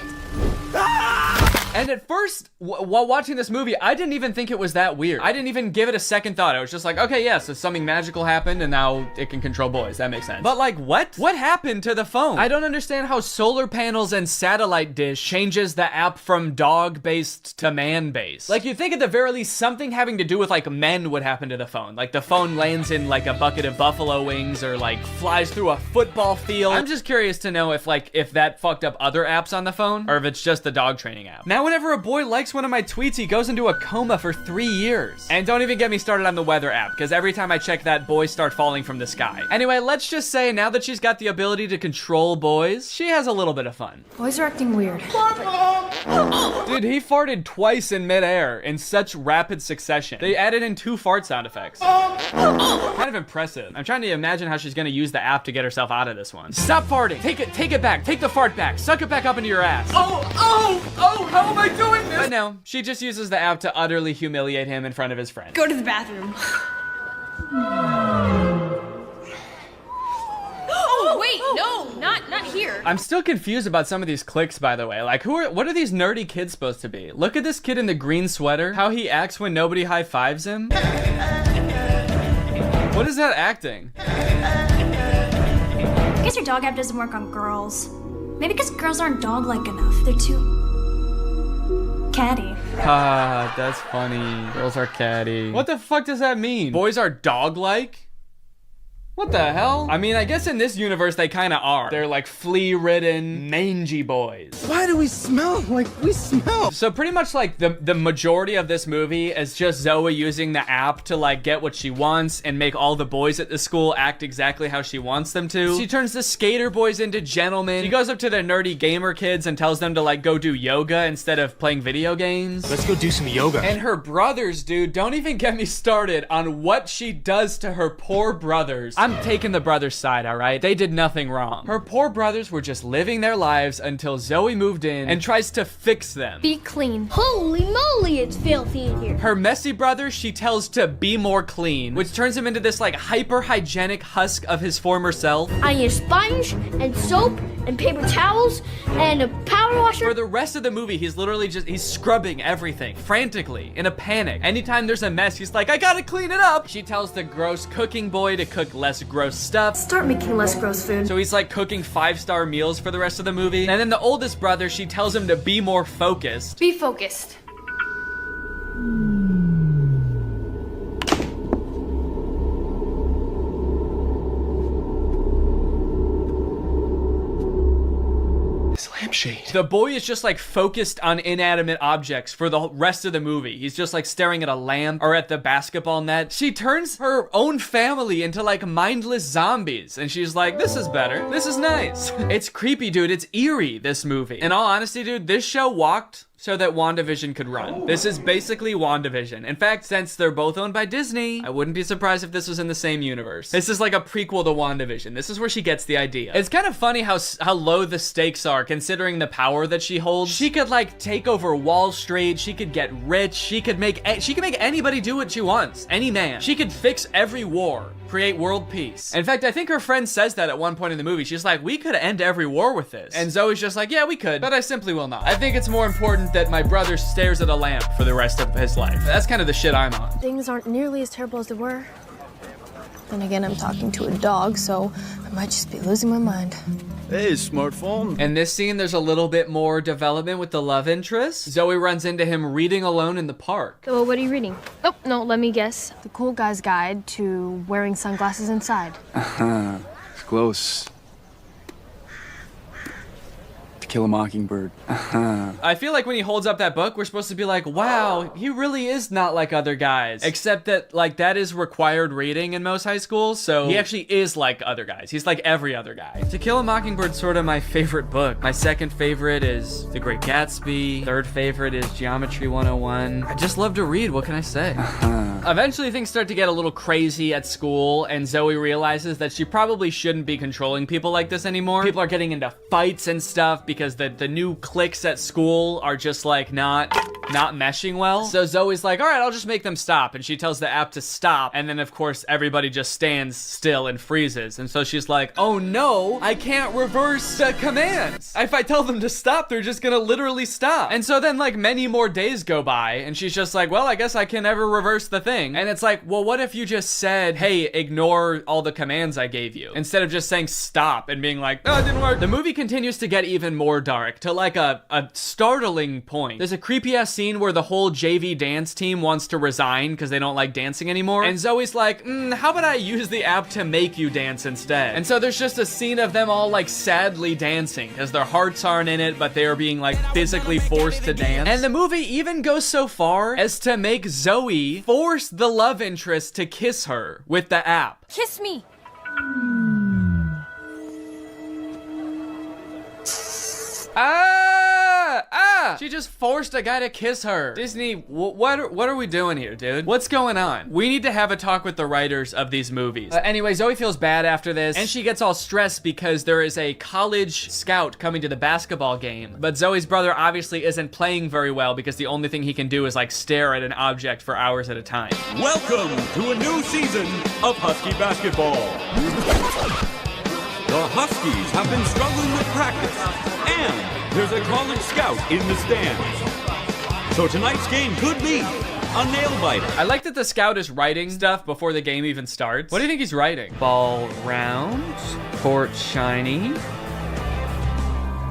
And at first, while watching this movie, I didn't even think it was that weird. I didn't even give it a second thought. I was just like, okay, yeah, so something magical happened and now it can control boys. That makes sense. But like, what? What happened to the phone? I don't understand how solar panels and satellite dish changes the app from dog-based to man-based. Like, you'd think at the very least something having to do with like men would happen to the phone. Like the phone lands in like a bucket of buffalo wings or like flies through a football field. I'm just curious to know if that fucked up other apps on the phone or if it's just the dog training app. Now, whenever a boy likes one of my tweets, he goes into a coma for 3 years. And don't even get me started on the weather app, because every time I check that, boys start falling from the sky. Anyway, let's just say now that she's got the ability to control boys, she has a little bit of fun. Boys are acting weird. Dude, he farted twice in midair in such rapid succession. They added in 2 fart sound effects. Kind of impressive. I'm trying to imagine how she's gonna use the app to get herself out of this one. Stop farting. Take it back. Take the fart back. Suck it back up into your ass. Oh, how am I doing this? But no, she just uses the app to utterly humiliate him in front of his friends. Go to the bathroom. Oh, wait, no, not here. I'm still confused about some of these clicks, by the way. Like, what are these nerdy kids supposed to be? Look at this kid in the green sweater. How he acts when nobody high-fives him. What is that acting? I guess your dog app doesn't work on girls. Maybe because girls aren't dog-like enough. They're too catty. Ah, that's funny. Girls are catty. What the fuck does that mean? Boys are dog-like? What the hell? I mean, I guess in this universe they kind of are. They're like flea-ridden, mangy boys. Why do we smell like we smell? So pretty much like the majority of this movie is just Zoe using the app to like get what she wants and make all the boys at the school act exactly how she wants them to. She turns the skater boys into gentlemen. She goes up to the nerdy gamer kids and tells them to like go do yoga instead of playing video games. Let's go do some yoga. And her brothers, dude, don't even get me started on what she does to her poor brothers. I'm taking the brothers' side, all right? They did nothing wrong. Her poor brothers were just living their lives until Zoe moved in and tries to fix them. Be clean. Holy moly, it's filthy in here. Her messy brother, she tells to be more clean, which turns him into this like hyper-hygienic husk of his former self. I need a sponge and soap and paper towels and a power washer. For the rest of the movie, he's literally he's scrubbing everything frantically in a panic. Anytime there's a mess, he's like, I gotta clean it up. She tells the gross cooking boy to cook less gross stuff. Start making less gross food. So he's like cooking 5-star meals for the rest of the movie. And then the oldest brother, she tells him to be more focused. Be focused. Lampshade. The boy is just like focused on inanimate objects for the rest of the movie. He's just like staring at a lamp or at the basketball net. She turns her own family into like mindless zombies and she's like, this is better. This is nice. It's creepy, dude. It's eerie, this movie. In all honesty, dude, this show walked so that WandaVision could run. This is basically WandaVision. In fact, since they're both owned by Disney, I wouldn't be surprised if this was in the same universe. This is like a prequel to WandaVision. This is where she gets the idea. It's kind of funny how low the stakes are considering the power that she holds. She could like take over Wall Street. She could get rich. She could make anybody do what she wants. Any man. She could fix every war. Create world peace. In fact, I think her friend says that at one point in the movie. She's like, we could end every war with this. And Zoe's just like, yeah, we could, but I simply will not. I think it's more important that my brother stares at a lamp for the rest of his life. That's kind of the shit I'm on. Things aren't nearly as terrible as they were. Then again, I'm talking to a dog, so I might just be losing my mind. Hey, smartphone. In this scene, there's a little bit more development with the love interest. Zoe runs into him reading alone in the park. Well, what are you reading? Oh, no, let me guess. The Cool Guy's Guide to Wearing Sunglasses Inside. It's close. Kill a Mockingbird. I feel like when he holds up that book, we're supposed to be like, wow, he really is not like other guys. Except that, like, that is required reading in most high schools, so he actually is like other guys. He's like every other guy. To Kill a Mockingbird's sort of my favorite book. My second favorite is The Great Gatsby. Third favorite is Geometry 101. I just love to read, what can I say? Eventually things start to get a little crazy at school, and Zoe realizes that she probably shouldn't be controlling people like this anymore. People are getting into fights and stuff because the new cliques at school are just like not meshing well. So Zoe's like, all right, I'll just make them stop. And she tells the app to stop. And then of course, everybody just stands still and freezes. And so she's like, oh no, I can't reverse the commands. If I tell them to stop, they're just gonna literally stop. And so then like many more days go by and she's just like, well, I guess I can never reverse the thing. And it's like, well, what if you just said, hey, ignore all the commands I gave you, instead of just saying stop and being like, oh, it didn't work. The movie continues to get even more dark to like a startling point. There's a creepy ass scene where the whole JV dance team wants to resign because they don't like dancing anymore. And Zoe's like, how about I use the app to make you dance instead? And so there's just a scene of them all like sadly dancing because their hearts aren't in it, but they are being like physically forced to dance. And the movie even goes so far as to make Zoe force the love interest to kiss her with the app. Kiss me. She just forced a guy to kiss her. Disney, what are we doing here, dude? What's going on? We need to have a talk with the writers of these movies. Anyway, Zoe feels bad after this, and she gets all stressed because there is a college scout coming to the basketball game. But Zoe's brother obviously isn't playing very well because the only thing he can do is like stare at an object for hours at a time. Welcome to a new season of Husky basketball. The Huskies have been struggling with practice, and there's a college scout in the stands. So tonight's game could be a nail-biter. I like that the scout is writing stuff before the game even starts. What do you think he's writing? Ball round, court shiny,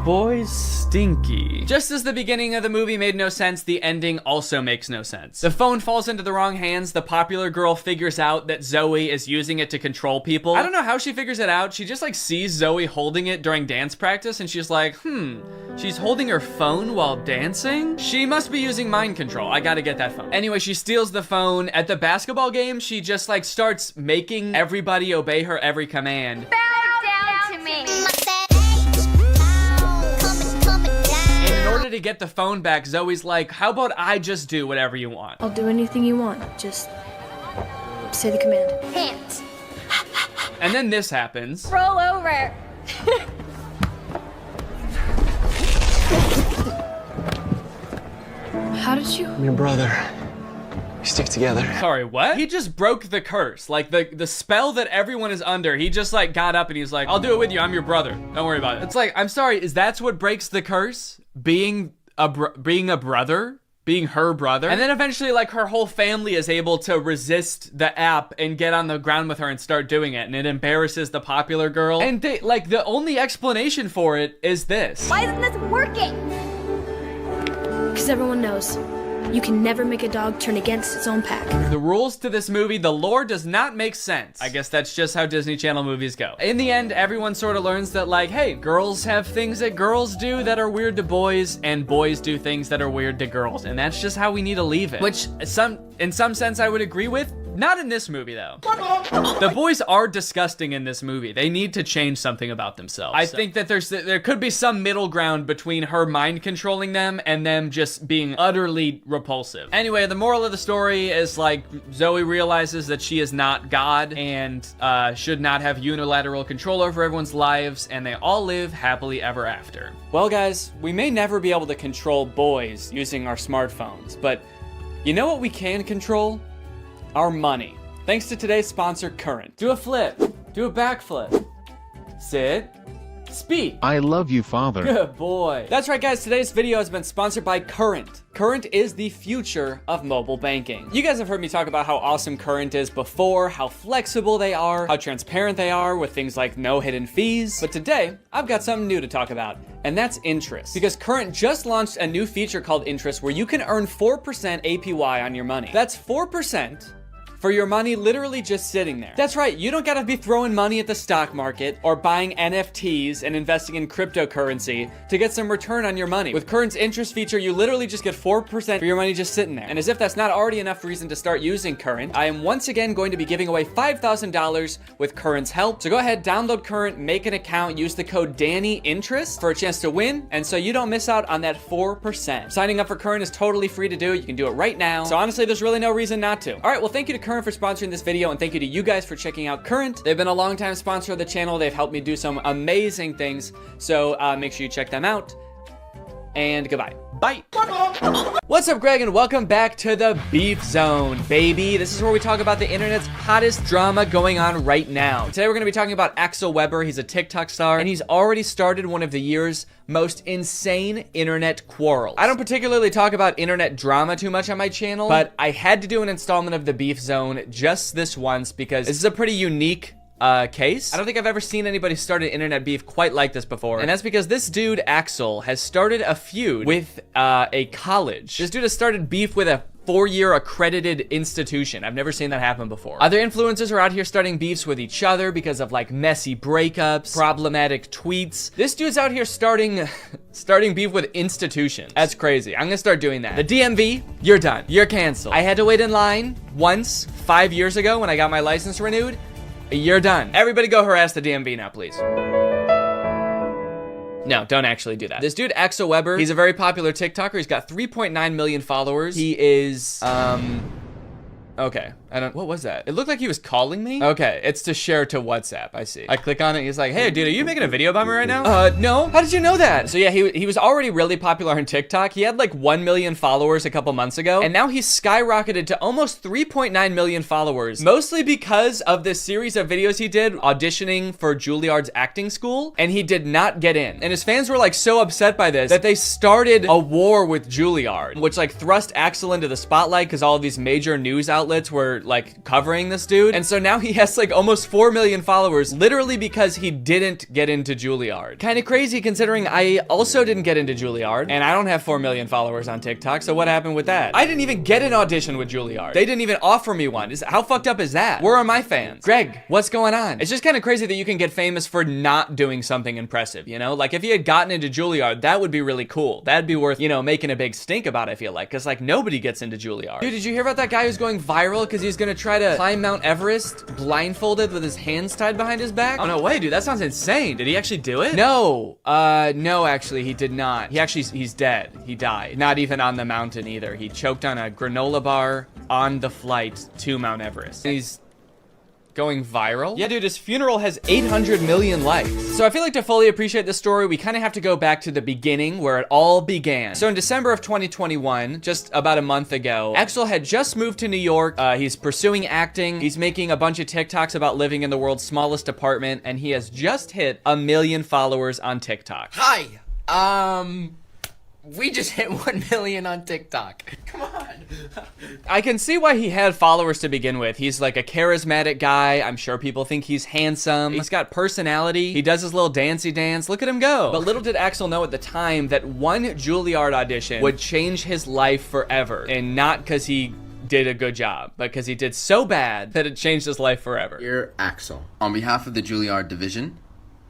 boys stinky. Just as the beginning of the movie made no sense, the ending also makes no sense. The phone falls into the wrong hands. The popular girl figures out that Zoe is using it to control people. I don't know how she figures it out. She just like sees Zoe holding it during dance practice and she's like, she's holding her phone while dancing? She must be using mind control. I gotta get that phone. Anyway, she steals the phone. At the basketball game, she just like starts making everybody obey her every command. Bow down to me. In order to get the phone back, Zoe's like, how about I just do whatever you want? I'll do anything you want. Just say the command. Hands. And then this happens. Roll over. How did you? I'm your brother. We stick together. Sorry, what? He just broke the curse. Like the spell that everyone is under, he just like got up and he's like, I'll do it with you, I'm your brother. Don't worry about it. It's like, I'm sorry, is that what breaks the curse? Being a brother? Being her brother? And then eventually like her whole family is able to resist the app and get on the ground with her and start doing it. And it embarrasses the popular girl. And they, like the only explanation for it is this. Why isn't this working? Because everyone knows you can never make a dog turn against its own pack. The rules to this movie, the lore does not make sense. I guess that's just how Disney Channel movies go. In the end, everyone sort of learns that like, hey, girls have things that girls do that are weird to boys, and boys do things that are weird to girls. And that's just how we need to leave it. Which in some sense I would agree with. Not in this movie though. The boys are disgusting in this movie. They need to change something about themselves. I think that there could be some middle ground between her mind controlling them and them just being utterly repulsive. Anyway, the moral of the story is like Zoe realizes that she is not God and should not have unilateral control over everyone's lives, and they all live happily ever after. Well guys, we may never be able to control boys using our smartphones, but you know what we can control? Our money. Thanks to today's sponsor, Current. Do a flip. Do a backflip. Sit. Speak. I love you, Father. Good boy. That's right, guys. Today's video has been sponsored by Current. Current is the future of mobile banking. You guys have heard me talk about how awesome Current is before, how flexible they are, how transparent they are with things like no hidden fees. But today, I've got something new to talk about, and that's interest. Because Current just launched a new feature called Interest where you can earn 4% APY on your money. That's 4% for your money literally just sitting there. That's right, you don't gotta be throwing money at the stock market or buying NFTs and investing in cryptocurrency to get some return on your money. With Current's interest feature, you literally just get 4% for your money just sitting there. And as if that's not already enough reason to start using Current, I am once again going to be giving away $5,000 with Current's help. So go ahead, download Current, make an account, use the code DannyInterest for a chance to win, and so you don't miss out on that 4%. Signing up for Current is totally free to do. You can do it right now. So honestly, there's really no reason not to. All right, well, thank you to Current for sponsoring this video, and thank you to you guys for checking out Current. They've been a long-time sponsor of the channel. They've helped me do some amazing things. So make sure you check them out. And goodbye. Bye. What's up, Greg, and welcome back to the Beef Zone, baby. This is where we talk about the internet's hottest drama going on right now. Today we're going to be talking about Axel Weber. He's a TikTok star, and he's already started one of the year's most insane internet quarrels. I don't particularly talk about internet drama too much on my channel, but I had to do an installment of the Beef Zone just this once because this is a pretty unique case. I don't think I've ever seen anybody start an internet beef quite like this before, and that's because this dude Axel has started a feud with a college. This dude has started beef with a 4-year accredited institution. I've never seen that happen before. Other influencers are out here starting beefs with each other because of like messy breakups, problematic tweets. This dude's out here starting beef with institutions. That's crazy. I'm gonna start doing that. The DMV, you're done. You're canceled. I had to wait in line once 5 years ago when I got my license renewed. You're done. Everybody go harass the DMV now, please. No, don't actually do that. This dude, Axel Weber, he's a very popular TikToker. He's got 3.9 million followers. He is, okay. What was that? It looked like he was calling me. Okay, it's to share to WhatsApp, I see. I click on it, he's like, hey dude, are you making a video about me right now? No, how did you know that? So yeah, he was already really popular on TikTok. He had like 1 million followers a couple months ago, and now he's skyrocketed to almost 3.9 million followers, mostly because of this series of videos he did auditioning for Juilliard's acting school, and he did not get in. And his fans were like so upset by this that they started a war with Juilliard, which like thrust Axel into the spotlight because all of these major news outlets were like covering this dude. And so now he has like almost 4 million followers literally because he didn't get into Juilliard. Kind of crazy considering I also didn't get into Juilliard and I don't have 4 million followers on TikTok. So what happened with that? I didn't even get an audition with Juilliard. They didn't even offer me one. How fucked up is that? Where are my fans? Greg, what's going on? It's just kind of crazy that you can get famous for not doing something impressive, you know? Like if he had gotten into Juilliard, that would be really cool. That'd be worth, you know, making a big stink about, I feel like, because like nobody gets into Juilliard. Dude, did you hear about that guy who's going viral because he's gonna try to climb Mount Everest blindfolded with his hands tied behind his back? Oh no way, dude, that sounds insane. Did he actually do it? No, no, actually he did not. He's dead. He died. Not even on the mountain either. He choked on a granola bar on the flight to Mount Everest. And he's going viral? Yeah, dude, his funeral has 800 million likes. So I feel like to fully appreciate this story, we kind of have to go back to the beginning where it all began. So in December of 2021, just about a month ago, Axel had just moved to New York. He's pursuing acting. He's making a bunch of TikToks about living in the world's smallest apartment, and he has just hit 1 million followers on TikTok. Hi, we just hit 1 million on TikTok. Come on. I can see why he had followers to begin with. He's like a charismatic guy. I'm sure people think he's handsome. He's got personality. He does his little dancey dance. Look at him go. But little did Axel know at the time that one Juilliard audition would change his life forever. And not because he did a good job, but because he did so bad that it changed his life forever. Dear Axel, on behalf of the Juilliard division,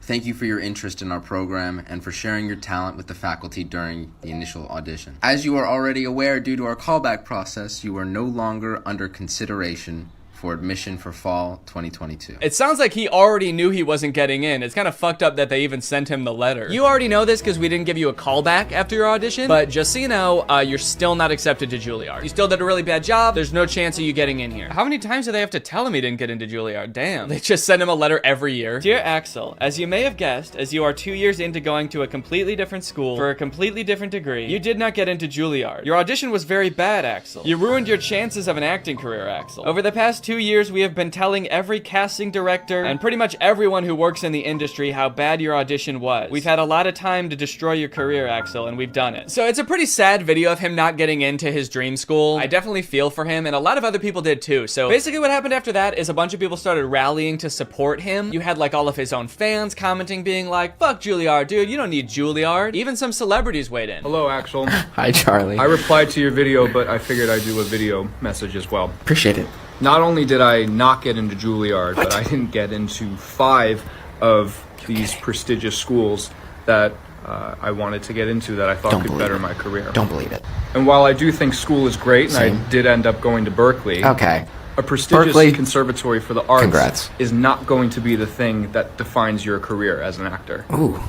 thank you for your interest in our program and for sharing your talent with the faculty during the initial audition. As you are already aware, due to our callback process, you are no longer under consideration for admission for fall 2022. It sounds like he already knew he wasn't getting in. It's kind of fucked up that they even sent him the letter. You already know this because we didn't give you a callback after your audition, but just so you know, you're still not accepted to Juilliard. You still did a really bad job. There's no chance of you getting in here. How many times do they have to tell him he didn't get into Juilliard? Damn. They just send him a letter every year. Dear Axel, as you may have guessed, as you are 2 years into going to a completely different school for a completely different degree, you did not get into Juilliard. Your audition was very bad, Axel. You ruined your chances of an acting career, Axel. Over the past 2 years, we have been telling every casting director and pretty much everyone who works in the industry how bad your audition was. We've had a lot of time to destroy your career, Axel, and we've done it. So it's a pretty sad video of him not getting into his dream school. I definitely feel for him, and a lot of other people did too. So basically what happened after that is a bunch of people started rallying to support him. You had like all of his own fans commenting, being like, fuck Juilliard, dude, you don't need Juilliard. Even some celebrities weighed in. Hello, Axel. Hi, Charlie. I replied to your video, but I figured I'd do a video message as well. Appreciate it. Not only did I not get into Juilliard, but I didn't get into 5 of these prestigious schools that I wanted to get into that I thought could better my career. Don't believe it. And while I do think school is great, and I did end up going to Berkeley, a prestigious conservatory for the arts is not going to be the thing that defines your career as an actor.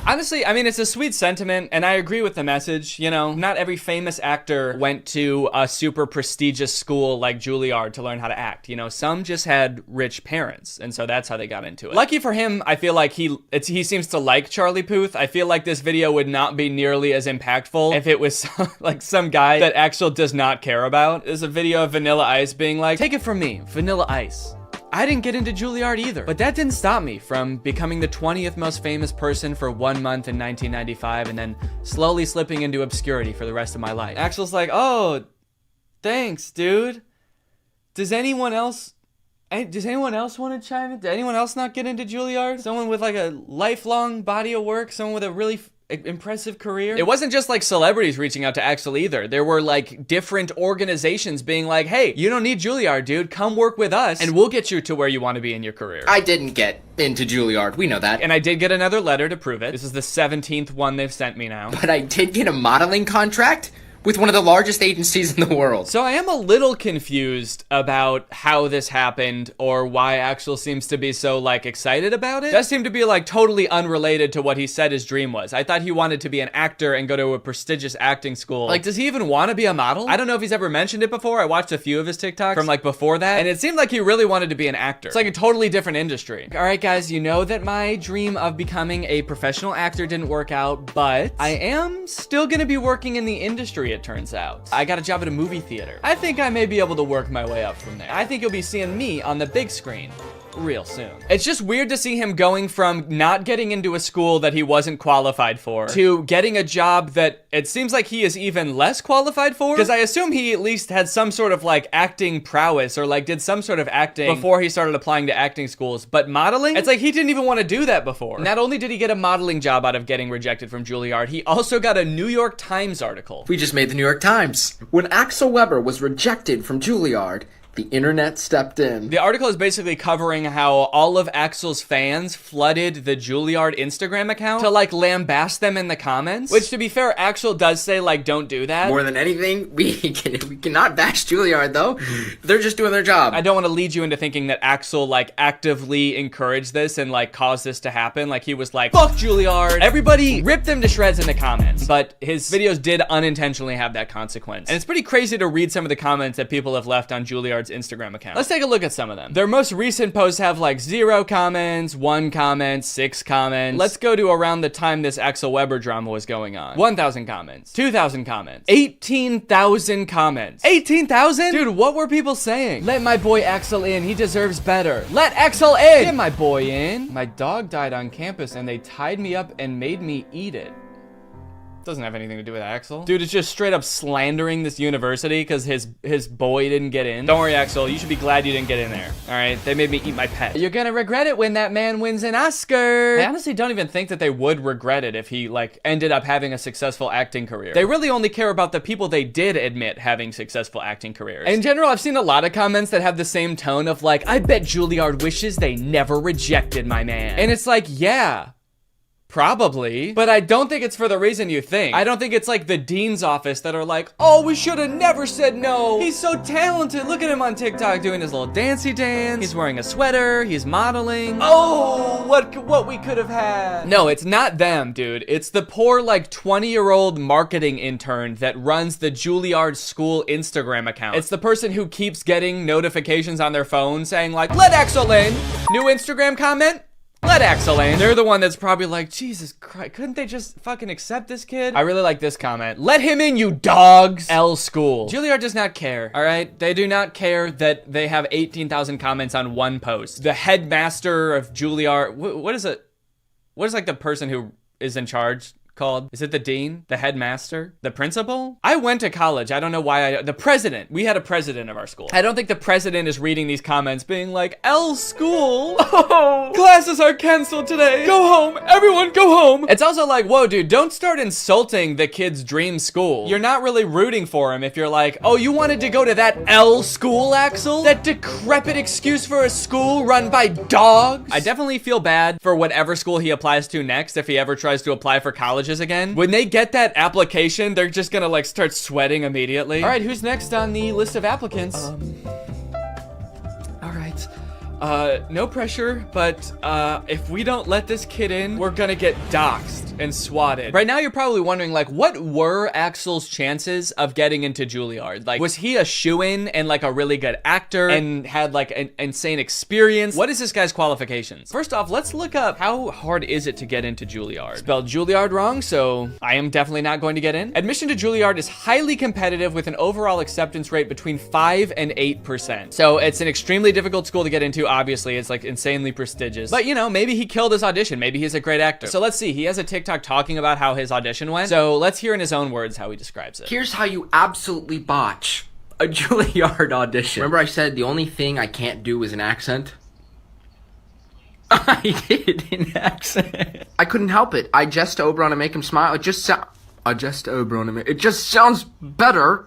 Honestly, I mean, it's a sweet sentiment, and I agree with the message. You know, not every famous actor went to a super prestigious school like Juilliard to learn how to act. You know, some just had rich parents, and so that's how they got into it. Lucky for him, I feel like he seems to like Charlie Puth. I feel like this video would not be nearly as impactful if it was like some guy that Axel does not care about. There's a video of Vanilla Ice being like, take it from me, Vanilla Ice. I didn't get into Juilliard either, but that didn't stop me from becoming the 20th most famous person for 1 month in 1995 and then slowly slipping into obscurity for the rest of my life. Axel's like, oh, thanks, dude. Does anyone else want to chime in? Did anyone else not get into Juilliard? Someone with like a lifelong body of work? Someone with a really impressive career? It wasn't just like celebrities reaching out to Axel either. There were like different organizations being like, hey, you don't need Juilliard, dude. Come work with us and we'll get you to where you want to be in your career. I didn't get into Juilliard. We know that. And I did get another letter to prove it. This is the 17th one they've sent me now. But I did get a modeling contract with one of the largest agencies in the world. So I am a little confused about how this happened or why Axel seems to be so like excited about it. It does seem to be like totally unrelated to what he said his dream was. I thought he wanted to be an actor and go to a prestigious acting school. Like, does he even want to be a model? I don't know if he's ever mentioned it before. I watched a few of his TikToks from like before that, and it seemed like he really wanted to be an actor. It's like a totally different industry. All right, guys, you know that my dream of becoming a professional actor didn't work out, but I am still gonna be working in the industry, it turns out. I got a job at a movie theater. I think I may be able to work my way up from there. I think you'll be seeing me on the big screen real soon. It's just weird to see him going from not getting into a school that he wasn't qualified for to getting a job that it seems like he is even less qualified for, because I assume he at least had some sort of like acting prowess or like did some sort of acting before he started applying to acting schools. But modeling, it's like he didn't even want to do that before. Not only did he get a modeling job out of getting rejected from Juilliard, he also got a New York Times article. We just made the New York Times. When Axel Weber was rejected from Juilliard, the internet stepped in. The article is basically covering how all of Axel's fans flooded the Juilliard Instagram account to like lambast them in the comments, which to be fair, Axel does say like, don't do that. More than anything, we cannot bash Juilliard though. They're just doing their job. I don't want to lead you into thinking that Axel like actively encouraged this and like caused this to happen. Like he was like, fuck Juilliard. Everybody ripped them to shreds in the comments, but his videos did unintentionally have that consequence. And it's pretty crazy to read some of the comments that people have left on Juilliard's Instagram account. Let's take a look at some of them. Their most recent posts have like 0 comments, 1 comment, 6 comments. Let's go to around the time this Axel Weber drama was going on. 1,000 comments, 2,000 comments, 18,000 comments. 18,000? Dude, what were people saying? Let my boy Axel in, he deserves better. Let Axel in! Get my boy in. My dog died on campus and they tied me up and made me eat it. Doesn't have anything to do with Axel. Dude is just straight up slandering this university because his boy didn't get in. Don't worry, Axel. You should be glad you didn't get in there. All right? They made me eat my pet. You're gonna regret it when that man wins an Oscar. I honestly don't even think that they would regret it if he like ended up having a successful acting career. They really only care about the people they did admit having successful acting careers. In general, I've seen a lot of comments that have the same tone of like, I bet Juilliard wishes they never rejected my man. And it's like, yeah. Probably, but I don't think it's for the reason you think. I don't think it's like the dean's office that are like, oh, we should have never said no. He's so talented. Look at him on TikTok doing his little dancey dance. He's wearing a sweater. He's modeling. Oh, what we could have had. No, it's not them, dude. It's the poor like 20-year-old marketing intern that runs the Juilliard school Instagram account. It's the person who keeps getting notifications on their phone saying like, let Axel in. New Instagram comment. Let Axel in. They're the one that's probably like, Jesus Christ, couldn't they just fucking accept this kid? I really like this comment. Let him in, you dogs. L school. Juilliard does not care, all right? They do not care that they have 18,000 comments on one post. The headmaster of Juilliard, what is it? What is like the person who is in charge called? Is it the dean? The headmaster? The principal? I went to college. I don't know why the president. We had a president of our school. I don't think the president is reading these comments being like, L school. Oh, classes are canceled today. Go home. Everyone go home. It's also like, whoa, dude, don't start insulting the kid's dream school. You're not really rooting for him if you're like, oh, you wanted to go to that L school, Axel? That decrepit excuse for a school run by dogs? I definitely feel bad for whatever school he applies to next if he ever tries to apply for colleges again. When they get that application, they're just gonna like start sweating immediately. All right, who's next on the list of applicants? All right. No pressure, but if we don't let this kid in, we're gonna get doxxed and swatted. Right now, you're probably wondering, like, what were Axel's chances of getting into Juilliard? Like, was he a shoo-in and like a really good actor and had like an insane experience? What is this guy's qualifications? First off, let's look up how hard is it to get into Juilliard. Spelled Juilliard wrong, so I am definitely not going to get in. Admission to Juilliard is highly competitive with an overall acceptance rate between 5 and 8%. So it's an extremely difficult school to get into. Obviously, it's like insanely prestigious. But you know, maybe he killed his audition. Maybe he's a great actor. So let's see. He has a TikTok talking about how his audition went. So let's hear in his own words how he describes it. Here's how you absolutely botch a Juilliard audition. Remember I said the only thing I can't do is an accent? I did an accent. I couldn't help it. I jest Oberon and make him smile. It just sounds better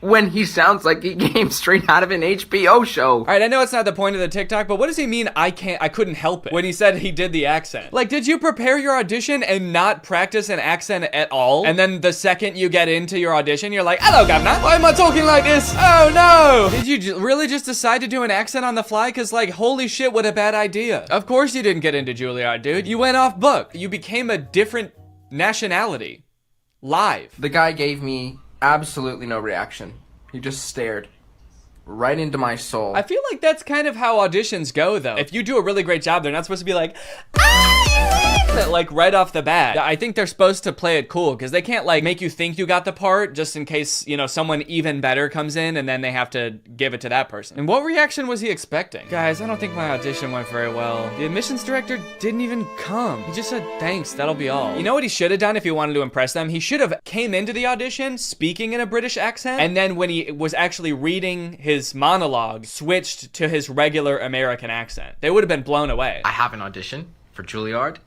when he sounds like he came straight out of an HBO show. All right, I know it's not the point of the TikTok, but what does he mean I couldn't help it when he said he did the accent? Like, did you prepare your audition and not practice an accent at all? And then the second you get into your audition, you're like, hello, governor. Why am I talking like this? Oh, no. Did you really just decide to do an accent on the fly? Because, like, holy shit, what a bad idea. Of course you didn't get into Juilliard, dude. You went off book. You became a different nationality. Live. The guy gave me absolutely no reaction. He just stared right into my soul. I feel like that's kind of how auditions go, though. If you do a really great job, they're not supposed to be like, like right off the bat. I think they're supposed to play it cool because they can't like make you think you got the part just in case, you know, someone even better comes in and then they have to give it to that person. And what reaction was he expecting? Guys, I don't think my audition went very well. The admissions director didn't even come. He just said, thanks, that'll be all. You know what he should have done if he wanted to impress them? He should have came into the audition speaking in a British accent, and then when he was actually reading his monologue, switched to his regular American accent. They would have been blown away. I have an audition for Juilliard,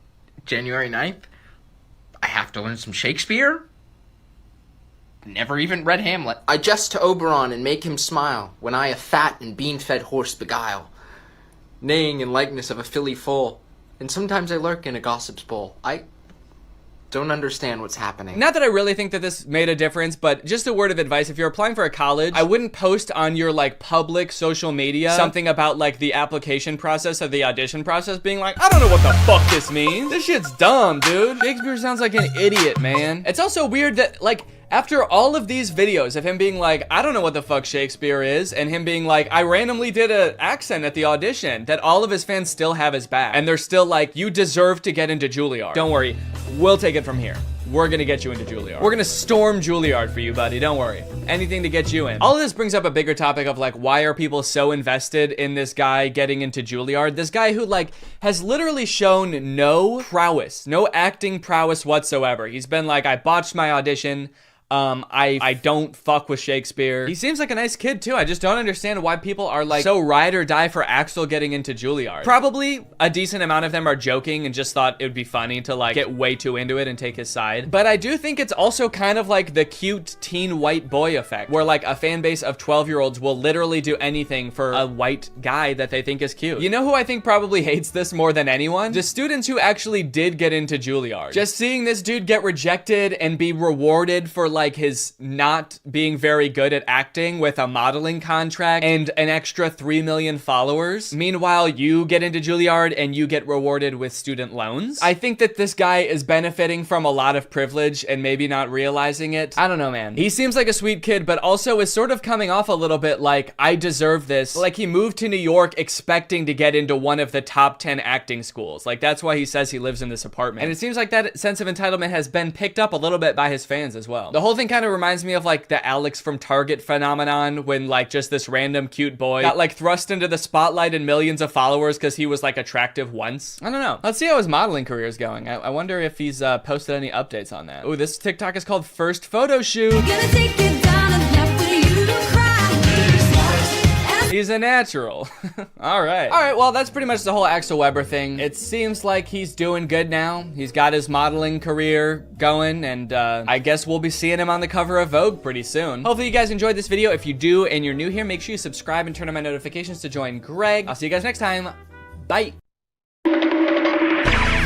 January 9th. I have to learn some Shakespeare. Never even read Hamlet. I jest to Oberon and make him smile when I a fat and bean-fed horse beguile, neighing in likeness of a filly foal, and sometimes I lurk in a gossip's bowl. I don't understand what's happening. Not that I really think that this made a difference, but just a word of advice. If you're applying for a college, I wouldn't post on your like public social media something about like the application process or the audition process being like, I don't know what the fuck this means. This shit's dumb, dude. Shakespeare sounds like an idiot, man. It's also weird that like, after all of these videos of him being like, I don't know what the fuck Shakespeare is, and him being like, I randomly did an accent at the audition, that all of his fans still have his back. And they're still like, you deserve to get into Juilliard. Don't worry, we'll take it from here. We're gonna get you into Juilliard. We're gonna storm Juilliard for you, buddy, don't worry. Anything to get you in. All of this brings up a bigger topic of like, why are people so invested in this guy getting into Juilliard? This guy who like, has literally shown no prowess, no acting prowess whatsoever. He's been like, I botched my audition. I don't fuck with Shakespeare. He seems like a nice kid too. I just don't understand why people are like so ride or die for Axel getting into Juilliard. Probably a decent amount of them are joking and just thought it would be funny to like get way too into it and take his side. But I do think it's also kind of like the cute teen white boy effect, where like a fan base of 12-year-olds will literally do anything for a white guy that they think is cute. You know who I think probably hates this more than anyone? The students who actually did get into Juilliard. Just seeing this dude get rejected and be rewarded for like his not being very good at acting with a modeling contract and an extra 3 million followers. Meanwhile, you get into Juilliard and you get rewarded with student loans. I think that this guy is benefiting from a lot of privilege and maybe not realizing it. I don't know, man. He seems like a sweet kid, but also is sort of coming off a little bit like, I deserve this. Like he moved to New York expecting to get into one of the top 10 acting schools. Like that's why he says he lives in this apartment. And it seems like that sense of entitlement has been picked up a little bit by his fans as well. The whole whole thing kind of reminds me of like the Alex from Target phenomenon, when like just this random cute boy got like thrust into the spotlight and millions of followers because he was like attractive once. I don't know. Let's see how his modeling career is going. I wonder if he's posted any updates on that. Oh, this TikTok is called First Photo Shoot. He's a natural. All right. Well, that's pretty much the whole Axel Weber thing. It seems like he's doing good now. He's got his modeling career going, and I guess we'll be seeing him on the cover of Vogue pretty soon. Hopefully you guys enjoyed this video. If you do and you're new here, make sure you subscribe and turn on my notifications to join Greg. I'll see you guys next time. Bye.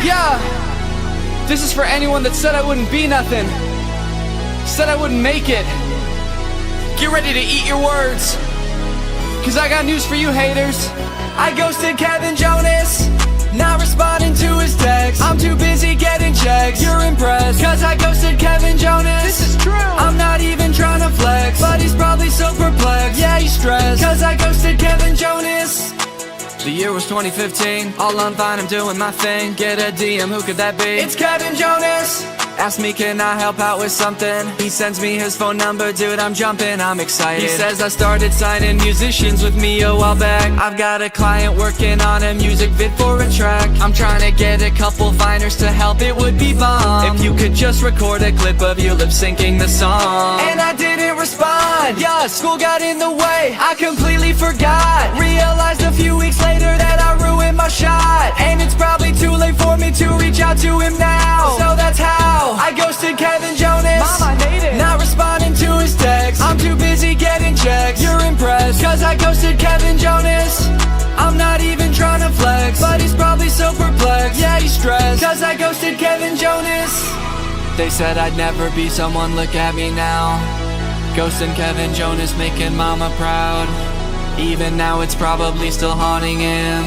Yeah! This is for anyone that said I wouldn't be nothing. Said I wouldn't make it. Get ready to eat your words. Cause I got news for you haters. I ghosted Kevin Jonas, not responding to his text. I'm too busy getting checks. You're impressed, cause I ghosted Kevin Jonas. This is true. I'm not even trying to flex, but he's probably so perplexed. Yeah, he's stressed, cause I ghosted Kevin Jonas. The year was 2015, all on Vine, I'm doing my thing. Get a DM, who could that be? It's Kevin Jonas. Ask me, can I help out with something? He sends me his phone number, dude, I'm jumping, I'm excited. He says I started signing musicians with me a while back. I've got a client working on a music vid for a track. I'm trying to get a couple Viners to help, it would be bomb if you could just record a clip of you lip-syncing the song. And I didn't respond, yeah, school got in the way, I completely forgot. Realized a few weeks later that I ruined my shot. And it's probably too late for me to reach out to him now. So that's how I ghosted Kevin Jonas. Mom, I hate it. Not responding to his text. I'm too busy getting checks. You're impressed, cause I ghosted Kevin Jonas. I'm not even trying to flex, but he's probably so perplexed. Yeah, he's stressed, cause I ghosted Kevin Jonas. They said I'd never be someone, look at me now. Ghosting Kevin Jonas, making mama proud. Even now it's probably still haunting him,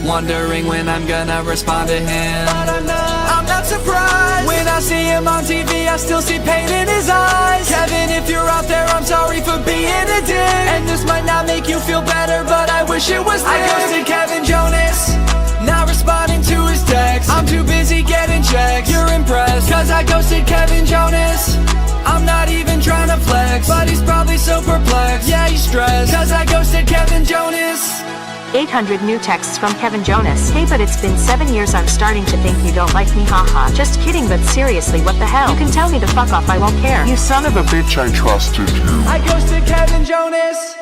wondering when I'm gonna respond to him. But I'm not surprised. When I see him on TV, I still see pain in his eyes. Kevin, if you're out there, I'm sorry for being a dick. And this might not make you feel better, but I wish it was this. I ghosted Kevin Jonas, not responding to his text. I'm too busy getting checks. You're impressed, cause I ghosted Kevin Jonas. I'm not even trying to flex, but he's probably so perplexed. Yeah, he's stressed, cause I ghosted Kevin Jonas. 800 new texts from Kevin Jonas. Hey, but it's been 7 years, I'm starting to think you don't like me, haha. Just kidding, but seriously, what the hell? You can tell me to fuck off, I won't care. You son of a bitch, I trusted you. I ghosted Kevin Jonas.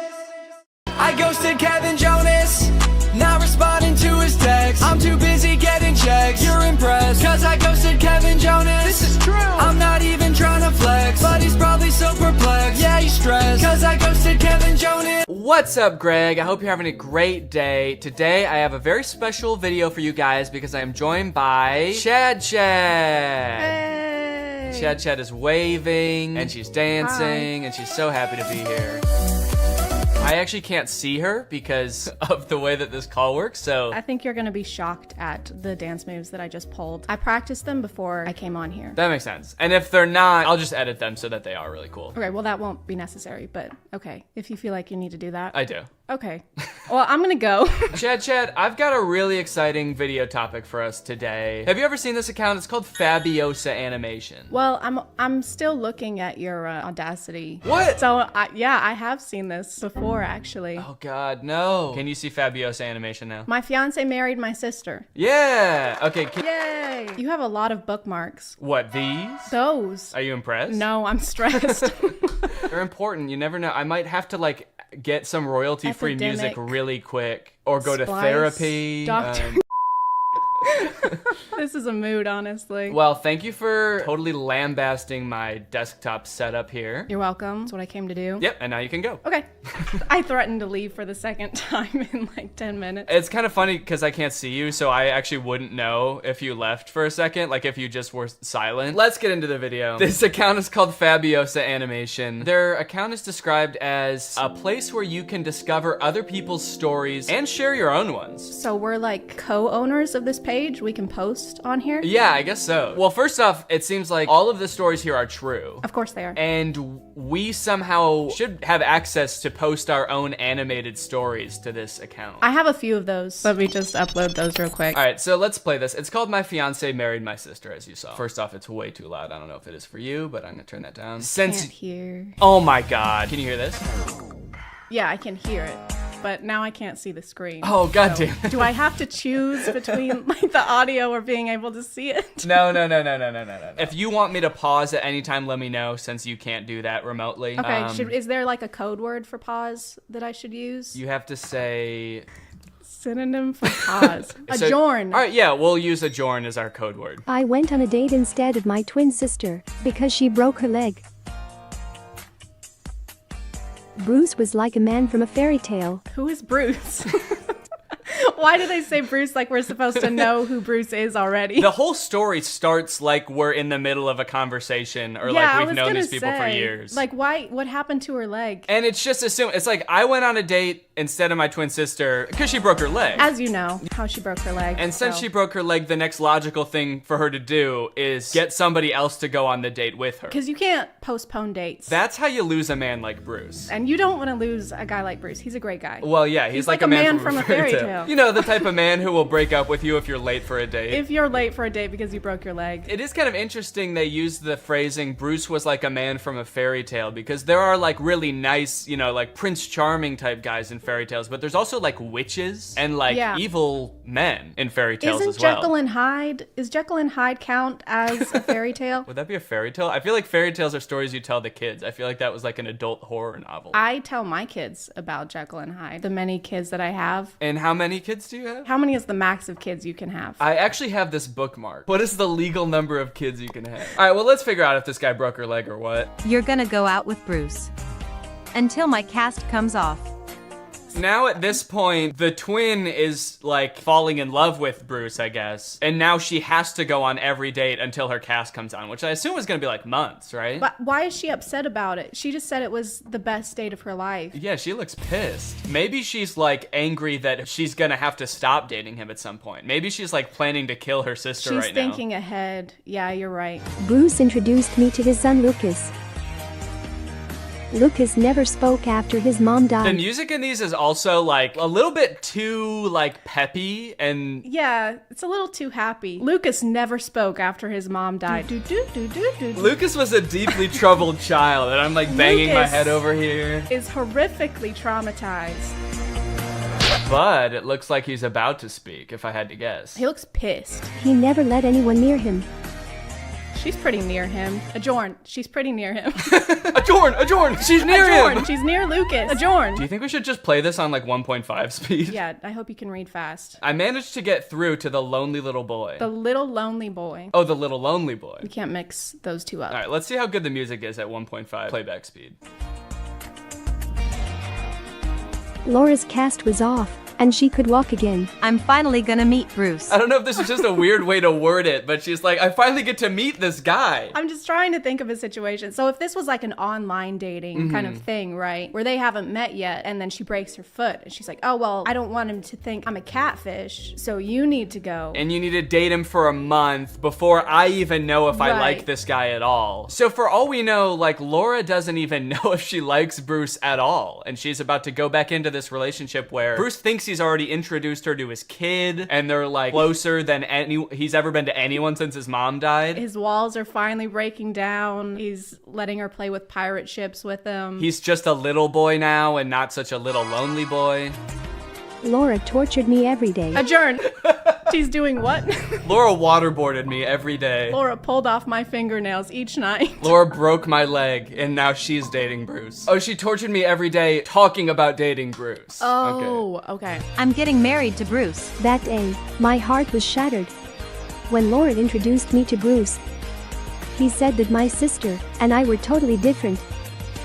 I ghosted Kevin Jonas, not responding to his text. I'm too busy getting checks. You're impressed, cause I ghosted Kevin Jonas. This is true. I'm not even trying to flex, but he's probably so perplexed. Yeah, he's stressed, cause I ghosted Kevin Jonas. What's up, Greg? I hope you're having a great day. Today, I have a very special video for you guys because I am joined by Chad Chad. Hey. Chad Chad is waving, and she's dancing, and she's so happy to be here. I actually can't see her because of the way that this call works, so... I think you're gonna be shocked at the dance moves that I just pulled. I practiced them before I came on here. That makes sense. And if they're not, I'll just edit them so that they are really cool. Okay, well that won't be necessary, but okay. If you feel like you need to do that. I do. Okay. Well, I'm gonna go. Chad, I've got a really exciting video topic for us today. Have you ever seen this account? It's called Fabiosa Animation. Well, I'm still looking at your Audacity. What? So, yeah, I have seen this before, actually. Oh God, no. Can you see Fabiosa Animation now? My fiance married my sister. Yeah. Okay. Yay. You have a lot of bookmarks. What, these? Those. Are you impressed? No, I'm stressed. They're important. You never know. I might have to like get some royalty-free music really quick, or go to therapy. Doctor. This is a mood, honestly. Well, thank you for totally lambasting my desktop setup here. You're welcome. That's what I came to do. Yep, and now you can go. Okay. I threatened to leave for the second time in like 10 minutes. It's kind of funny because I can't see you, so I actually wouldn't know if you left for a second, like if you just were silent. Let's get into the video. This account is called Fabiosa Animation. Their account is described as a place where you can discover other people's stories and share your own ones. So we're like co-owners of this page. We can post post on here? Yeah, I guess so. Well, first off, it seems like all of the stories here are true. Of course they are. And we somehow should have access to post our own animated stories to this account. I have a few of those. Let me just upload those real quick. All right, so let's play this. It's called My Fiancé Married My Sister, as you saw. First off, it's way too loud. I don't know if it is for you, but I'm gonna turn that down. Can't hear. Oh my God, can you hear this? Yeah, I can hear it, but now I can't see the screen. Oh, goddamn. So, do I have to choose between like the audio or being able to see it? No. If you want me to pause at any time, let me know, since you can't do that remotely. Okay, is there like a code word for pause that I should use? You have to say... Synonym for pause. Adjourn. All right, yeah, we'll use adjourn as our code word. I went on a date instead of my twin sister because she broke her leg. Bruce was like a man from a fairy tale. Who is Bruce? Why do they say Bruce like we're supposed to know who Bruce is already? The whole story starts like we're in the middle of a conversation, or like we've known these people for years. Like, why? What happened to her leg? And it's just assumed. It's like I went on a date instead of my twin sister because she broke her leg. As you know, how she broke her leg. And since she broke her leg, the next logical thing for her to do is get somebody else to go on the date with her. Because you can't postpone dates. That's how you lose a man like Bruce. And you don't want to lose a guy like Bruce. He's a great guy. Well, yeah, he's like a man from a fairy tale. tale. You know, the type of man who will break up with you if you're late for a date. If you're late for a date because you broke your leg. It is kind of interesting they use the phrasing, Bruce was like a man from a fairy tale, because there are like really nice, you know, like Prince Charming type guys in fairy tales, but there's also like witches and like evil men in fairy tales as well. Jekyll and Hyde, is Jekyll and Hyde count as a fairy tale? Would that be a fairy tale? I feel like fairy tales are stories you tell the kids. I feel like that was like an adult horror novel. I tell my kids about Jekyll and Hyde, the many kids that I have. And how many kids do you have? How many is the max of kids you can have? I actually have this bookmark. What is the legal number of kids you can have? All right, well, let's figure out if this guy broke her leg or what. You're gonna go out with Bruce until my cast comes off. Now at this point, the twin is like falling in love with Bruce, I guess. And now she has to go on every date until her cast comes on, which I assume is gonna be like months, right? But why is she upset about it? She just said it was the best date of her life. Yeah, she looks pissed. Maybe she's like angry that she's gonna have to stop dating him at some point. Maybe she's like planning to kill her sister right now. She's thinking ahead. Yeah, you're right. Bruce introduced me to his son Lucas. Lucas never spoke after his mom died. The music in these is also like a little bit too like peppy and... Yeah, it's a little too happy. Lucas never spoke after his mom died. Lucas was a deeply troubled child, and I'm like banging my head over here. Is horrifically traumatized. But it looks like he's about to speak, if I had to guess. He looks pissed. He never let anyone near him. She's pretty near him. Adjourn. She's pretty near him. Adjourn! She's near him! She's near Lucas. Adjourn! Do you think we should just play this on like 1.5 speed? Yeah, I hope you can read fast. I managed to get through to the lonely little boy. The little lonely boy. Oh, the little lonely boy. You can't mix those two up. All right, let's see how good the music is at 1.5 playback speed. Laura's cast was off, and she could walk again. I'm finally gonna meet Bruce. I don't know if this is just a weird way to word it, but she's like, I finally get to meet this guy. I'm just trying to think of a situation. So if this was like an online dating kind of thing, right? Where they haven't met yet, and then she breaks her foot, and she's like, oh, well, I don't want him to think I'm a catfish, so you need to go. And you need to date him for a month before I even know if I like this guy at all. So for all we know, like, Laura doesn't even know if she likes Bruce at all. And she's about to go back into this relationship where Bruce thinks he's already introduced her to his kid, and they're like closer than he's ever been to anyone since his mom died. His walls are finally breaking down. He's letting her play with pirate ships with him. He's just a little boy now and not such a little lonely boy. Laura tortured me every day. Adjourn. She's doing what? Laura waterboarded me every day. Laura pulled off my fingernails each night. Laura broke my leg, and now she's dating Bruce. Oh, she tortured me every day talking about dating Bruce. Oh, okay. I'm getting married to Bruce. That day, my heart was shattered. When Laura introduced me to Bruce, he said that my sister and I were totally different.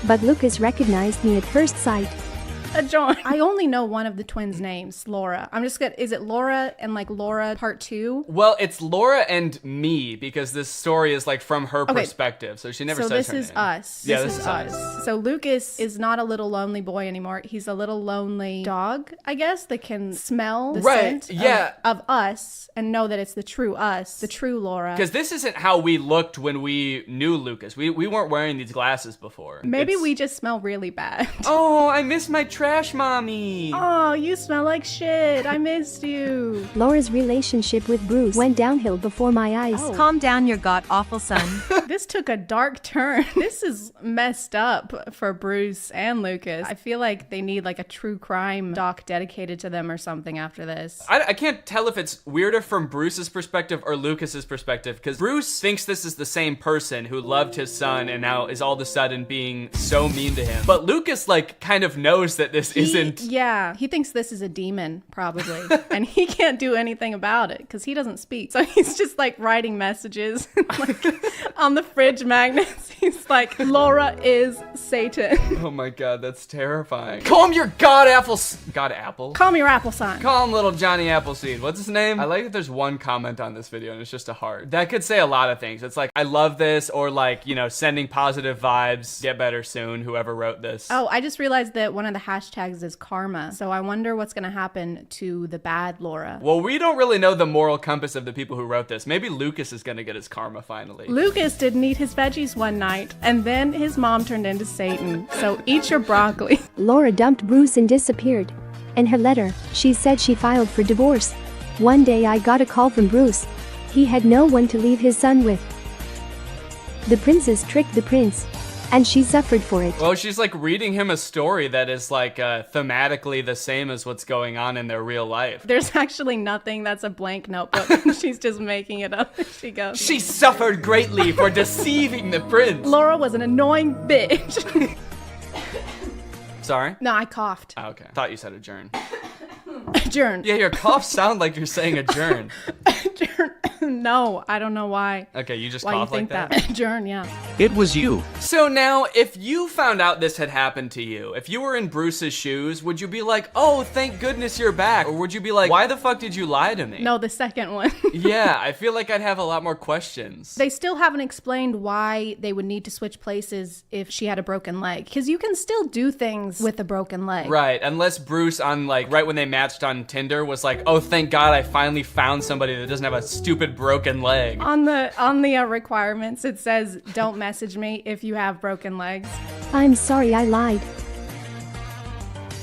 But Lucas recognized me at first sight. A John. I only know one of the twins' names, Laura. I'm just gonna, is it Laura and like Laura part 2? Well, it's Laura and me because this story is like from her perspective. So she never says her name. So this is us. Yeah, this is us. So Lucas is not a little lonely boy anymore. He's a little lonely dog, I guess, that can smell the scent of us and know that it's the true us, the true Laura. Because this isn't how we looked when we knew Lucas. We weren't wearing these glasses before. Maybe we just smell really bad. Oh, I miss my trash mommy. Oh, you smell like shit. I missed you. Laura's relationship with Bruce went downhill before my eyes. Oh. Calm down, your god-awful son. This took a dark turn. This is messed up for Bruce and Lucas. I feel like they need like a true crime doc dedicated to them or something after this. I can't tell if it's weirder from Bruce's perspective or Lucas's perspective, because Bruce thinks this is the same person who loved his son and now is all of a sudden being so mean to him. But Lucas like kind of knows that this isn't. Yeah, he thinks this is a demon probably, and he can't do anything about it because he doesn't speak. So he's just like writing messages like on the fridge magnets. He's like, Laura is Satan. Oh my god, that's terrifying. Call him your god apple. Call me your apple son. Call him little Johnny Appleseed. What's his name? I like that there's one comment on this video and it's just a heart. That could say a lot of things. It's like, I love this, or like, you know, sending positive vibes, get better soon, whoever wrote this. Oh, I just realized that one of the hashtags is karma. So I wonder what's gonna happen to the bad Laura. Well, we don't really know the moral compass of the people who wrote this. Maybe Lucas is gonna get his karma finally. Lucas didn't eat his veggies one night, and then his mom turned into Satan. So eat your broccoli. Laura dumped Bruce and disappeared. In her letter, she said she filed for divorce. One day I got a call from Bruce. He had no one to leave his son with. The princess tricked the prince, and she suffered for it. Well, she's like reading him a story that is like thematically the same as what's going on in their real life. There's actually nothing. That's a blank notebook. She's just making it up as she goes. She suffered greatly for deceiving the prince. Laura was an annoying bitch. Sorry? No, I coughed. Oh, okay. Thought you said adjourn. Adjourn. Yeah, your coughs sound like you're saying adjourn. No, I don't know why. Okay, you just why cough you think like that? Adjourn, yeah. It was you. So now, if you found out this had happened to you, if you were in Bruce's shoes, would you be like, oh, thank goodness you're back? Or would you be like, why the fuck did you lie to me? No, the second one. Yeah, I feel like I'd have a lot more questions. They still haven't explained why they would need to switch places if she had a broken leg. Because you can still do things with a broken leg. Right, unless Bruce on like, right when they matched on Tinder was like, oh, thank God I finally found somebody that doesn't have a stupid broken leg. On the requirements, it says, don't message me if you have broken legs. I'm sorry I lied.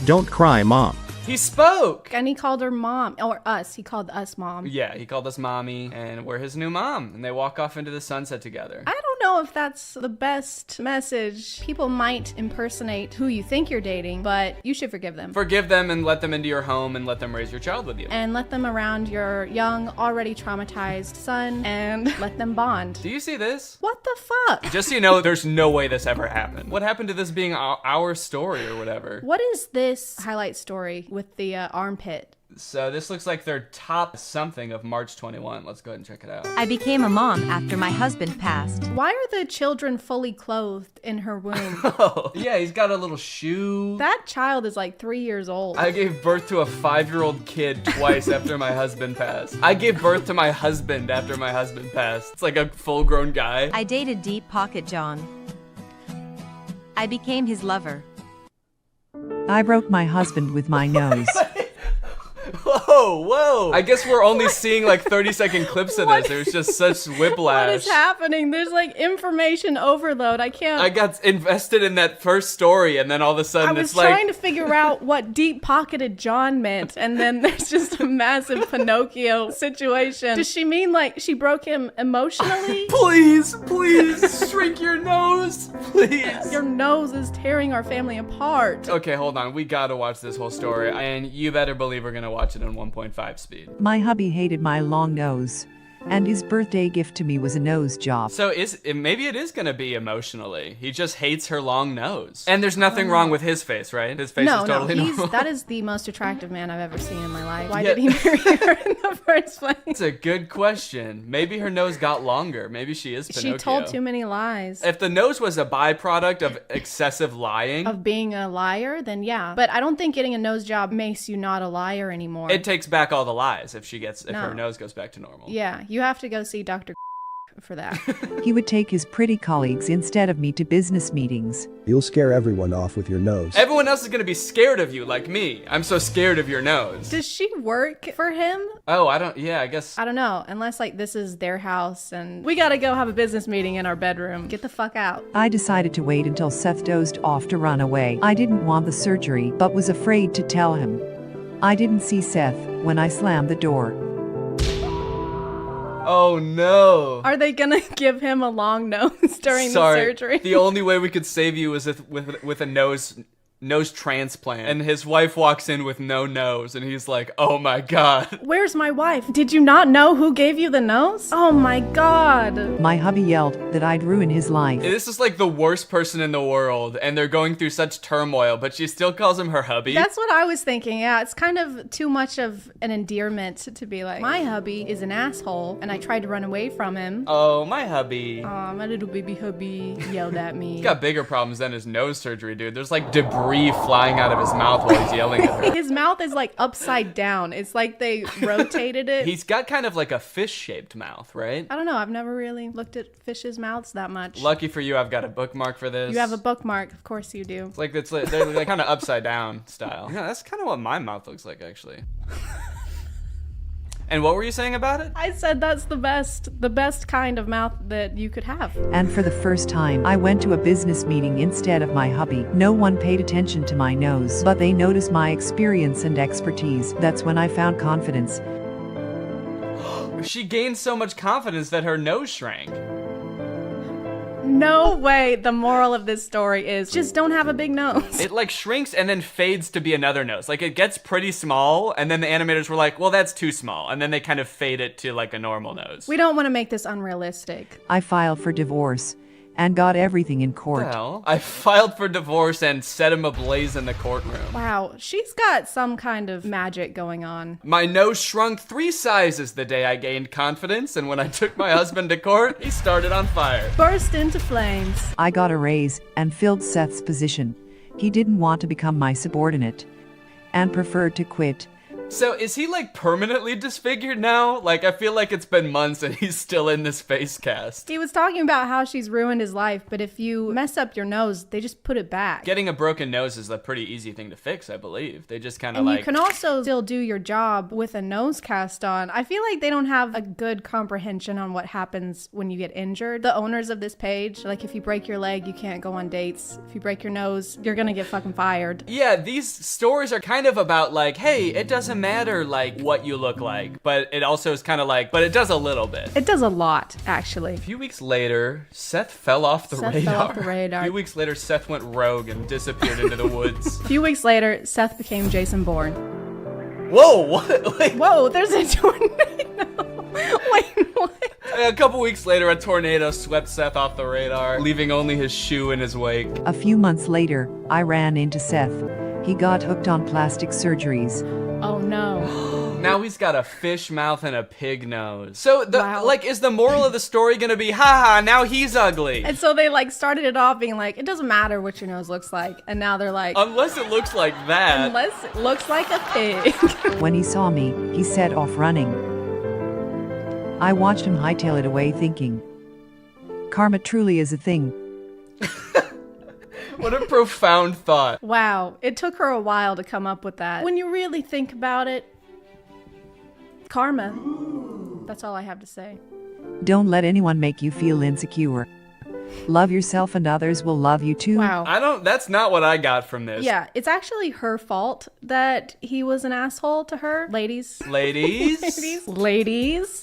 Don't cry, Mom. He spoke! And he called her mom, or us. He called us mom. Yeah, he called us mommy, and we're his new mom. And they walk off into the sunset together. I don't know if that's the best message. People might impersonate who you think you're dating, but you should forgive them. Forgive them and let them into your home and let them raise your child with you. And let them around your young, already traumatized son, and let them bond. Do you see this? What the fuck? Just so you know, there's no way this ever happened. What happened to this being our story or whatever? What is this highlight story with the armpit? So this looks like their top something of March 21. Let's go ahead and check it out. I became a mom after my husband passed. Why are the children fully clothed in her womb? Oh, yeah, he's got a little shoe. That child is like 3 years old. I gave birth to a 5-year-old kid twice after my husband passed. I gave birth to my husband after my husband passed. It's like a full-grown guy. I dated Deep Pocket John. I became his lover. I broke my husband with my nose. Whoa. I guess we're only seeing like 30-second clips of this. There's just such whiplash. What is happening? There's like information overload. I can't. I got invested in that first story, and then all of a sudden it's like. I was trying to figure out what deep-pocketed John meant, and then there's just a massive Pinocchio situation. Does she mean like she broke him emotionally? Please, shrink your nose, please. Your nose is tearing our family apart. Okay, hold on. We gotta watch this whole story, and you better believe we're gonna watch it in 1.5 speed. My hubby hated my long nose. And his birthday gift to me was a nose job. So maybe it is gonna be emotionally. He just hates her long nose. And there's nothing wrong with his face, right? His face is totally normal. That is the most attractive man I've ever seen in my life. Why did he marry her in the first place? It's a good question. Maybe her nose got longer. Maybe she is Pinocchio. She told too many lies. If the nose was a byproduct of excessive lying. Of being a liar, then yeah. But I don't think getting a nose job makes you not a liar anymore. It takes back all the lies if her nose goes back to normal. Yeah, you have to go see Dr. for that. He would take his pretty colleagues instead of me to business meetings. You'll scare everyone off with your nose. Everyone else is gonna be scared of you, like me. I'm so scared of your nose. Does she work for him? Oh, I guess. I don't know, unless like this is their house and we gotta go have a business meeting in our bedroom. Get the fuck out. I decided to wait until Seth dozed off to run away. I didn't want the surgery, but was afraid to tell him. I didn't see Seth when I slammed the door. Oh no. Are they gonna give him a long nose during the surgery? The only way we could save you is with a nose transplant. And his wife walks in with no nose and he's like, oh my god. Where's my wife? Did you not know who gave you the nose? Oh my god. My hubby yelled that I'd ruin his life. This is like the worst person in the world and they're going through such turmoil, but she still calls him her hubby. That's what I was thinking. Yeah, it's kind of too much of an endearment to be like, my hubby is an asshole and I tried to run away from him. Oh, my hubby. Aw, my little baby hubby yelled at me. He's got bigger problems than his nose surgery, dude. There's like debris flying out of his mouth while he's yelling at her. His mouth is like upside down. It's like they rotated it. He's got kind of like a fish-shaped mouth, right? I don't know. I've never really looked at fishes' mouths that much. Lucky for you, I've got a bookmark for this. You have a bookmark. Of course you do. They're like kind of upside down style. Yeah, that's kind of what my mouth looks like, actually. And what were you saying about it? I said that's the best kind of mouth that you could have. And for the first time, I went to a business meeting instead of my hubby. No one paid attention to my nose, but they noticed my experience and expertise. That's when I found confidence. She gained so much confidence that her nose shrank. No way. The moral of this story is just don't have a big nose. It like shrinks and then fades to be another nose. Like it gets pretty small and then the animators were like, well, that's too small. And then they kind of fade it to like a normal nose. We don't want to make this unrealistic. I filed for divorce and got everything in court. Well, I filed for divorce and set him ablaze in the courtroom. Wow, she's got some kind of magic going on. My nose shrunk 3 sizes the day I gained confidence, and when I took my husband to court, he started on fire. Burst into flames. I got a raise and filled Seth's position. He didn't want to become my subordinate and preferred to quit. So is he like permanently disfigured now? Like I feel like it's been months and he's still in this face cast. He was talking about how she's ruined his life, but if you mess up your nose, they just put it back. Getting a broken nose is a pretty easy thing to fix, I believe. They just kind of like... And you can also still do your job with a nose cast on. I feel like they don't have a good comprehension on what happens when you get injured. The owners of this page, like if you break your leg, you can't go on dates. If you break your nose, you're gonna get fucking fired. Yeah, these stories are kind of about like, hey, it doesn't matter like what you look like, but it also is kind of like, but it does a little bit. It does a lot, actually. A few weeks later, Seth fell off the radar. Fell off the radar. A few weeks later, Seth went rogue and disappeared into the woods. A few weeks later, Seth became Jason Bourne. Whoa, what? Like, whoa, there's a tornado. Wait, what? A couple weeks later, a tornado swept Seth off the radar, leaving only his shoe in his wake. A few months later, I ran into Seth. He got hooked on plastic surgeries. Oh no. Now he's got a fish mouth and a pig nose. So like, is the moral of the story gonna be, haha, now he's ugly? And so they like started it off being like, it doesn't matter what your nose looks like. And now they're like, unless it looks like that. Unless it looks like a pig. When he saw me, he set off running. I watched him hightail it away thinking, karma truly is a thing. What a profound thought. Wow, it took her a while to come up with that. When you really think about it, karma. That's all I have to say. Don't let anyone make you feel insecure. Love yourself and others will love you too. Wow. That's not what I got from this. Yeah, it's actually her fault that he was an asshole to her. Ladies. Ladies,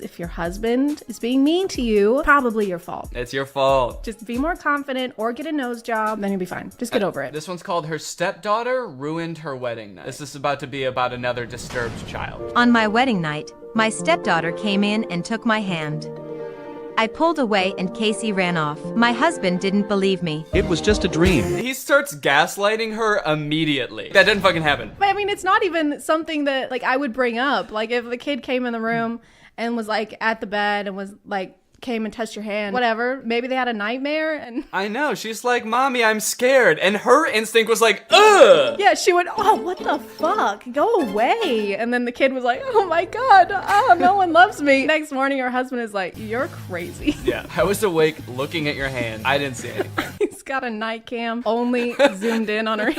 if your husband is being mean to you, probably your fault. It's your fault. Just be more confident or get a nose job, then you'll be fine. Just get over it. This one's called Her Stepdaughter Ruined Her Wedding Night. This is about to be about another disturbed child. On my wedding night, my stepdaughter came in and took my hand. I pulled away and Casey ran off. My husband didn't believe me. It was just a dream. He starts gaslighting her immediately. That didn't fucking happen. But I mean, it's not even something that like I would bring up. Like if the kid came in the room and was like at the bed and was like came and touched your hand, whatever. Maybe they had a nightmare and I know. She's like, Mommy, I'm scared. And her instinct was like, ugh. Yeah, she went, oh, what the fuck? Go away. And then the kid was like, oh my God, oh, no one loves me. Next morning, her husband is like, you're crazy. Yeah, I was awake looking at your hand. I didn't see anything. He's got a night cam only zoomed in on her.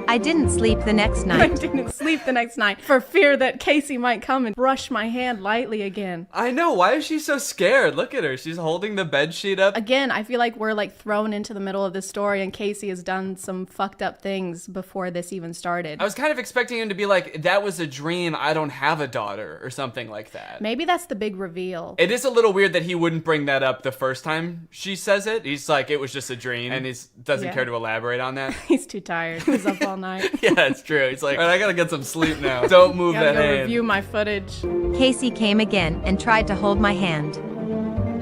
I didn't sleep the next night. I didn't sleep the next night for fear that Casey might come and brush my hand lightly again. I know. Why is she so scared? Look at her. She's holding the bed sheet up. Again, I feel like we're like thrown into the middle of this story and Casey has done some fucked up things before this even started. I was kind of expecting him to be like, that was a dream. I don't have a daughter or something like that. Maybe that's the big reveal. It is a little weird that he wouldn't bring that up the first time she says it. He's like, it was just a dream. And he doesn't care to elaborate on that. He's too tired. He's up all night. Yeah, it's true. He's like, all right, I gotta get some sleep now. Don't move that hand. Review my footage. Casey came again and tried to hold my hand.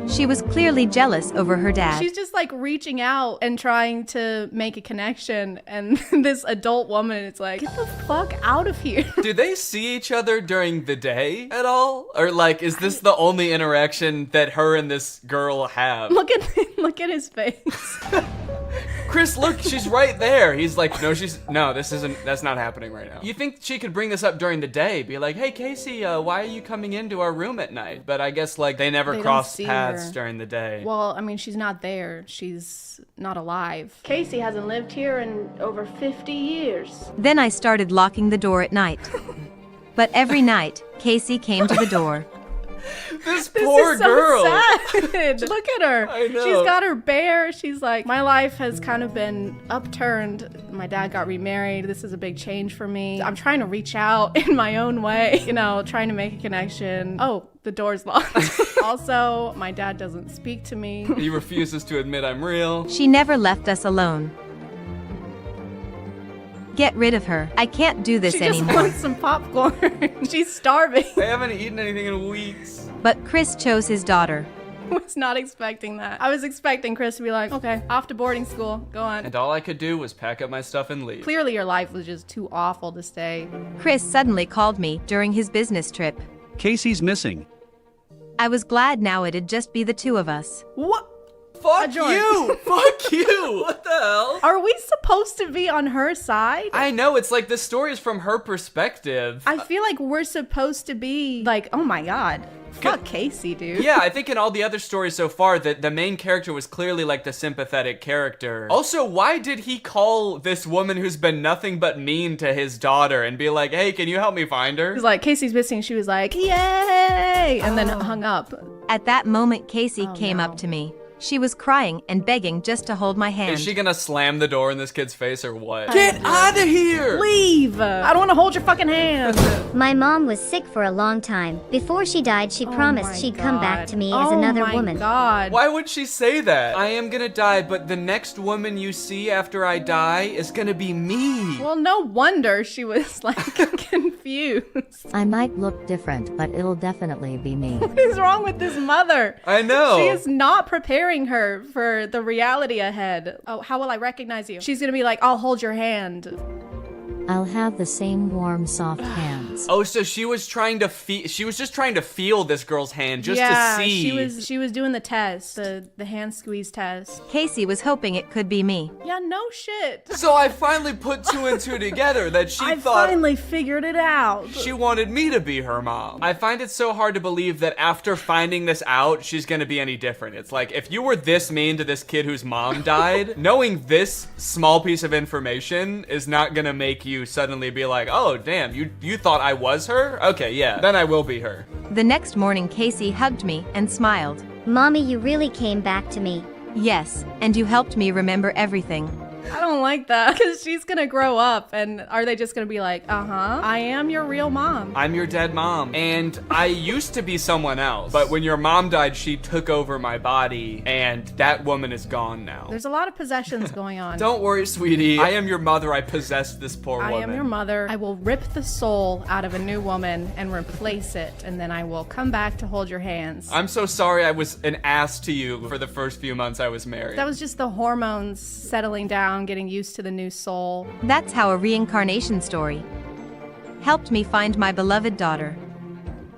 She was clearly jealous over her dad. She's just like reaching out and trying to make a connection, and this adult woman is like, get the fuck out of here. Do they see each other during the day at all? Or like, is this the only interaction that her and this girl have? Look at his face. Chris, look, she's right there. He's like, that's not happening right now. You think she could bring this up during the day? Be like, hey, Casey, why are you coming into our room at night? But I guess like they never cross paths during the day. Well, I mean, she's not there. She's not alive. Casey hasn't lived here in over 50 years. Then I started locking the door at night. But every night, Casey came to the door. This poor girl. So sad. Look at her. I know. She's got her bear. She's like, my life has kind of been upturned. My dad got remarried. This is a big change for me. I'm trying to reach out in my own way, trying to make a connection. Oh, the door's locked. Also, my dad doesn't speak to me. He refuses to admit I'm real. She never left us alone. Get rid of her. I can't do this anymore. She just wants some popcorn. She's starving. I haven't eaten anything in weeks. But Chris chose his daughter. I was not expecting that. I was expecting Chris to be like, okay, off to boarding school. Go on. And all I could do was pack up my stuff and leave. Clearly your life was just too awful to stay. Chris suddenly called me during his business trip. Casey's missing. I was glad now it'd just be the two of us. What? Fuck you! Fuck you! What the hell? Are we supposed to be on her side? I know, it's like the story is from her perspective. I feel like we're supposed to be like, oh my God. Fuck Casey, dude. Yeah, I think in all the other stories so far, that the main character was clearly like the sympathetic character. Also, why did he call this woman who's been nothing but mean to his daughter and be like, hey, can you help me find her? He's like, Casey's missing. She was like, yay! And then hung up. At that moment, Casey came up to me. She was crying and begging just to hold my hand. Is she gonna slam the door in this kid's face or what? Get out of here! Leave! I don't want to hold your fucking hand. My mom was sick for a long time. Before she died, she promised she'd come back to me as another woman. God. Why would she say that? I am gonna die, but the next woman you see after I die is gonna be me. Well, no wonder she was like confused. I might look different, but it'll definitely be me. What is wrong with this mother? I know. She is not preparing her for the reality ahead. Oh, how will I recognize you? She's gonna be like, I'll hold your hand. I'll have the same warm, soft hands. Oh, so she was trying to she was just trying to feel this girl's hand just to see. She was doing the test, the hand squeeze test. Casey was hoping it could be me. Yeah, no shit. So I finally put two and two together that she I thought finally figured it out. She wanted me to be her mom. I find it so hard to believe that after finding this out, she's gonna be any different. It's like, if you were this mean to this kid whose mom died, knowing this small piece of information is not gonna make you suddenly be like, oh damn, you thought I was her? Okay, yeah, then I will be her. The next morning, Casey hugged me and smiled. Mommy, you really came back to me. Yes, and you helped me remember everything. I don't like that because she's gonna grow up and are they just gonna be like, I am your real mom. I'm your dead mom. And I used to be someone else, but when your mom died, she took over my body and that woman is gone now. There's a lot of possessions going on. Don't worry, sweetie. I am your mother. I possessed this poor woman. I am your mother. I will rip the soul out of a new woman and replace it, and then I will come back to hold your hands. I'm so sorry I was an ass to you for the first few months I was married. That was just the hormones settling down, getting used to the new soul. That's how a reincarnation story helped me find my beloved daughter.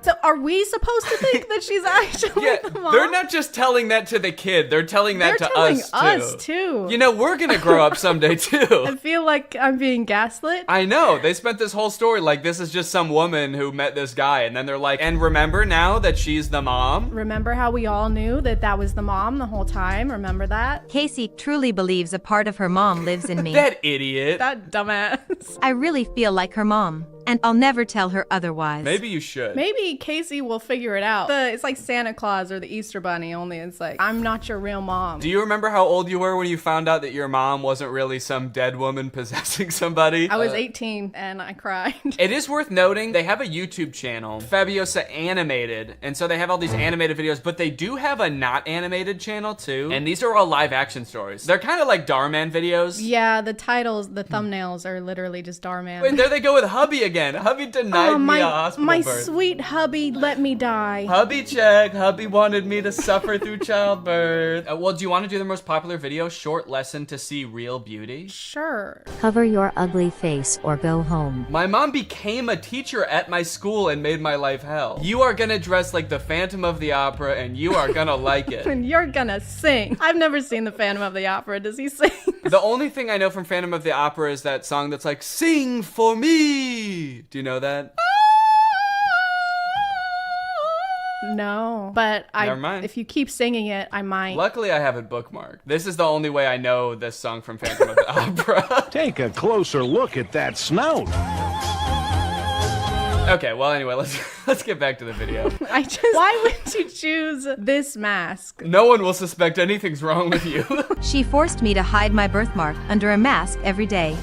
So are we supposed to think that she's actually the mom? They're not just telling that to the kid. They're telling that to us too. You know, we're gonna grow up someday too. I feel like I'm being gaslit. I know. They spent this whole story like this is just some woman who met this guy. And then they're like, and remember now that she's the mom? Remember how we all knew that that was the mom the whole time? Remember that? Casey truly believes a part of her mom lives in me. That idiot. That dumbass. I really feel like her mom, and I'll never tell her otherwise. Maybe you should. Maybe Casey will figure it out. It's like Santa Claus or the Easter Bunny, only it's like, I'm not your real mom. Do you remember how old you were when you found out that your mom wasn't really some dead woman possessing somebody? I was 18 and I cried. It is worth noting, they have a YouTube channel, Fabiosa Animated, and so they have all these animated videos, but they do have a not animated channel too, and these are all live action stories. They're kind of like Darman videos. Yeah, the titles, the thumbnails are literally just Darman. Wait, there they go with hubby again. Hubby denied me a hospital my birth. Sweet hubby let me die. Hubby check. Hubby wanted me to suffer through childbirth. Well, do you want to do the most popular video, short lesson to see real beauty? Sure. Cover your ugly face or go home. My mom became a teacher at my school and made my life hell. You are gonna dress like the Phantom of the Opera and you are gonna like it. And you're gonna sing. I've never seen the Phantom of the Opera. Does he sing? The only thing I know from Phantom of the Opera is that song that's like, sing for me. Do you know that? No, but Never mind. If you keep singing it, I might. Luckily, I have it bookmarked. This is the only way I know this song from Phantom of the Opera. Take a closer look at that snout. Okay, well, anyway, let's get back to the video. Why would you choose this mask? No one will suspect anything's wrong with you. She forced me to hide my birthmark under a mask every day.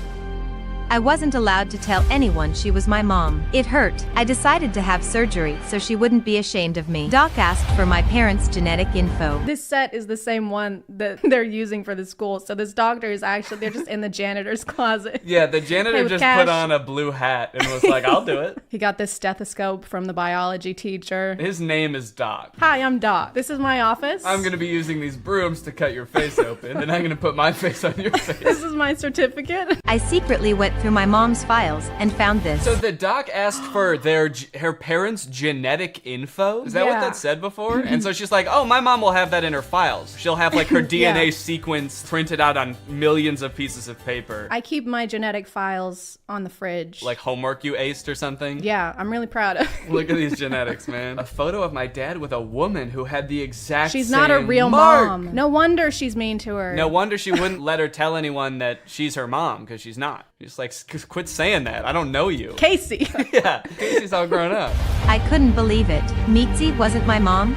I wasn't allowed to tell anyone she was my mom. It hurt. I decided to have surgery so she wouldn't be ashamed of me. Doc asked for my parents' genetic info. This set is the same one that they're using for the school. So this doctor is actually, they're just in the janitor's closet. Yeah, the janitor just put on a blue hat and was like, I'll do it. He got this stethoscope from the biology teacher. His name is Doc. Hi, I'm Doc. This is my office. I'm going to be using these brooms to cut your face open, and I'm going to put my face on your face. This is my certificate. I secretly went through my mom's files and found this. So the doc asked for her parents' genetic info? Is that what that said before? And so she's like, oh, my mom will have that in her files. She'll have like her DNA sequence printed out on millions of pieces of paper. I keep my genetic files on the fridge. Like homework you aced or something? Yeah, I'm really proud of it. Look at these genetics, man. A photo of my dad with a woman who had the exact She's same not a real mark. mom. No wonder she's mean to her. No wonder she wouldn't let her tell anyone that she's her mom, because she's not. Just like, quit saying that. I don't know you. Casey. Yeah, Casey's all grown up. I couldn't believe it. Mitzi wasn't my mom.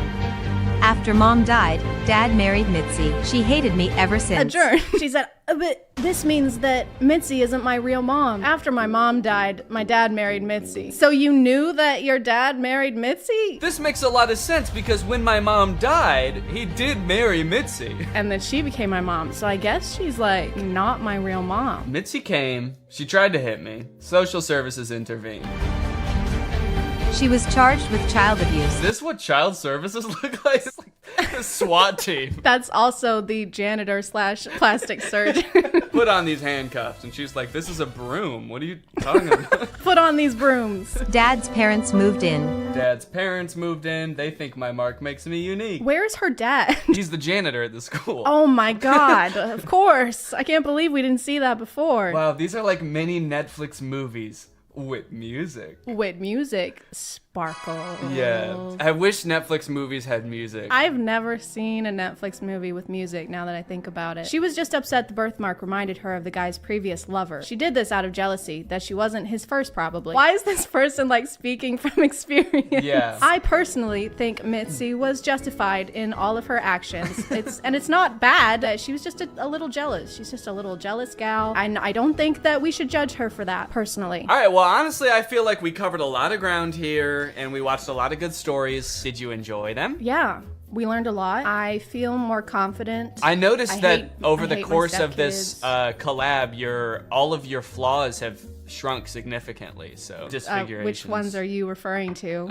After mom died, dad married Mitzi. She hated me ever since. Adjourn. She said, but this means that Mitzi isn't my real mom. After my mom died, my dad married Mitzi. So you knew that your dad married Mitzi? This makes a lot of sense because when my mom died, he did marry Mitzi. And then she became my mom. So I guess she's like not my real mom. Mitzi came, she tried to hit me. Social services intervened. She was charged with child abuse. Is this what child services look like? It's like a SWAT team. That's also the janitor / plastic surgeon. Put on these handcuffs. And she's like, this is a broom. What are you talking about? Put on these brooms. Dad's parents moved in. Dad's parents moved in. They think my mark makes me unique. Where's her dad? He's the janitor at the school. Oh my God. Of course. I can't believe we didn't see that before. Wow, these are like mini Netflix movies. With music. With music. sparkles. Yeah. I wish Netflix movies had music. I've never seen a Netflix movie with music now that I think about it. She was just upset the birthmark reminded her of the guy's previous lover. She did this out of jealousy, that she wasn't his first probably. Why is this person like speaking from experience? Yeah. I personally think Mitzi was justified in all of her actions. It's not bad. She was just a little jealous. She's just a little jealous gal. I don't think that we should judge her for that, personally. All right, well, honestly, I feel like we covered a lot of ground here, and we watched a lot of good stories. Did you enjoy them? Yeah. We learned a lot. I feel more confident. I noticed that over the course of this collab, all of your flaws have shrunk significantly, so disfigurations. Which ones are you referring to?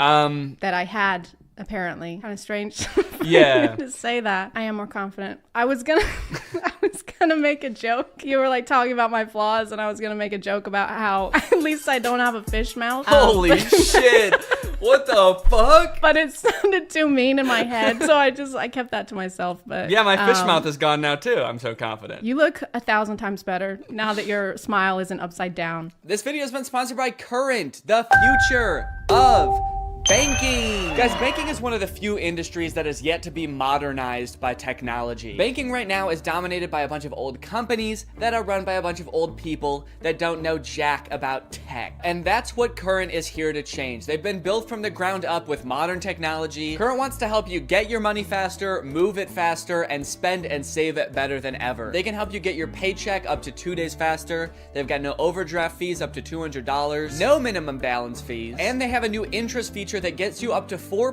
That I had, apparently. Kind of strange to say that. I am more confident. I was gonna make a joke. You were like talking about my flaws, and I was gonna make a joke about how at least I don't have a fish mouth. Holy shit. What the fuck? But it sounded too mean in my head, so I kept that to myself. But yeah, my fish mouth is gone now too. I'm so confident. You look 1,000 times better now that your smile isn't upside down. This video has been sponsored by Current, the future of banking. Guys, banking is one of the few industries that is yet to be modernized by technology. Banking right now is dominated by a bunch of old companies that are run by a bunch of old people that don't know jack about tech. And that's what Current is here to change. They've been built from the ground up with modern technology. Current wants to help you get your money faster, move it faster, and spend and save it better than ever. They can help you get your paycheck up to 2 days faster. They've got no overdraft fees up to $200, no minimum balance fees, and they have a new interest feature that gets you up to 4%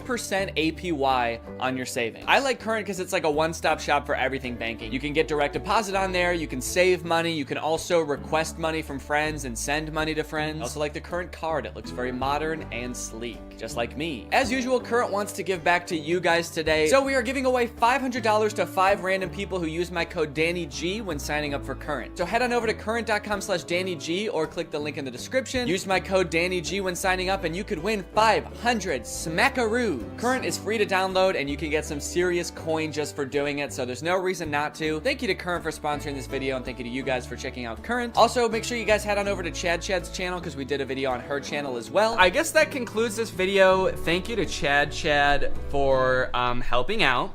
APY on your savings. I like Current because it's like a one-stop shop for everything banking. You can get direct deposit on there, you can save money, you can also request money from friends and send money to friends. I also like the Current card. It looks very modern and sleek, just like me. As usual, Current wants to give back to you guys today, so we are giving away $500 to 5 random people who use my code DannyG when signing up for Current. So head on over to current.com/DannyG or click the link in the description. Use my code DannyG when signing up and you could win 500 smackaroos. Current is free to download and you can get some serious coin just for doing it, so there's no reason not to. Thank you to Current for sponsoring this video, and thank you to you guys for checking out Current. Also, make sure you guys head on over to Chad's channel because we did a video on her channel as well. I guess that concludes this video. Thank you to Chad for helping out.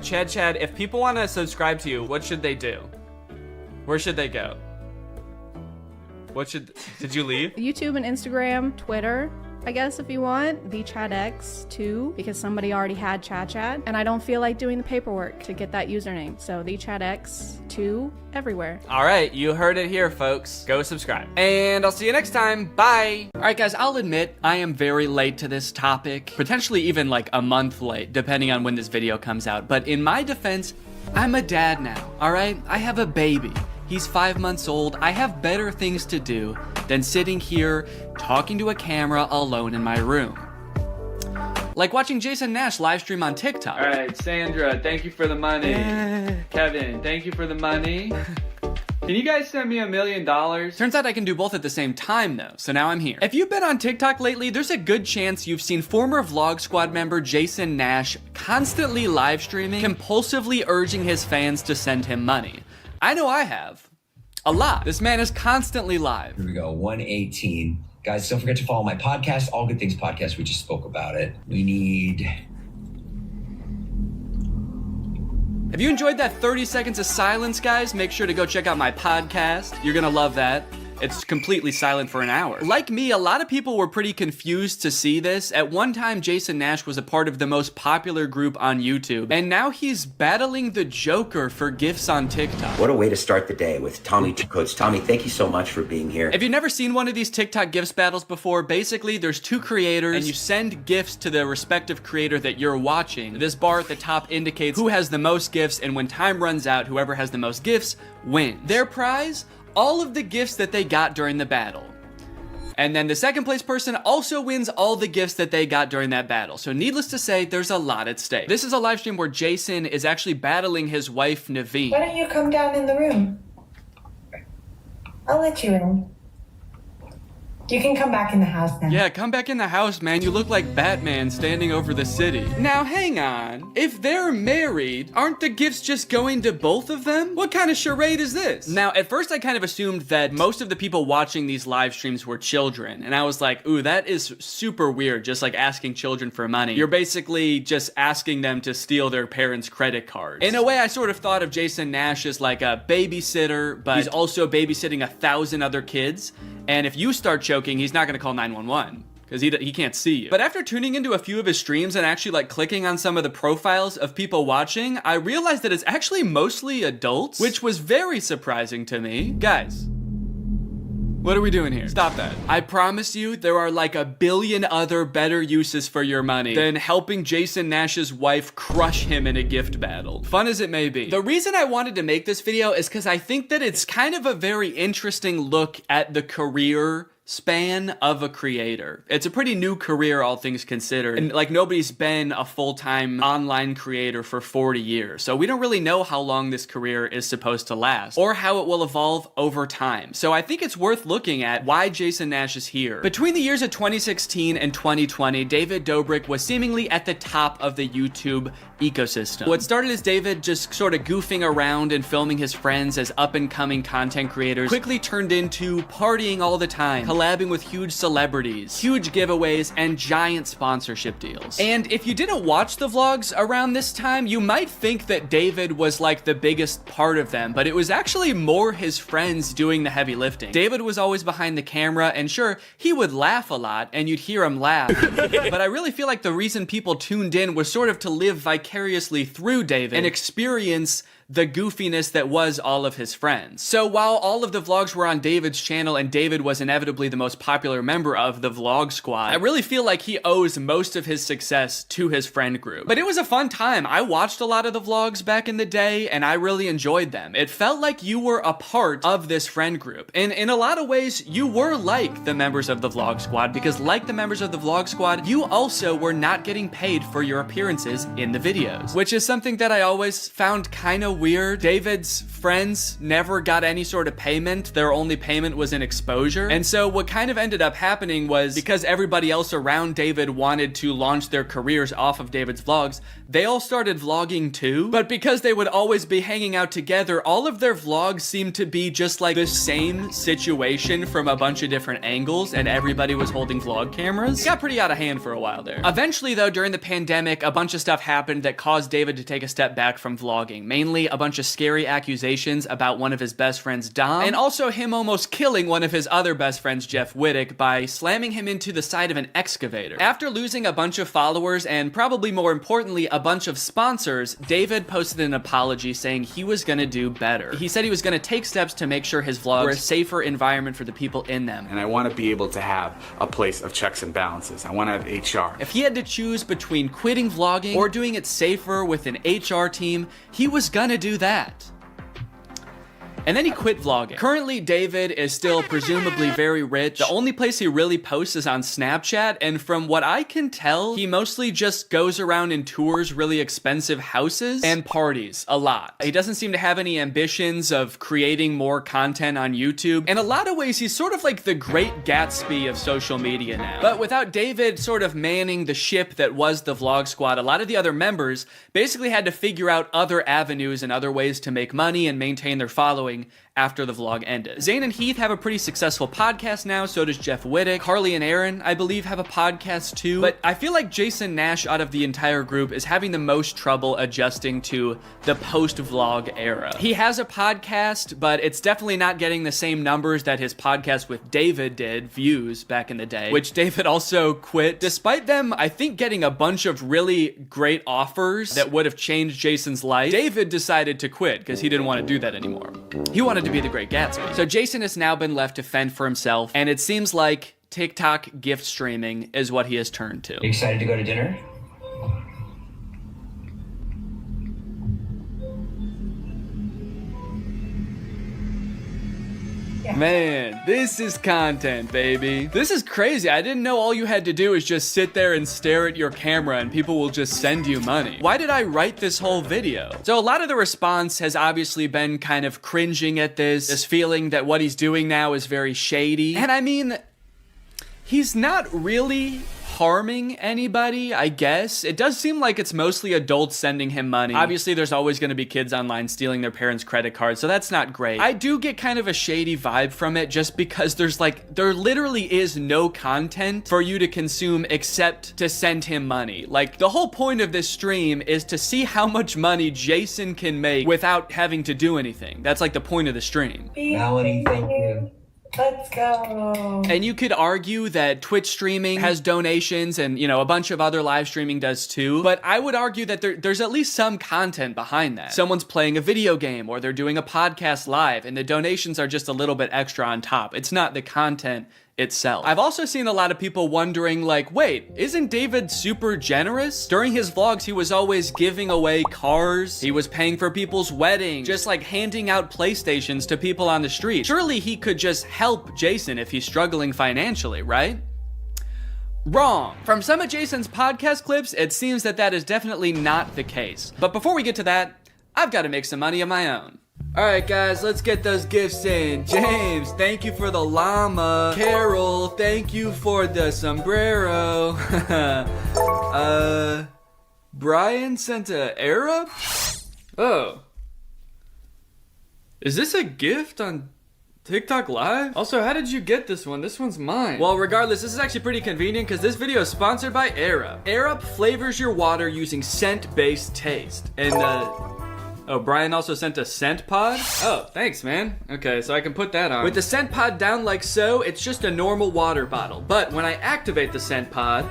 Chad, if people want to subscribe to you, what should they do? Where should they go? Did you leave? YouTube and Instagram, Twitter, I guess, if you want. The ChadX too, because somebody already had Chad, and I don't feel like doing the paperwork to get that username. So the ChadX 2 everywhere. All right, you heard it here, folks. Go subscribe. And I'll see you next time. Bye. All right, guys, I'll admit I am very late to this topic, potentially even like a month late, depending on when this video comes out. But in my defense, I'm a dad now, all right? I have a baby. He's 5 months old. I have better things to do than sitting here talking to a camera alone in my room. Like watching Jason Nash live stream on TikTok. All right, Sandra, thank you for the money. Kevin, thank you for the money. Can you guys send me $1 million? Turns out I can do both at the same time though, so now I'm here. If you've been on TikTok lately, there's a good chance you've seen former Vlog Squad member Jason Nash constantly live streaming, compulsively urging his fans to send him money. I know I have. A lot. This man is constantly live. Here we go, 118. Guys, don't forget to follow my podcast, All Good Things Podcast. We just spoke about it. We need... If you enjoyed that 30 seconds of silence, guys, make sure to go check out my podcast. You're gonna love that. It's completely silent for an hour. Like me, a lot of people were pretty confused to see this. At one time, Jason Nash was a part of the most popular group on YouTube, and now he's battling the Joker for gifts on TikTok. What a way to start the day with Tommy Coach. Tommy, thank you so much for being here. If you've never seen one of these TikTok gifts battles before, basically there's 2 creators, and you send gifts to the respective creator that you're watching. This bar at the top indicates who has the most gifts, and when time runs out, whoever has the most gifts wins. Their prize? All of the gifts that they got during the battle. And then the second place person also wins all the gifts that they got during that battle. So needless to say, there's a lot at stake. This is a live stream where Jason is actually battling his wife, Naveen. Why don't you come down in the room? I'll let you in. You can come back in the house now. Yeah, come back in the house, man. You look like Batman standing over the city. Now, hang on. If they're married, aren't the gifts just going to both of them? What kind of charade is this? Now, at first I kind of assumed that most of the people watching these live streams were children. And I was like, ooh, that is super weird. Just like asking children for money. You're basically just asking them to steal their parents' credit cards. In a way, I sort of thought of Jason Nash as like a babysitter, but he's also babysitting 1,000 other kids. And if you start choking, he's not gonna call 911 because he can't see you. But after tuning into a few of his streams and actually like clicking on some of the profiles of people watching, I realized that it's actually mostly adults, which was very surprising to me. Guys, what are we doing here? Stop that. I promise you there are like 1 billion other better uses for your money than helping Jason Nash's wife crush him in a gift battle. Fun as it may be. The reason I wanted to make this video is because I think that it's kind of a very interesting look at the career span of a creator. It's a pretty new career, all things considered. And like nobody's been a full-time online creator for 40 years. So we don't really know how long this career is supposed to last or how it will evolve over time. So I think it's worth looking at why Jason Nash is here. Between the years of 2016 and 2020, David Dobrik was seemingly at the top of the YouTube ecosystem. What started as David just sort of goofing around and filming his friends as up-and-coming content creators quickly turned into partying all the time, collabing with huge celebrities, huge giveaways, and giant sponsorship deals. And if you didn't watch the vlogs around this time, you might think that David was like the biggest part of them, but it was actually more his friends doing the heavy lifting. David was always behind the camera, and sure, he would laugh a lot, and you'd hear him laugh. But I really feel like the reason people tuned in was sort of to live vicariously through David and experience the goofiness that was all of his friends. So while all of the vlogs were on David's channel and David was inevitably the most popular member of the vlog squad, I really feel like he owes most of his success to his friend group. But it was a fun time. I watched a lot of the vlogs back in the day and I really enjoyed them. It felt like you were a part of this friend group. And in a lot of ways, you were like the members of the vlog squad because like the members of the vlog squad, you also were not getting paid for your appearances in the videos, which is something that I always found kind of weird. David's friends never got any sort of payment. Their only payment was in exposure. And so what kind of ended up happening was because everybody else around David wanted to launch their careers off of David's vlogs, they all started vlogging too. But because they would always be hanging out together, all of their vlogs seemed to be just like the same situation from a bunch of different angles and everybody was holding vlog cameras. It got pretty out of hand for a while there. Eventually though, during the pandemic, a bunch of stuff happened that caused David to take a step back from vlogging. Mainly a bunch of scary accusations about one of his best friends, Dom, and also him almost killing one of his other best friends, Jeff Wittick, by slamming him into the side of an excavator. After losing a bunch of followers and probably more importantly, a bunch of sponsors, David posted an apology saying he was gonna do better. He said he was gonna take steps to make sure his vlogs were a safer environment for the people in them. And I want to be able to have a place of checks and balances. I want to have HR. If he had to choose between quitting vlogging or doing it safer with an HR team, he was gonna do that. And then he quit vlogging. Currently, David is still presumably very rich. The only place he really posts is on Snapchat, and from what I can tell, he mostly just goes around and tours really expensive houses and parties a lot. He doesn't seem to have any ambitions of creating more content on YouTube. In a lot of ways, he's sort of like the Great Gatsby of social media now. But without David sort of manning the ship that was the vlog squad, a lot of the other members basically had to figure out other avenues and other ways to make money and maintain their following after the vlog ended. Zane and Heath have a pretty successful podcast now, so does Jeff Wittick. Carly and Aaron, I believe, have a podcast too. But I feel like Jason Nash out of the entire group is having the most trouble adjusting to the post-vlog era. He has a podcast, but it's definitely not getting the same numbers that his podcast with David did, views, back in the day, which David also quit. Despite them, I think, getting a bunch of really great offers that would have changed Jason's life, David decided to quit because he didn't want to do that anymore. He wanted to be the Great Gatsby. So Jason has now been left to fend for himself, and it seems like TikTok gift streaming is what he has turned to. You excited to go to dinner? Man, this is content, baby. This is crazy. I didn't know all you had to do is just sit there and stare at your camera and people will just send you money. Why did I write this whole video? So a lot of the response has obviously been kind of cringing at this feeling that what he's doing now is very shady. And I mean, he's not really harming anybody, I guess. It does seem like it's mostly adults sending him money. Obviously, there's always going to be kids online stealing their parents' credit cards, so that's not great. I do get kind of a shady vibe from it just because there literally is no content for you to consume except to send him money. Like, the whole point of this stream is to see how much money Jason can make without having to do anything. That's like the point of the stream. Melanie, thank you. Let's go. And you could argue that Twitch streaming has donations and, you know, a bunch of other live streaming does too. But I would argue that there's at least some content behind that. Someone's playing a video game or they're doing a podcast live and the donations are just a little bit extra on top. It's not the content itself. I've also seen a lot of people wondering like, wait, isn't David super generous? During his vlogs, he was always giving away cars. He was paying for people's weddings, just like handing out PlayStations to people on the street. Surely he could just help Jason if he's struggling financially, right? Wrong. From some of Jason's podcast clips, it seems that that is definitely not the case. But before we get to that, I've got to make some money of my own. Alright guys, let's get those gifts in. James, thank you for the llama. Carol, thank you for the sombrero. Brian sent a Arab? Oh. Is this a gift on TikTok Live? Also, how did you get this one? This one's mine. Well, regardless, this is actually pretty convenient because this video is sponsored by Arab. Arab flavors your water using scent-based taste. And, oh, Brian also sent a scent pod? Oh, thanks, man. Okay, so I can put that on. With the scent pod down like so, it's just a normal water bottle. But when I activate the scent pod,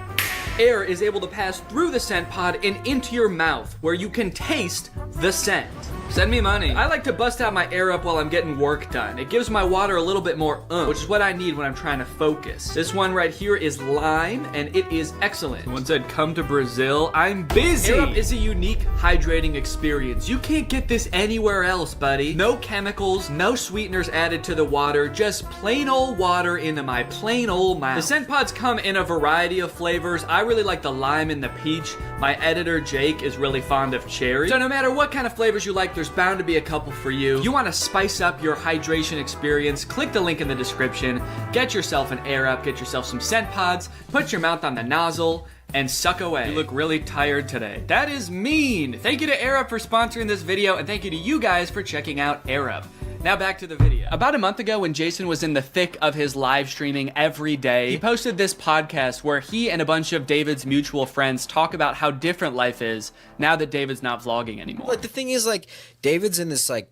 air is able to pass through the scent pod and into your mouth, where you can taste the scent. Send me money. I like to bust out my air up while I'm getting work done. It gives my water a little bit more which is what I need when I'm trying to focus. This one right here is lime, and it is excellent. Someone said, come to Brazil. I'm busy. Air up is a unique hydrating experience. You can't get this anywhere else, buddy. No chemicals, no sweeteners added to the water, just plain old water into my plain old mouth. The scent pods come in a variety of flavors. I really like the lime and the peach. My editor, Jake, is really fond of cherry. So no matter what kind of flavors you like, there's bound to be a couple for you. You want to spice up your hydration experience, click the link in the description, get yourself an Air Up, get yourself some scent pods, put your mouth on the nozzle, and suck away. You look really tired today. That is mean. Thank you to Air Up for sponsoring this video, and thank you to you guys for checking out Air Up. Now back to the video. About a month ago when Jason was in the thick of his live streaming every day, he posted this podcast where he and a bunch of David's mutual friends talk about how different life is now that David's not vlogging anymore. But the thing is, like, David's in this, like,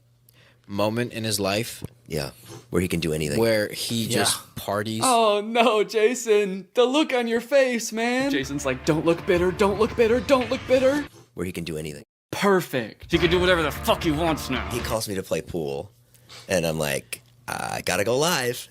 moment in his life. Yeah, where he can do anything. Where he just parties. Oh no, Jason. The look on your face, man. Jason's like, don't look bitter, don't look bitter, don't look bitter. Where he can do anything. Perfect. He can do whatever the fuck he wants now. He calls me to play pool. And I'm like, I gotta go live,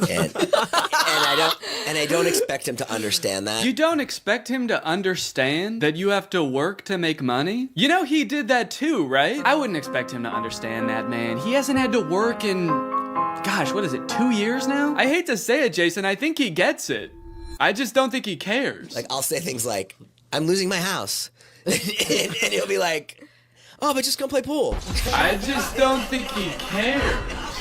and I don't expect him to understand that. You don't expect him to understand that you have to work to make money? You know he did that too, right? I wouldn't expect him to understand that, man. He hasn't had to work in, gosh, what is it, 2 years now? I hate to say it, Jason, I think he gets it. I just don't think he cares. Like, I'll say things like, I'm losing my house, and he'll be like, oh, but just come play pool. I just don't think he cares.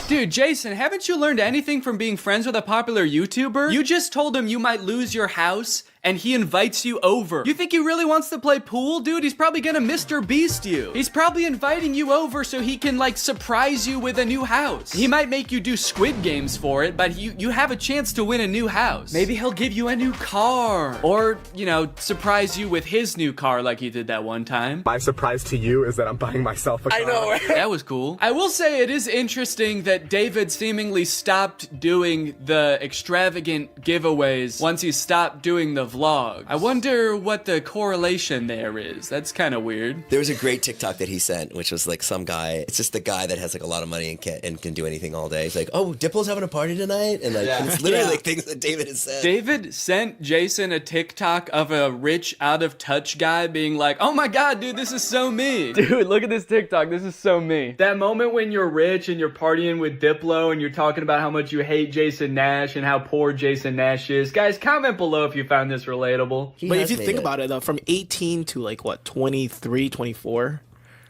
Dude, Jason, haven't you learned anything from being friends with a popular YouTuber? You just told him you might lose your house, and he invites you over. You think he really wants to play pool? Dude, he's probably gonna Mr. Beast you. He's probably inviting you over so he can, like, surprise you with a new house. He might make you do Squid Games for it, but you have a chance to win a new house. Maybe he'll give you a new car. Or, you know, surprise you with his new car like he did that one time. My surprise to you is that I'm buying myself a car. I know, right? That was cool. I will say it is interesting that David seemingly stopped doing the extravagant giveaways once he stopped doing the vlog. I wonder what the correlation there is. That's kind of weird. There was a great TikTok that he sent, which was like some guy, it's just the guy that has like a lot of money and can do anything all day. He's like, oh, Diplo's having a party tonight? And like, it's literally like things that David has said. David sent Jason a TikTok of a rich, out of touch guy being like, oh my God, dude, this is so me. Dude, look at this TikTok. This is so me. That moment when you're rich and you're partying with Diplo and you're talking about how much you hate Jason Nash and how poor Jason Nash is. Guys, comment below if you found this relatable. But if you think about it, though, from 18 to like what, 23, 24.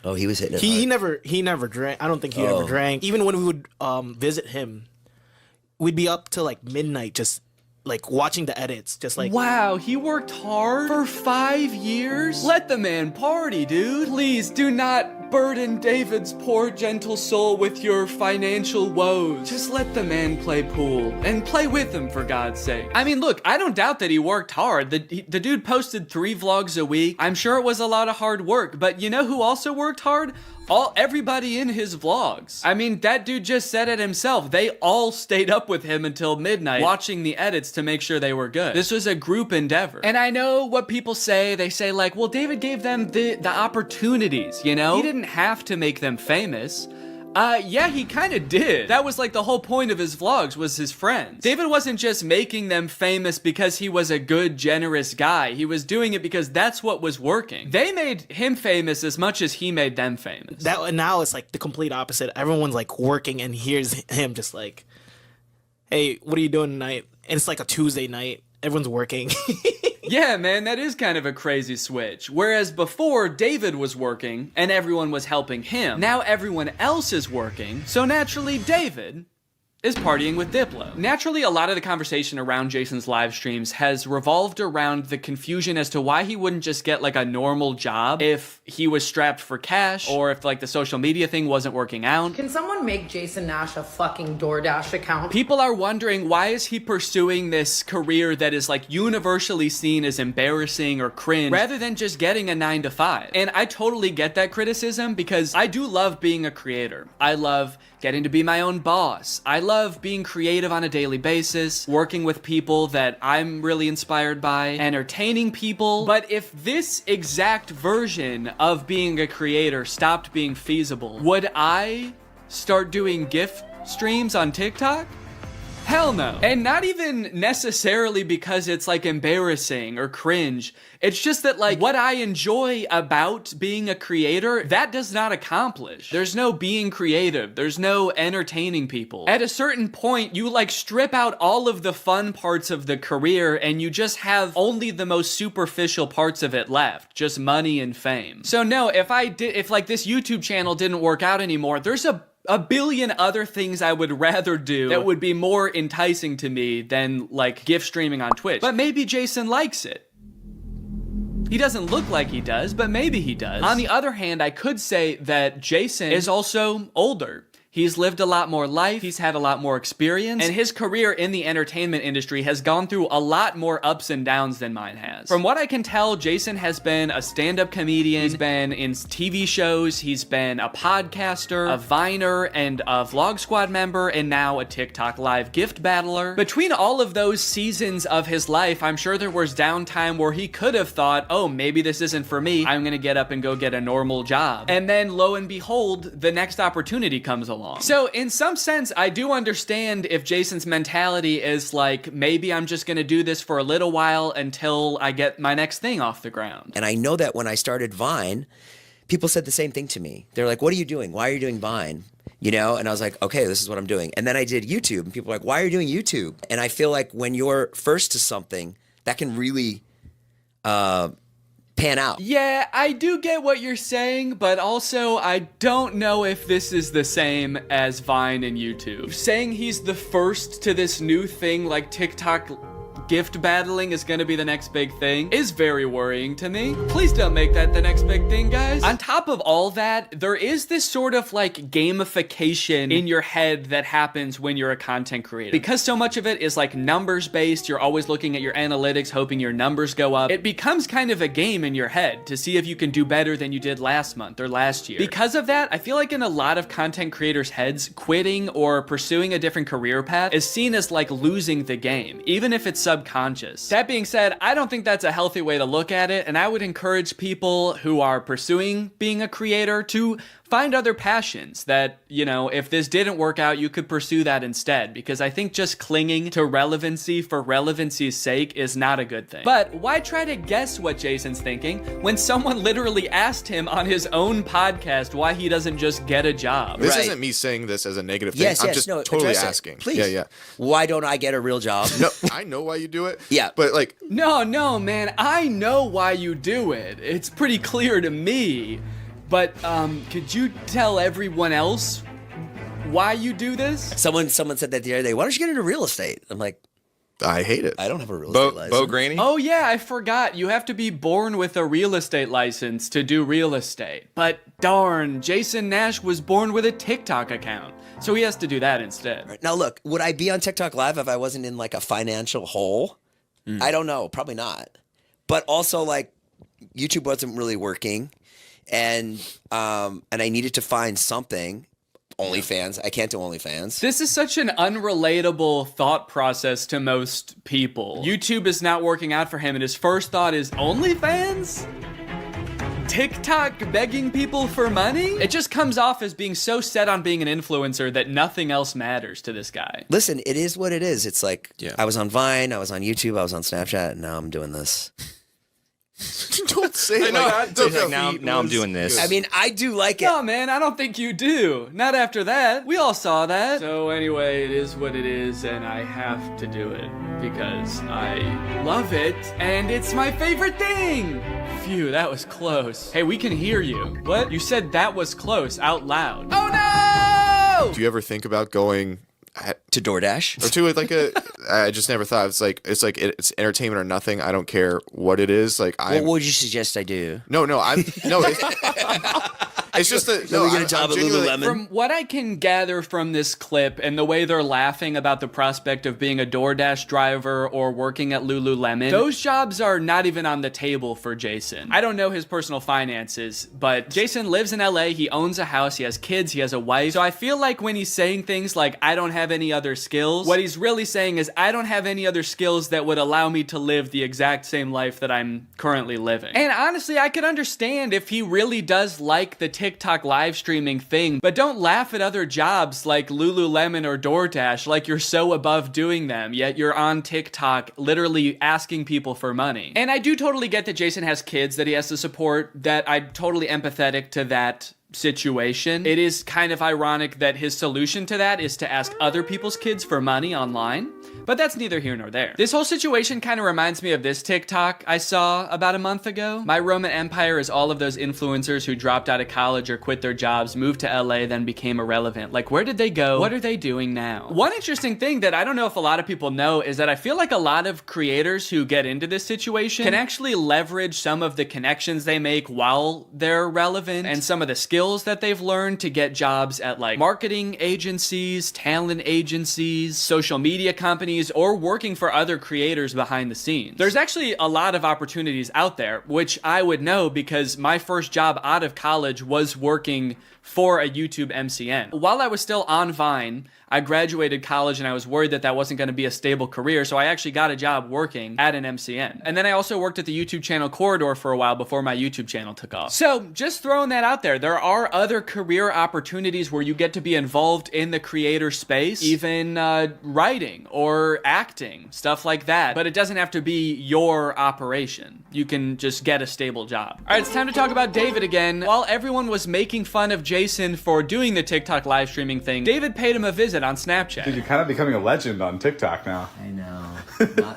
Oh, he was hitting it. He never drank. I don't think he ever drank. Even when we would visit him, we'd be up till like midnight just like watching the edits, just like wow, he worked hard for 5 years? Let the man party, dude. Please do not burden David's poor gentle soul with your financial woes. Just let the man play pool and play with him, for God's sake. I mean, look, I don't doubt that he worked hard. The dude posted 3 vlogs a week. I'm sure it was a lot of hard work, but you know who also worked hard? Everybody in his vlogs. I mean, that dude just said it himself. They all stayed up with him until midnight watching the edits to make sure they were good. This was a group endeavor. And I know what people say. They say like, well, David gave them the opportunities, you know? He didn't have to make them famous. Yeah, he kind of did. That was like the whole point of his vlogs, was his friends. David wasn't just making them famous because he was a good, generous guy. He was doing it because that's what was working. They made him famous as much as he made them famous. Now it's like the complete opposite. Everyone's like working, and here's him just like, hey, what are you doing tonight? And it's like a Tuesday night. Everyone's working. Yeah, man, that is kind of a crazy switch. Whereas before, David was working and everyone was helping him. Now everyone else is working, so naturally David is partying with Diplo. Naturally, a lot of the conversation around Jason's live streams has revolved around the confusion as to why he wouldn't just get like a normal job if he was strapped for cash, or if like the social media thing wasn't working out. Can someone make Jason Nash a fucking DoorDash account? People are wondering, why is he pursuing this career that is like universally seen as embarrassing or cringe, rather than just getting a 9-to-5? And I totally get that criticism, because I do love being a creator. I love getting to be my own boss. I love being creative on a daily basis, working with people that I'm really inspired by, entertaining people. But if this exact version of being a creator stopped being feasible, would I start doing gift streams on TikTok? Hell no. And not even necessarily because it's like embarrassing or cringe. It's just that like what I enjoy about being a creator, that does not accomplish. There's no being creative. There's no entertaining people. At a certain point, you like strip out all of the fun parts of the career and you just have only the most superficial parts of it left. Just money and fame. So no, if like this YouTube channel didn't work out anymore, there's a billion other things I would rather do that would be more enticing to me than like gift streaming on Twitch. But maybe Jason likes it. He doesn't look like he does, but maybe he does. On the other hand, I could say that Jason is also older. He's lived a lot more life, he's had a lot more experience, and his career in the entertainment industry has gone through a lot more ups and downs than mine has. From what I can tell, Jason has been a stand-up comedian, he's been in TV shows, he's been a podcaster, a Viner, and a Vlog Squad member, and now a TikTok live gift battler. Between all of those seasons of his life, I'm sure there was downtime where he could have thought, oh, maybe this isn't for me, I'm gonna get up and go get a normal job. And then, lo and behold, the next opportunity comes along. So in some sense, I do understand if Jason's mentality is like, maybe I'm just gonna do this for a little while until I get my next thing off the ground. And I know that when I started Vine, people said the same thing to me. They're like, what are you doing? Why are you doing Vine? You know? And I was like, okay, this is what I'm doing. And then I did YouTube, and people were like, why are you doing YouTube? And I feel like when you're first to something, that can really pan out. Yeah, I do get what you're saying, but also I don't know if this is the same as Vine and YouTube. Saying he's the first to this new thing like TikTok gift battling is gonna be the next big thing is very worrying to me. Please don't make that the next big thing, guys. On top of all that, there is this sort of like gamification in your head that happens when you're a content creator. Because so much of it is like numbers based, you're always looking at your analytics, hoping your numbers go up. It becomes kind of a game in your head to see if you can do better than you did last month or last year. Because of that, I feel like in a lot of content creators' heads, quitting or pursuing a different career path is seen as like losing the game, even if it's subconscious. That being said, I don't think that's a healthy way to look at it, and I would encourage people who are pursuing being a creator to find other passions that, you know, if this didn't work out, you could pursue that instead, because I think just clinging to relevancy for relevancy's sake is not a good thing. But why try to guess what Jason's thinking when someone literally asked him on his own podcast why he doesn't just get a job? This isn't me saying this as a negative thing. Yes, I'm yes, just no, totally address it. asking. Please. Yeah. Why don't I get a real job? No, I know why you do it. Yeah. But like... No, man, I know why you do it. It's pretty clear to me. But, could you tell everyone else why you do this? Someone said that the other day, why don't you get into real estate? I'm like, I hate it. I don't have a real estate license. Bo Graney? Oh yeah, I forgot. You have to be born with a real estate license to do real estate. But darn, Jason Nash was born with a TikTok account. So he has to do that instead. Right. Now look, would I be on TikTok Live if I wasn't in like a financial hole? I don't know, probably not. But also like YouTube wasn't really working, and I needed to find something. OnlyFans. I can't do OnlyFans. This is such an unrelatable thought process to most people. YouTube is not working out for him, and his first thought is OnlyFans? TikTok begging people for money? It just comes off as being so set on being an influencer that nothing else matters to this guy. Listen, it is what it is. It's like, I was on Vine, I was on YouTube, I was on Snapchat, and now I'm doing this. Don't say it like that. Now I'm doing this. I mean, I do like it. No, man, I don't think you do. Not after that. We all saw that. So anyway, it is what it is, and I have to do it because I love it, and it's my favorite thing. Phew, that was close. Hey, we can hear you. What? You said that was close out loud. Oh no! Do you ever think about going to DoorDash or to like a? I just never thought it's entertainment or nothing. I don't care what it is. Like, what would you suggest I do? No. It's just that we get a job at Lululemon. From what I can gather from this clip and the way they're laughing about the prospect of being a DoorDash driver or working at Lululemon, those jobs are not even on the table for Jason. I don't know his personal finances, but Jason lives in LA, he owns a house, he has kids, he has a wife. So I feel like when he's saying things like, I don't have any other skills, what he's really saying is, I don't have any other skills that would allow me to live the exact same life that I'm currently living. And honestly, I could understand if he really does like the TikTok live streaming thing, but don't laugh at other jobs like Lululemon or DoorDash like you're so above doing them, yet you're on TikTok literally asking people for money. And I do totally get that Jason has kids that he has to support, that I'm totally empathetic to that situation. It is kind of ironic that his solution to that is to ask other people's kids for money online, but that's neither here nor there. This whole situation kind of reminds me of this TikTok I saw about a month ago. My Roman Empire is all of those influencers who dropped out of college or quit their jobs, moved to LA, then became irrelevant. Like, where did they go? What are they doing now? One interesting thing that I don't know if a lot of people know is that I feel like a lot of creators who get into this situation can actually leverage some of the connections they make while they're relevant and some of the skills that they've learned to get jobs at like marketing agencies, talent agencies, social media companies, or working for other creators behind the scenes. There's actually a lot of opportunities out there, which I would know because my first job out of college was working for a YouTube MCN. While I was still on Vine, I graduated college and I was worried that that wasn't going to be a stable career, so I actually got a job working at an MCN. And then I also worked at the YouTube channel Corridor for a while before my YouTube channel took off. So just throwing that out there, there are other career opportunities where you get to be involved in the creator space, even writing or acting, stuff like that. But it doesn't have to be your operation. You can just get a stable job. All right, it's time to talk about David again. While everyone was making fun of Jason for doing the TikTok live streaming thing, David paid him a visit on Snapchat. Dude, you're kind of becoming a legend on TikTok now. I know.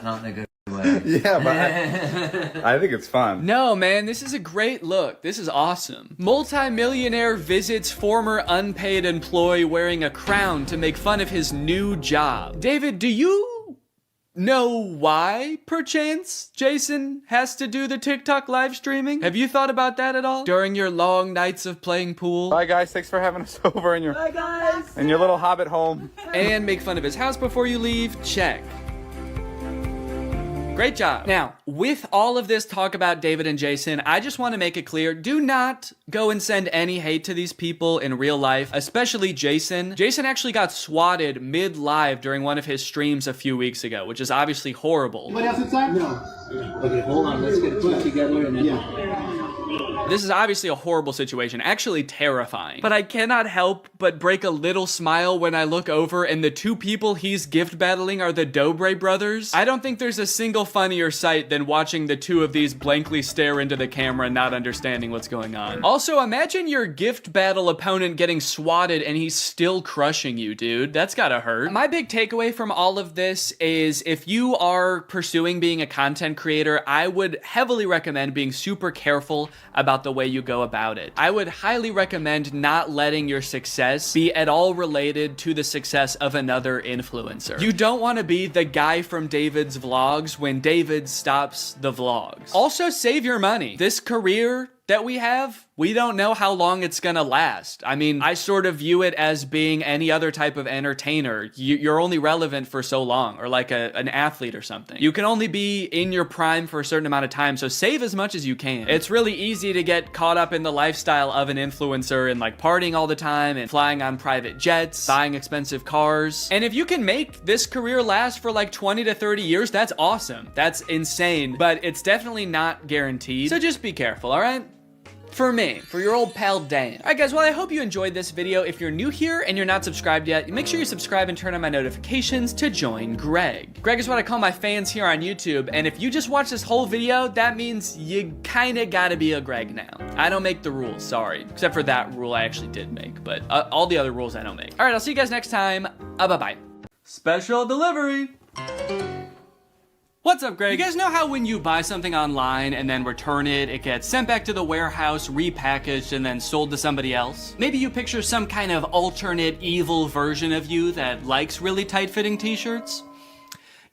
Not in a good way. Yeah, but I think it's fun. No, man, this is a great look. This is awesome. Multi-millionaire visits former unpaid employee wearing a crown to make fun of his new job. David, do you know why, perchance, Jason has to do the TikTok live streaming? Have you thought about that at all? During your long nights of playing pool? Bye, guys. Thanks for having us over in your little hobbit home. And make fun of his house before you leave? Check. Great job. Now, with all of this talk about David and Jason, I just want to make it clear, do not go and send any hate to these people in real life, especially Jason. Jason actually got swatted mid-live during one of his streams a few weeks ago, which is obviously horrible. Anybody else inside? No. Okay, hold on. Let's get put together and then... This is obviously a horrible situation, actually terrifying. But I cannot help but break a little smile when I look over and the two people he's gift battling are the Dobre brothers. I don't think there's a single funnier sight than watching the two of these blankly stare into the camera not understanding what's going on. Also, imagine your gift battle opponent getting swatted and he's still crushing you, dude. That's gotta hurt. My big takeaway from all of this is if you are pursuing being a content creator, I would heavily recommend being super careful about about the way you go about it. I would highly recommend not letting your success be at all related to the success of another influencer. You don't want to be the guy from David's vlogs when David stops the vlogs. Also, save your money. This career that we have, we don't know how long it's gonna last. I mean, I sort of view it as being any other type of entertainer. You're only relevant for so long, or like an athlete or something. You can only be in your prime for a certain amount of time, so save as much as you can. It's really easy to get caught up in the lifestyle of an influencer and like partying all the time and flying on private jets, buying expensive cars. And if you can make this career last for like 20 to 30 years, that's awesome. That's insane, but it's definitely not guaranteed. So just be careful, all right? For me, for your old pal Dan. Alright guys, well I hope you enjoyed this video. If you're new here and you're not subscribed yet, make sure you subscribe and turn on my notifications to join Greg. Greg is what I call my fans here on YouTube, and if you just watch this whole video, that means you kinda gotta be a Greg now. I don't make the rules, sorry. Except for that rule I actually did make, but all the other rules I don't make. Alright, I'll see you guys next time. Bye-bye. Special delivery! What's up, Greg? You guys know how when you buy something online and then return it, it gets sent back to the warehouse, repackaged, and then sold to somebody else? Maybe you picture some kind of alternate evil version of you that likes really tight-fitting t-shirts?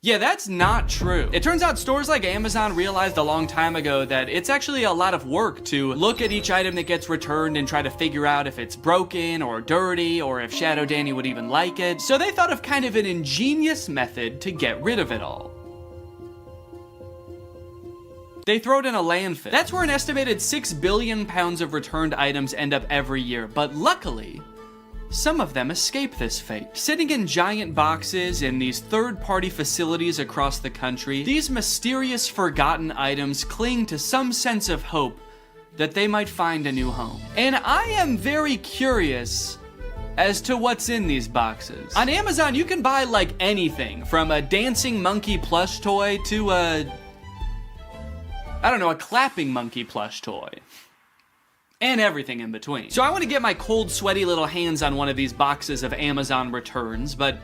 Yeah, that's not true. It turns out stores like Amazon realized a long time ago that it's actually a lot of work to look at each item that gets returned and try to figure out if it's broken or dirty or if Shadow Danny would even like it. So they thought of kind of an ingenious method to get rid of it all. They throw it in a landfill. That's where an estimated 6 billion pounds of returned items end up every year, but luckily, some of them escape this fate. Sitting in giant boxes in these third-party facilities across the country, these mysterious forgotten items cling to some sense of hope that they might find a new home. And I am very curious as to what's in these boxes. On Amazon, you can buy like anything, from a dancing monkey plush toy to a clapping monkey plush toy. And everything in between. So I want to get my cold, sweaty little hands on one of these boxes of Amazon returns, but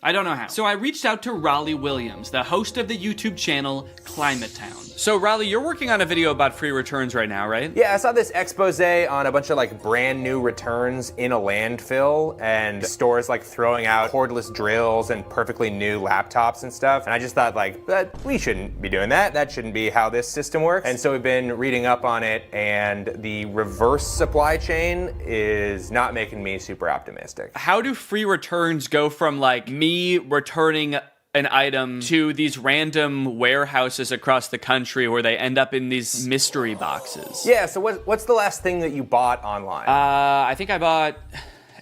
I don't know how. So I reached out to Raleigh Williams, the host of the YouTube channel Climate Town. So Raleigh, you're working on a video about free returns right now, right? Yeah, I saw this expose on a bunch of like brand new returns in a landfill and stores like throwing out cordless drills and perfectly new laptops and stuff. And I just thought like, we shouldn't be doing that. That shouldn't be how this system works. And so we've been reading up on it, and the reverse supply chain is not making me super optimistic. How do free returns go from like me returning an item to these random warehouses across the country where they end up in these mystery boxes? Yeah, so what's the last thing that you bought online? I think I bought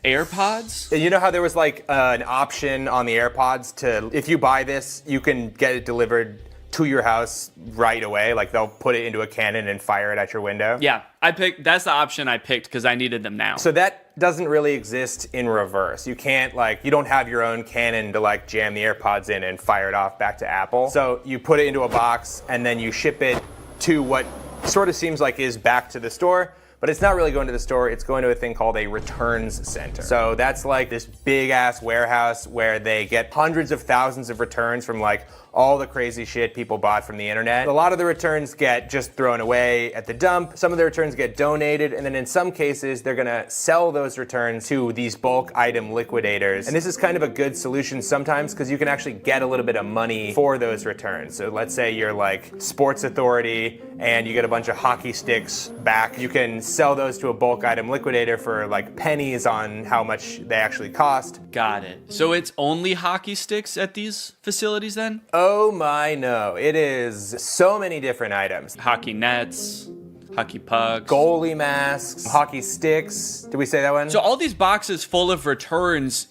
AirPods. You know how there was like an option on the AirPods to, if you buy this, you can get it delivered to your house right away? Like they'll put it into a cannon and fire it at your window? Yeah, that's the option I picked because I needed them now. So that doesn't really exist in reverse. You can't you don't have your own cannon to like jam the AirPods in and fire it off back to Apple. So you put it into a box and then you ship it to what sort of seems like is back to the store. But it's not really going to the store, it's going to a thing called a returns center. So that's like this big ass warehouse where they get hundreds of thousands of returns from like all the crazy shit people bought from the internet. A lot of the returns get just thrown away at the dump. Some of the returns get donated, and then in some cases, they're gonna sell those returns to these bulk item liquidators. And this is kind of a good solution sometimes because you can actually get a little bit of money for those returns. So let's say you're like Sports Authority and you get a bunch of hockey sticks back. You can sell those to a bulk item liquidator for like pennies on how much they actually cost. Got it. So it's only hockey sticks at these facilities then? Oh my no, it is so many different items. Hockey nets, hockey pucks, goalie masks, hockey sticks. Did we say that one? So all these boxes full of returns,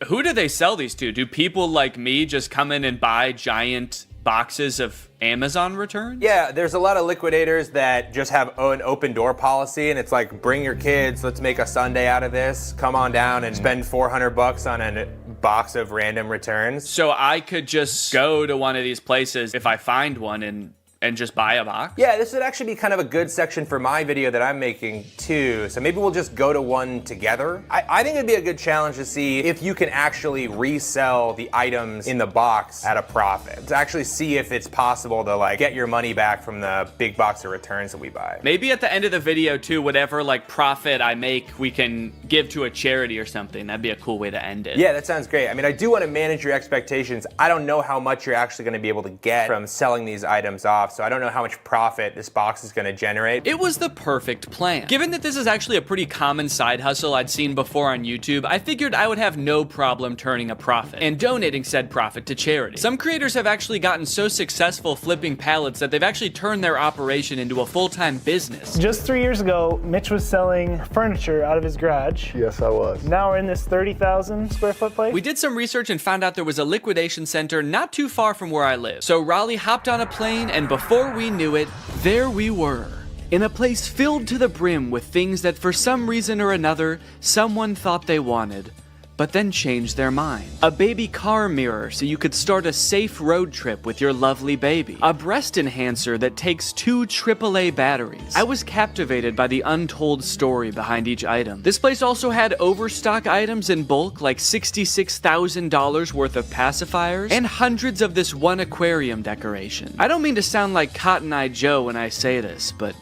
who do they sell these to? Do people like me just come in and buy giant boxes of Amazon returns? Yeah, there's a lot of liquidators that just have an open door policy, and it's like, bring your kids, let's make a Sunday out of this. Come on down and spend $400 on a box of random returns. So I could just go to one of these places if I find one and and just buy a box? Yeah, this would actually be kind of a good section for my video that I'm making too. So maybe we'll just go to one together. I think it'd be a good challenge to see if you can actually resell the items in the box at a profit. To actually see if it's possible to like get your money back from the big box of returns that we buy. Maybe at the end of the video too, whatever like profit I make, we can give to a charity or something. That'd be a cool way to end it. Yeah, that sounds great. I mean, I do want to manage your expectations. I don't know how much you're actually going to be able to get from selling these items off. So I don't know how much profit this box is going to generate. It was the perfect plan. Given that this is actually a pretty common side hustle I'd seen before on YouTube, I figured I would have no problem turning a profit and donating said profit to charity. Some creators have actually gotten so successful flipping pallets that they've actually turned their operation into a full-time business. Just 3 years ago, Mitch was selling furniture out of his garage. Yes, I was. Now we're in this 30,000 square foot place. We did some research and found out there was a liquidation center not too far from where I live. So Raleigh hopped on a plane, and before we knew it, there we were. In a place filled to the brim with things that for some reason or another, someone thought they wanted, but then changed their mind. A baby car mirror so you could start a safe road trip with your lovely baby. A breast enhancer that takes 2 AAA batteries. I was captivated by the untold story behind each item. This place also had overstock items in bulk like $66,000 worth of pacifiers and hundreds of this one aquarium decoration. I don't mean to sound like Cotton Eye Joe when I say this, but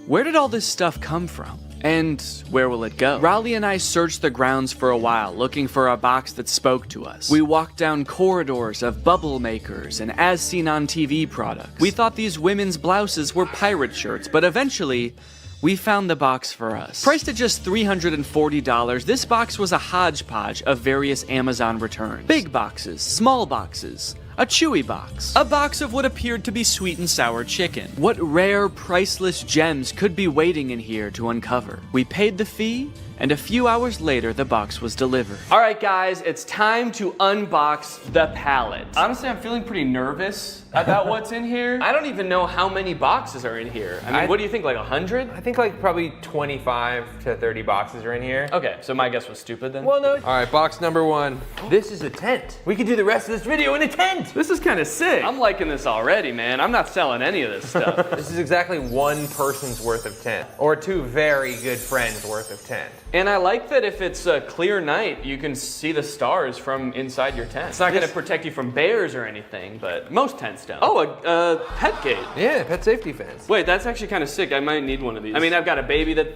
where did all this stuff come from? And where will it go? Raleigh and I searched the grounds for a while, looking for a box that spoke to us. We walked down corridors of bubble makers and as seen on TV products. We thought these women's blouses were pirate shirts, but eventually, we found the box for us. Priced at just $340, this box was a hodgepodge of various Amazon returns. Big boxes, small boxes, a Chewy box, a box of what appeared to be sweet and sour chicken. What rare, priceless gems could be waiting in here to uncover? We paid the fee, and a few hours later, the box was delivered. All right, guys, it's time to unbox the pallet. Honestly, I'm feeling pretty nervous about what's in here. I don't even know how many boxes are in here. I mean, what do you think, like 100? I think like probably 25 to 30 boxes are in here. Okay, so my guess was stupid then? Well, no. All right, box number 1. This is a tent. We could do the rest of this video in a tent. This is kind of sick. I'm liking this already, man. I'm not selling any of this stuff. This is exactly one person's worth of tent, or 2 very good friends worth of tent. And I like that if it's a clear night, you can see the stars from inside your tent. It's not going to protect you from bears or anything, but most tents don't. Oh, a pet gate. Yeah, pet safety fence. Wait, that's actually kind of sick. I might need one of these. I mean, I've got a baby that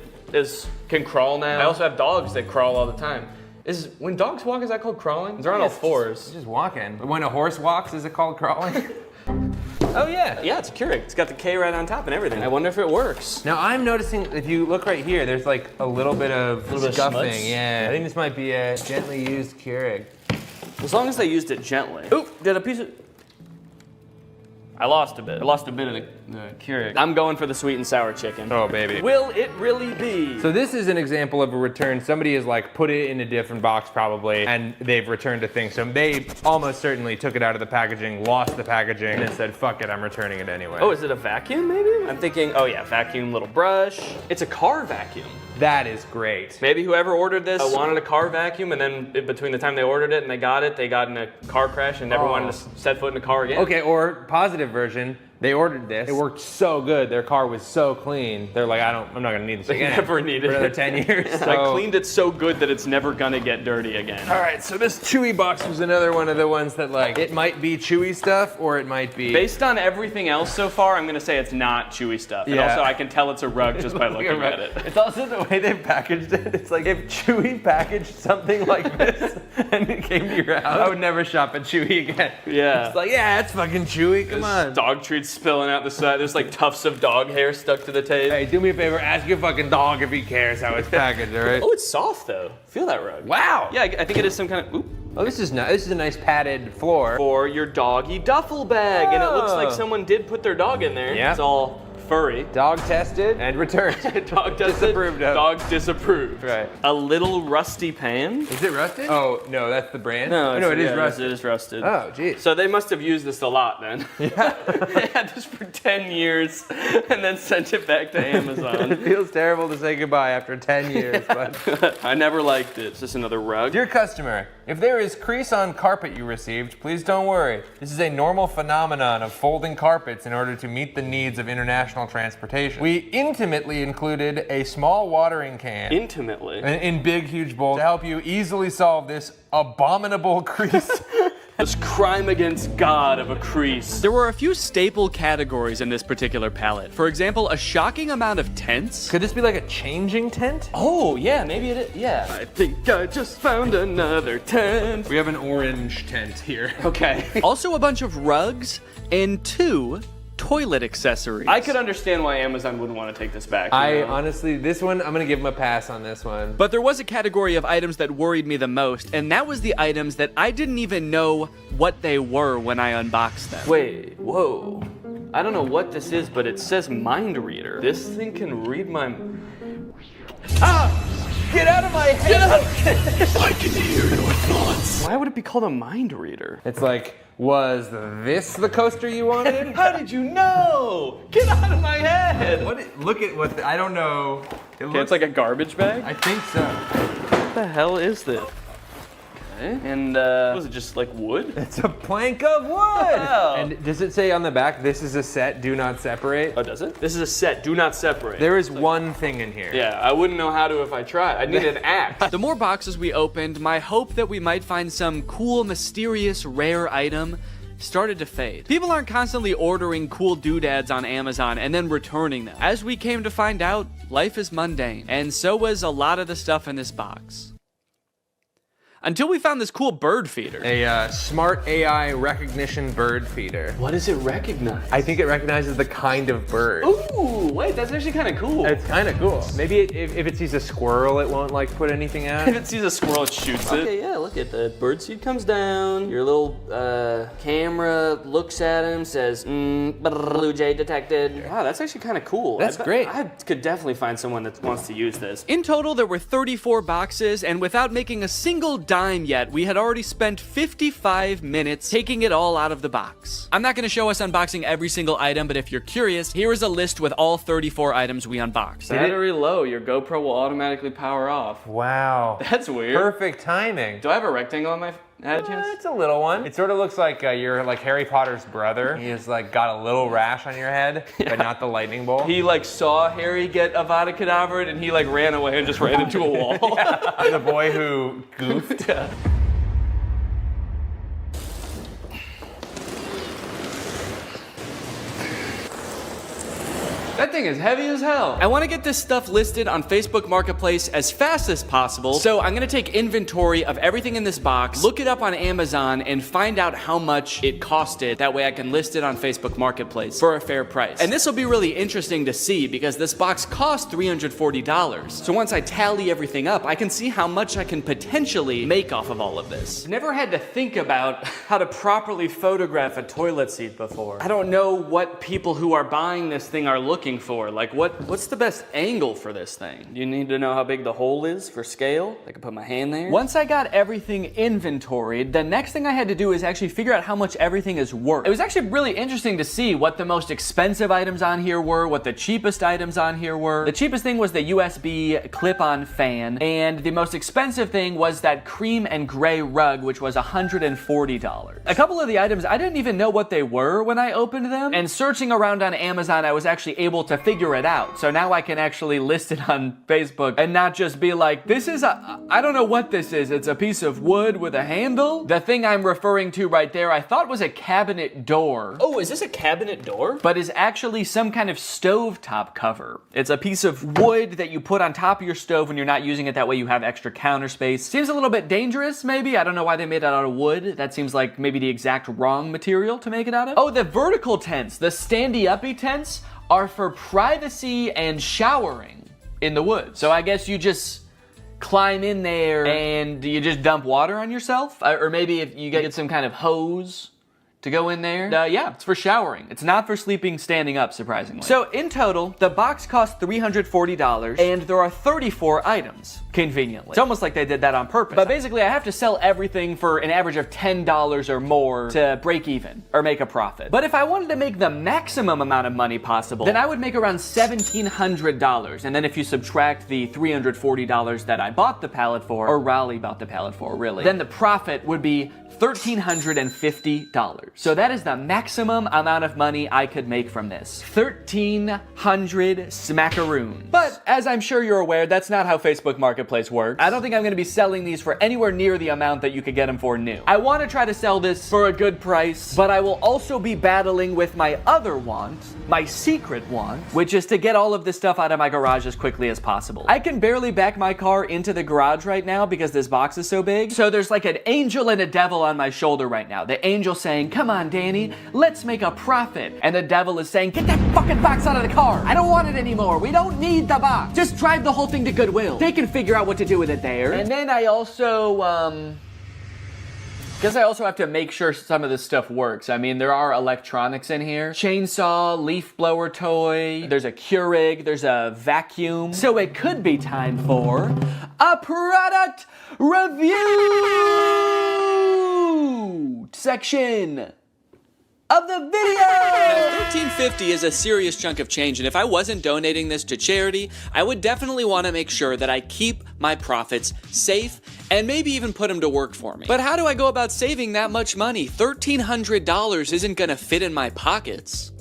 can crawl now. I also have dogs that crawl all the time. When dogs walk, is that called crawling? They're on all fours. It's just walking. When a horse walks, is it called crawling? Oh yeah. Yeah, it's a Keurig. It's got the K right on top and everything. I wonder if it works. Now I'm noticing, if you look right here, there's like a little bit of scuffing. Yeah, I think this might be a gently used Keurig. As long as they used it gently. Oop, did a piece of... I lost a bit. I lost a bit of the Keurig. I'm going for the sweet and sour chicken. Oh, baby. Will it really be? So this is an example of a return. Somebody has like put it in a different box probably, and they've returned a thing. So they almost certainly took it out of the packaging, lost the packaging, and then said, fuck it, I'm returning it anyway. Oh, is it a vacuum maybe? I'm thinking, oh yeah, vacuum, little brush. It's a car vacuum. That is great. Maybe whoever ordered this wanted a car vacuum, and then between the time they ordered it and they got in a car crash and never wanted to set foot in a car again. Okay, or positive version, they ordered this. It worked so good. Their car was so clean. They're like, I'm not gonna need this again. They never needed it. For another 10 years. So. I cleaned it so good that it's never gonna get dirty again. All right, so this Chewy box was another one of the ones that like, it might be Chewy stuff or it might be... Based on everything else so far, I'm gonna say it's not Chewy stuff. And also I can tell it's a rug just by looking at it. It's also the way they've packaged it. It's like if Chewy packaged something like this and it came to your house, I would never shop at Chewy again. Yeah. It's like, yeah, it's fucking Chewy, come on. Dog treats spilling out the side. There's like tufts of dog hair stuck to the tape. Hey, do me a favor, ask your fucking dog if he cares how it's packaged, all right? Oh, it's soft though. Feel that rug. Wow. Yeah, I think it is some kind of, oop. Oh, this is nice. This is a nice padded floor. For your doggy duffel bag. And it looks like someone did put their dog in there. Yeah. It's all furry. Dog tested and returned. Dog tested, disapproved of. Dog disapproved. Right. A little rusty pan. Is it rusted? Oh, no, that's the brand? No, it is rusted. It is rusted. Oh, geez. So they must have used this a lot then. Yeah. They had this for 10 years and then sent it back to Amazon. It feels terrible to say goodbye after 10 years, but... I never liked it. Is this another rug? Dear customer, If there is crease on carpet you received, please don't worry. This is a normal phenomenon of folding carpets in order to meet the needs of international transportation. We intimately included a small watering can. Intimately? In big, huge bowls to help you easily solve this abominable crease. This crime against God of a crease. There were a few staple categories in this particular palette. For example, a shocking amount of tents. Could this be like a changing tent? Oh, yeah, maybe it is. Yeah. I think I just found another tent. We have an orange tent here. Okay. Also a bunch of rugs and 2 toilet accessories. I could understand why Amazon wouldn't want to take this back. Honestly, this one, I'm gonna give them a pass on this one. But there was a category of items that worried me the most, and that was the items that I didn't even know what they were when I unboxed them. Wait, whoa. I don't know what this is, but it says mind reader. This thing can read my... Ah! Get out of my head! I can hear your thoughts. Why would it be called a mind reader? It's like, was this the coaster you wanted? How did you know? Get out of my head! Look at what, I don't know. It's like a garbage bag? I think so. What the hell is this? Okay. And was it just like wood? It's a plank of wood! Wow. And does it say on the back, this is a set, do not separate? Oh, does it? This is a set, do not separate. There is one thing in here. Yeah, I wouldn't know how to if I tried. I'd need an axe. The more boxes we opened, my hope that we might find some cool, mysterious, rare item started to fade. People aren't constantly ordering cool doodads on Amazon and then returning them. As we came to find out, life is mundane, and so was a lot of the stuff in this box. Until we found this cool bird feeder. A smart AI recognition bird feeder. What does it recognize? I think it recognizes the kind of bird. Ooh, wait, that's actually kind of cool. It's kind of cool. Maybe if it sees a squirrel, it won't like put anything out. If it sees a squirrel, it shoots it. Okay, yeah, look at the bird seed comes down. Your little camera looks at him, says, blue jay detected. Wow, that's actually kind of cool. That's great. I could definitely find someone that wants to use this. In total, there were 34 boxes, and without making a single dime yet, we had already spent 55 minutes taking it all out of the box. I'm not going to show us unboxing every single item, but if you're curious, here is a list with all 34 items we unboxed. Battery low, your GoPro will automatically power off. Wow. That's weird. Perfect timing. Do I have a rectangle on my head? It's a little one. It sort of looks like you're like Harry Potter's brother. He's like got a little rash on your head, but not the lightning bolt. He like saw Harry get Avada Kedavra and he like ran away and just ran into a wall. Yeah. The boy who goofed. Yeah. That thing is heavy as hell. I want to get this stuff listed on Facebook Marketplace as fast as possible, so I'm going to take inventory of everything in this box, look it up on Amazon, and find out how much it costed. That way I can list it on Facebook Marketplace for a fair price. And this will be really interesting to see because this box cost $340. So once I tally everything up, I can see how much I can potentially make off of all of this. Never had to think about how to properly photograph a toilet seat before. I don't know what people who are buying this thing are looking for. Like what's the best angle for this thing? You need to know how big the hole is for scale. I can put my hand there. Once I got everything inventoried, the next thing I had to do is actually figure out how much everything is worth. It was actually really interesting to see what the most expensive items on here were, what the cheapest items on here were. The cheapest thing was the USB clip-on fan, and the most expensive thing was that cream and gray rug, which was $140. A couple of the items, I didn't even know what they were when I opened them, and searching around on Amazon, I was actually able to figure it out. So now I can actually list it on Facebook and not just be like, this is I don't know what this is. It's a piece of wood with a handle. The thing I'm referring to right there, I thought was a cabinet door. Oh, is this a cabinet door? But is actually some kind of stovetop cover. It's a piece of wood that you put on top of your stove when you're not using it. That way you have extra counter space. Seems a little bit dangerous, maybe. I don't know why they made it out of wood. That seems like maybe the exact wrong material to make it out of. Oh, the vertical tents, the standy-uppy tents, are for privacy and showering in the woods. So I guess you just climb in there and you just dump water on yourself? Or maybe if you get some kind of hose to go in there. Yeah, it's for showering. It's not for sleeping standing up, surprisingly. So in total, the box cost $340 and there are 34 items, conveniently. It's almost like they did that on purpose. But basically, I have to sell everything for an average of $10 or more to break even or make a profit. But if I wanted to make the maximum amount of money possible, then I would make around $1,700. And then if you subtract the $340 that I bought the pallet for, or Raleigh bought the pallet for, really, then the profit would be $1,350. So that is the maximum amount of money I could make from this. 1,300 smackaroons. But as I'm sure you're aware, that's not how Facebook Marketplace works. I don't think I'm gonna be selling these for anywhere near the amount that you could get them for new. I wanna try to sell this for a good price, but I will also be battling with my other want, my secret want, which is to get all of this stuff out of my garage as quickly as possible. I can barely back my car into the garage right now because this box is so big. So there's like an angel and a devil on my shoulder right now. The angel saying, come on, Danny, let's make a profit. And the devil is saying, get that fucking box out of the car. I don't want it anymore. We don't need the box. Just drive the whole thing to Goodwill. They can figure out what to do with it there. And then I also, guess I also have to make sure some of this stuff works. I mean, there are electronics in here. Chainsaw, leaf blower toy, there's a Keurig, there's a vacuum. So it could be time for a product review section of the video. Now, $1,350 is a serious chunk of change, and if I wasn't donating this to charity, I would definitely want to make sure that I keep my profits safe and maybe even put them to work for me. But how do I go about saving that much money? $1,300 isn't gonna fit in my pockets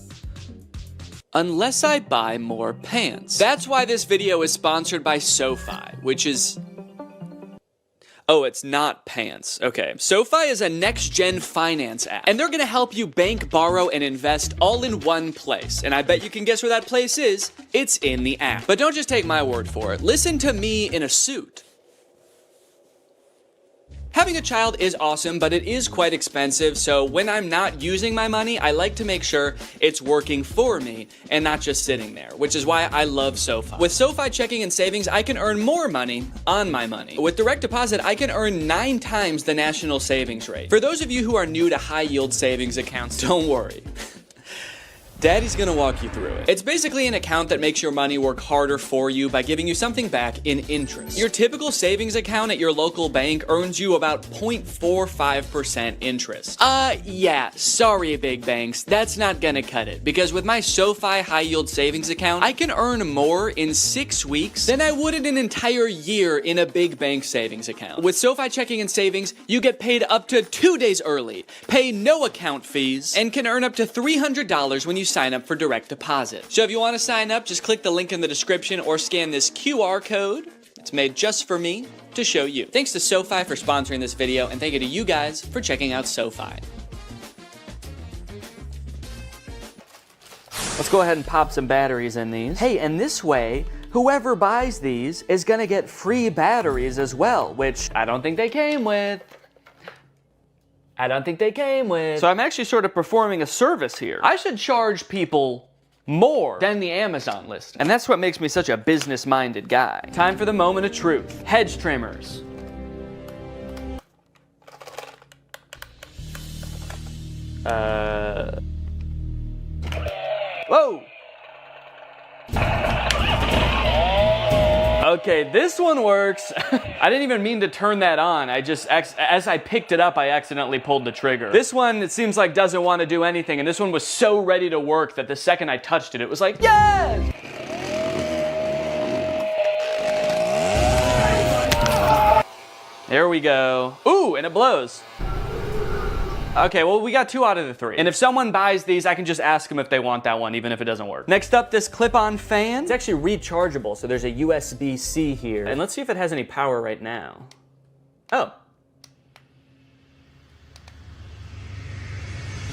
unless I buy more pants. That's why this video is sponsored by SoFi, which is... Oh, it's not pants. Okay. SoFi is a next-gen finance app, and they're gonna help you bank, borrow, and invest all in one place. And I bet you can guess where that place is. It's in the app. But don't just take my word for it. Listen to me in a suit. Having a child is awesome, but it is quite expensive, so when I'm not using my money, I like to make sure it's working for me and not just sitting there, which is why I love SoFi. With SoFi checking and savings, I can earn more money on my money. With direct deposit, I can earn 9 times the national savings rate. For those of you who are new to high-yield savings accounts, don't worry. Daddy's gonna walk you through it. It's basically an account that makes your money work harder for you by giving you something back in interest. Your typical savings account at your local bank earns you about 0.45% interest. Yeah, sorry big banks, that's not gonna cut it, because with my SoFi high yield savings account, I can earn more in 6 weeks than I would in an entire year in a big bank savings account. With SoFi checking and savings, you get paid up to 2 days early, pay no account fees, and can earn up to $300 when you sign up for direct deposit. So if you want to sign up, just click the link in the description or scan this QR code. It's made just for me to show you. Thanks to SoFi for sponsoring this video, and thank you to you guys for checking out SoFi. Let's go ahead and pop some batteries in these. Hey, and this way, whoever buys these is gonna get free batteries as well, which I don't think they came with. So I'm actually sort of performing a service here. I should charge people more than the Amazon list. And that's what makes me such a business-minded guy. Time for the moment of truth. Hedge trimmers. Whoa! Okay, this one works. I didn't even mean to turn that on. I just, as I picked it up, I accidentally pulled the trigger. This one, it seems like doesn't want to do anything, and this one was so ready to work that the second I touched it, it was like, yes! There we go. Ooh, and it blows. Okay, well, we got 2 out of the 3. And if someone buys these, I can just ask them if they want that one, even if it doesn't work. Next up, this clip-on fan. It's actually rechargeable, so there's a USB-C here. And let's see if it has any power right now. Oh.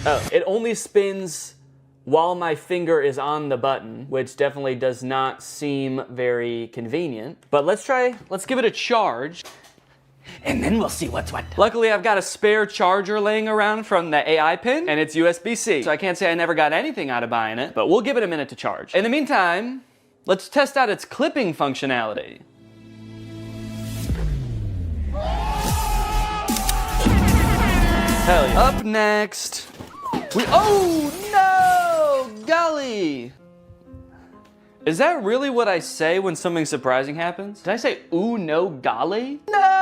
Oh, it only spins while my finger is on the button, which definitely does not seem very convenient. But let's give it a charge. And then we'll see what's what. Luckily, I've got a spare charger laying around from the AI pin, and it's USB-C. So I can't say I never got anything out of buying it, but we'll give it a minute to charge. In the meantime, let's test out its clipping functionality. Hell yeah. Up next, Oh no! Golly! Is that really what I say when something surprising happens? Did I say, ooh, no, golly? No,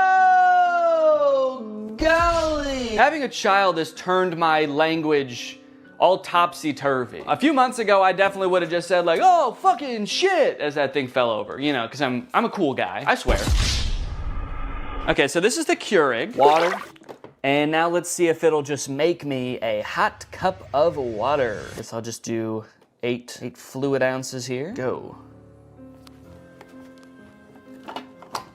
golly! Having a child has turned my language all topsy-turvy. A few months ago, I definitely would have just said like, oh, fucking shit, as that thing fell over, you know, because I'm a cool guy, I swear. Okay, so this is the Keurig. Water. And now let's see if it'll just make me a hot cup of water. Guess I'll just do 8 fluid ounces here. Go.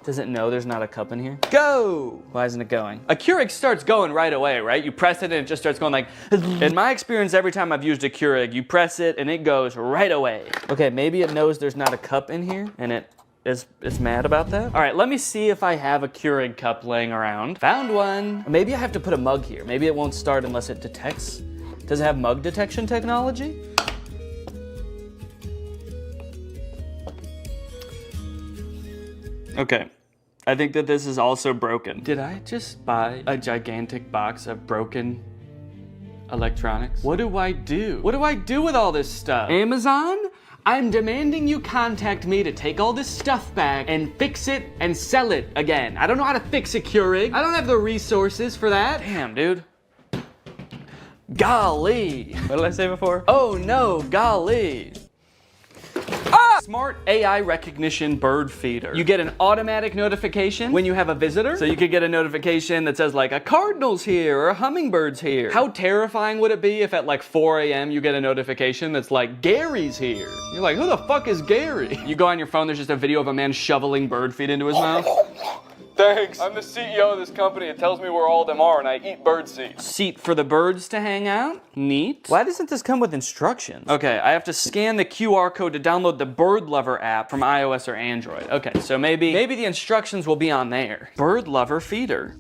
Does it know there's not a cup in here? Go! Why isn't it going? A Keurig starts going right away, right? You press it and it just starts going like... In my experience, every time I've used a Keurig, you press it and it goes right away. Okay, maybe it knows there's not a cup in here and it's mad about that. All right, let me see if I have a Keurig cup laying around. Found one. Maybe I have to put a mug here. Maybe it won't start unless it detects. Does it have mug detection technology? Okay, I think that this is also broken. Did I just buy a gigantic box of broken electronics? What do I do? What do I do with all this stuff? Amazon? I'm demanding you contact me to take all this stuff back and fix it and sell it again. I don't know how to fix a Keurig. I don't have the resources for that. Damn, dude. Golly. What did I say before? Oh no, golly. Ah! Smart AI recognition bird feeder. You get an automatic notification when you have a visitor. So you could get a notification that says like a cardinal's here or a hummingbird's here. How terrifying would it be if at like 4 a.m. you get a notification that's like Gary's here? You're like, who the fuck is Gary? You go on your phone, there's just a video of a man shoveling bird feed into his mouth. Thanks. I'm the CEO of this company. It tells me where all of them are and I eat bird seed. Seat for the birds to hang out? Neat. Why doesn't this come with instructions? Okay, I have to scan the QR code to download the Bird Lover app from iOS or Android. Okay, so maybe the instructions will be on there. Bird Lover feeder.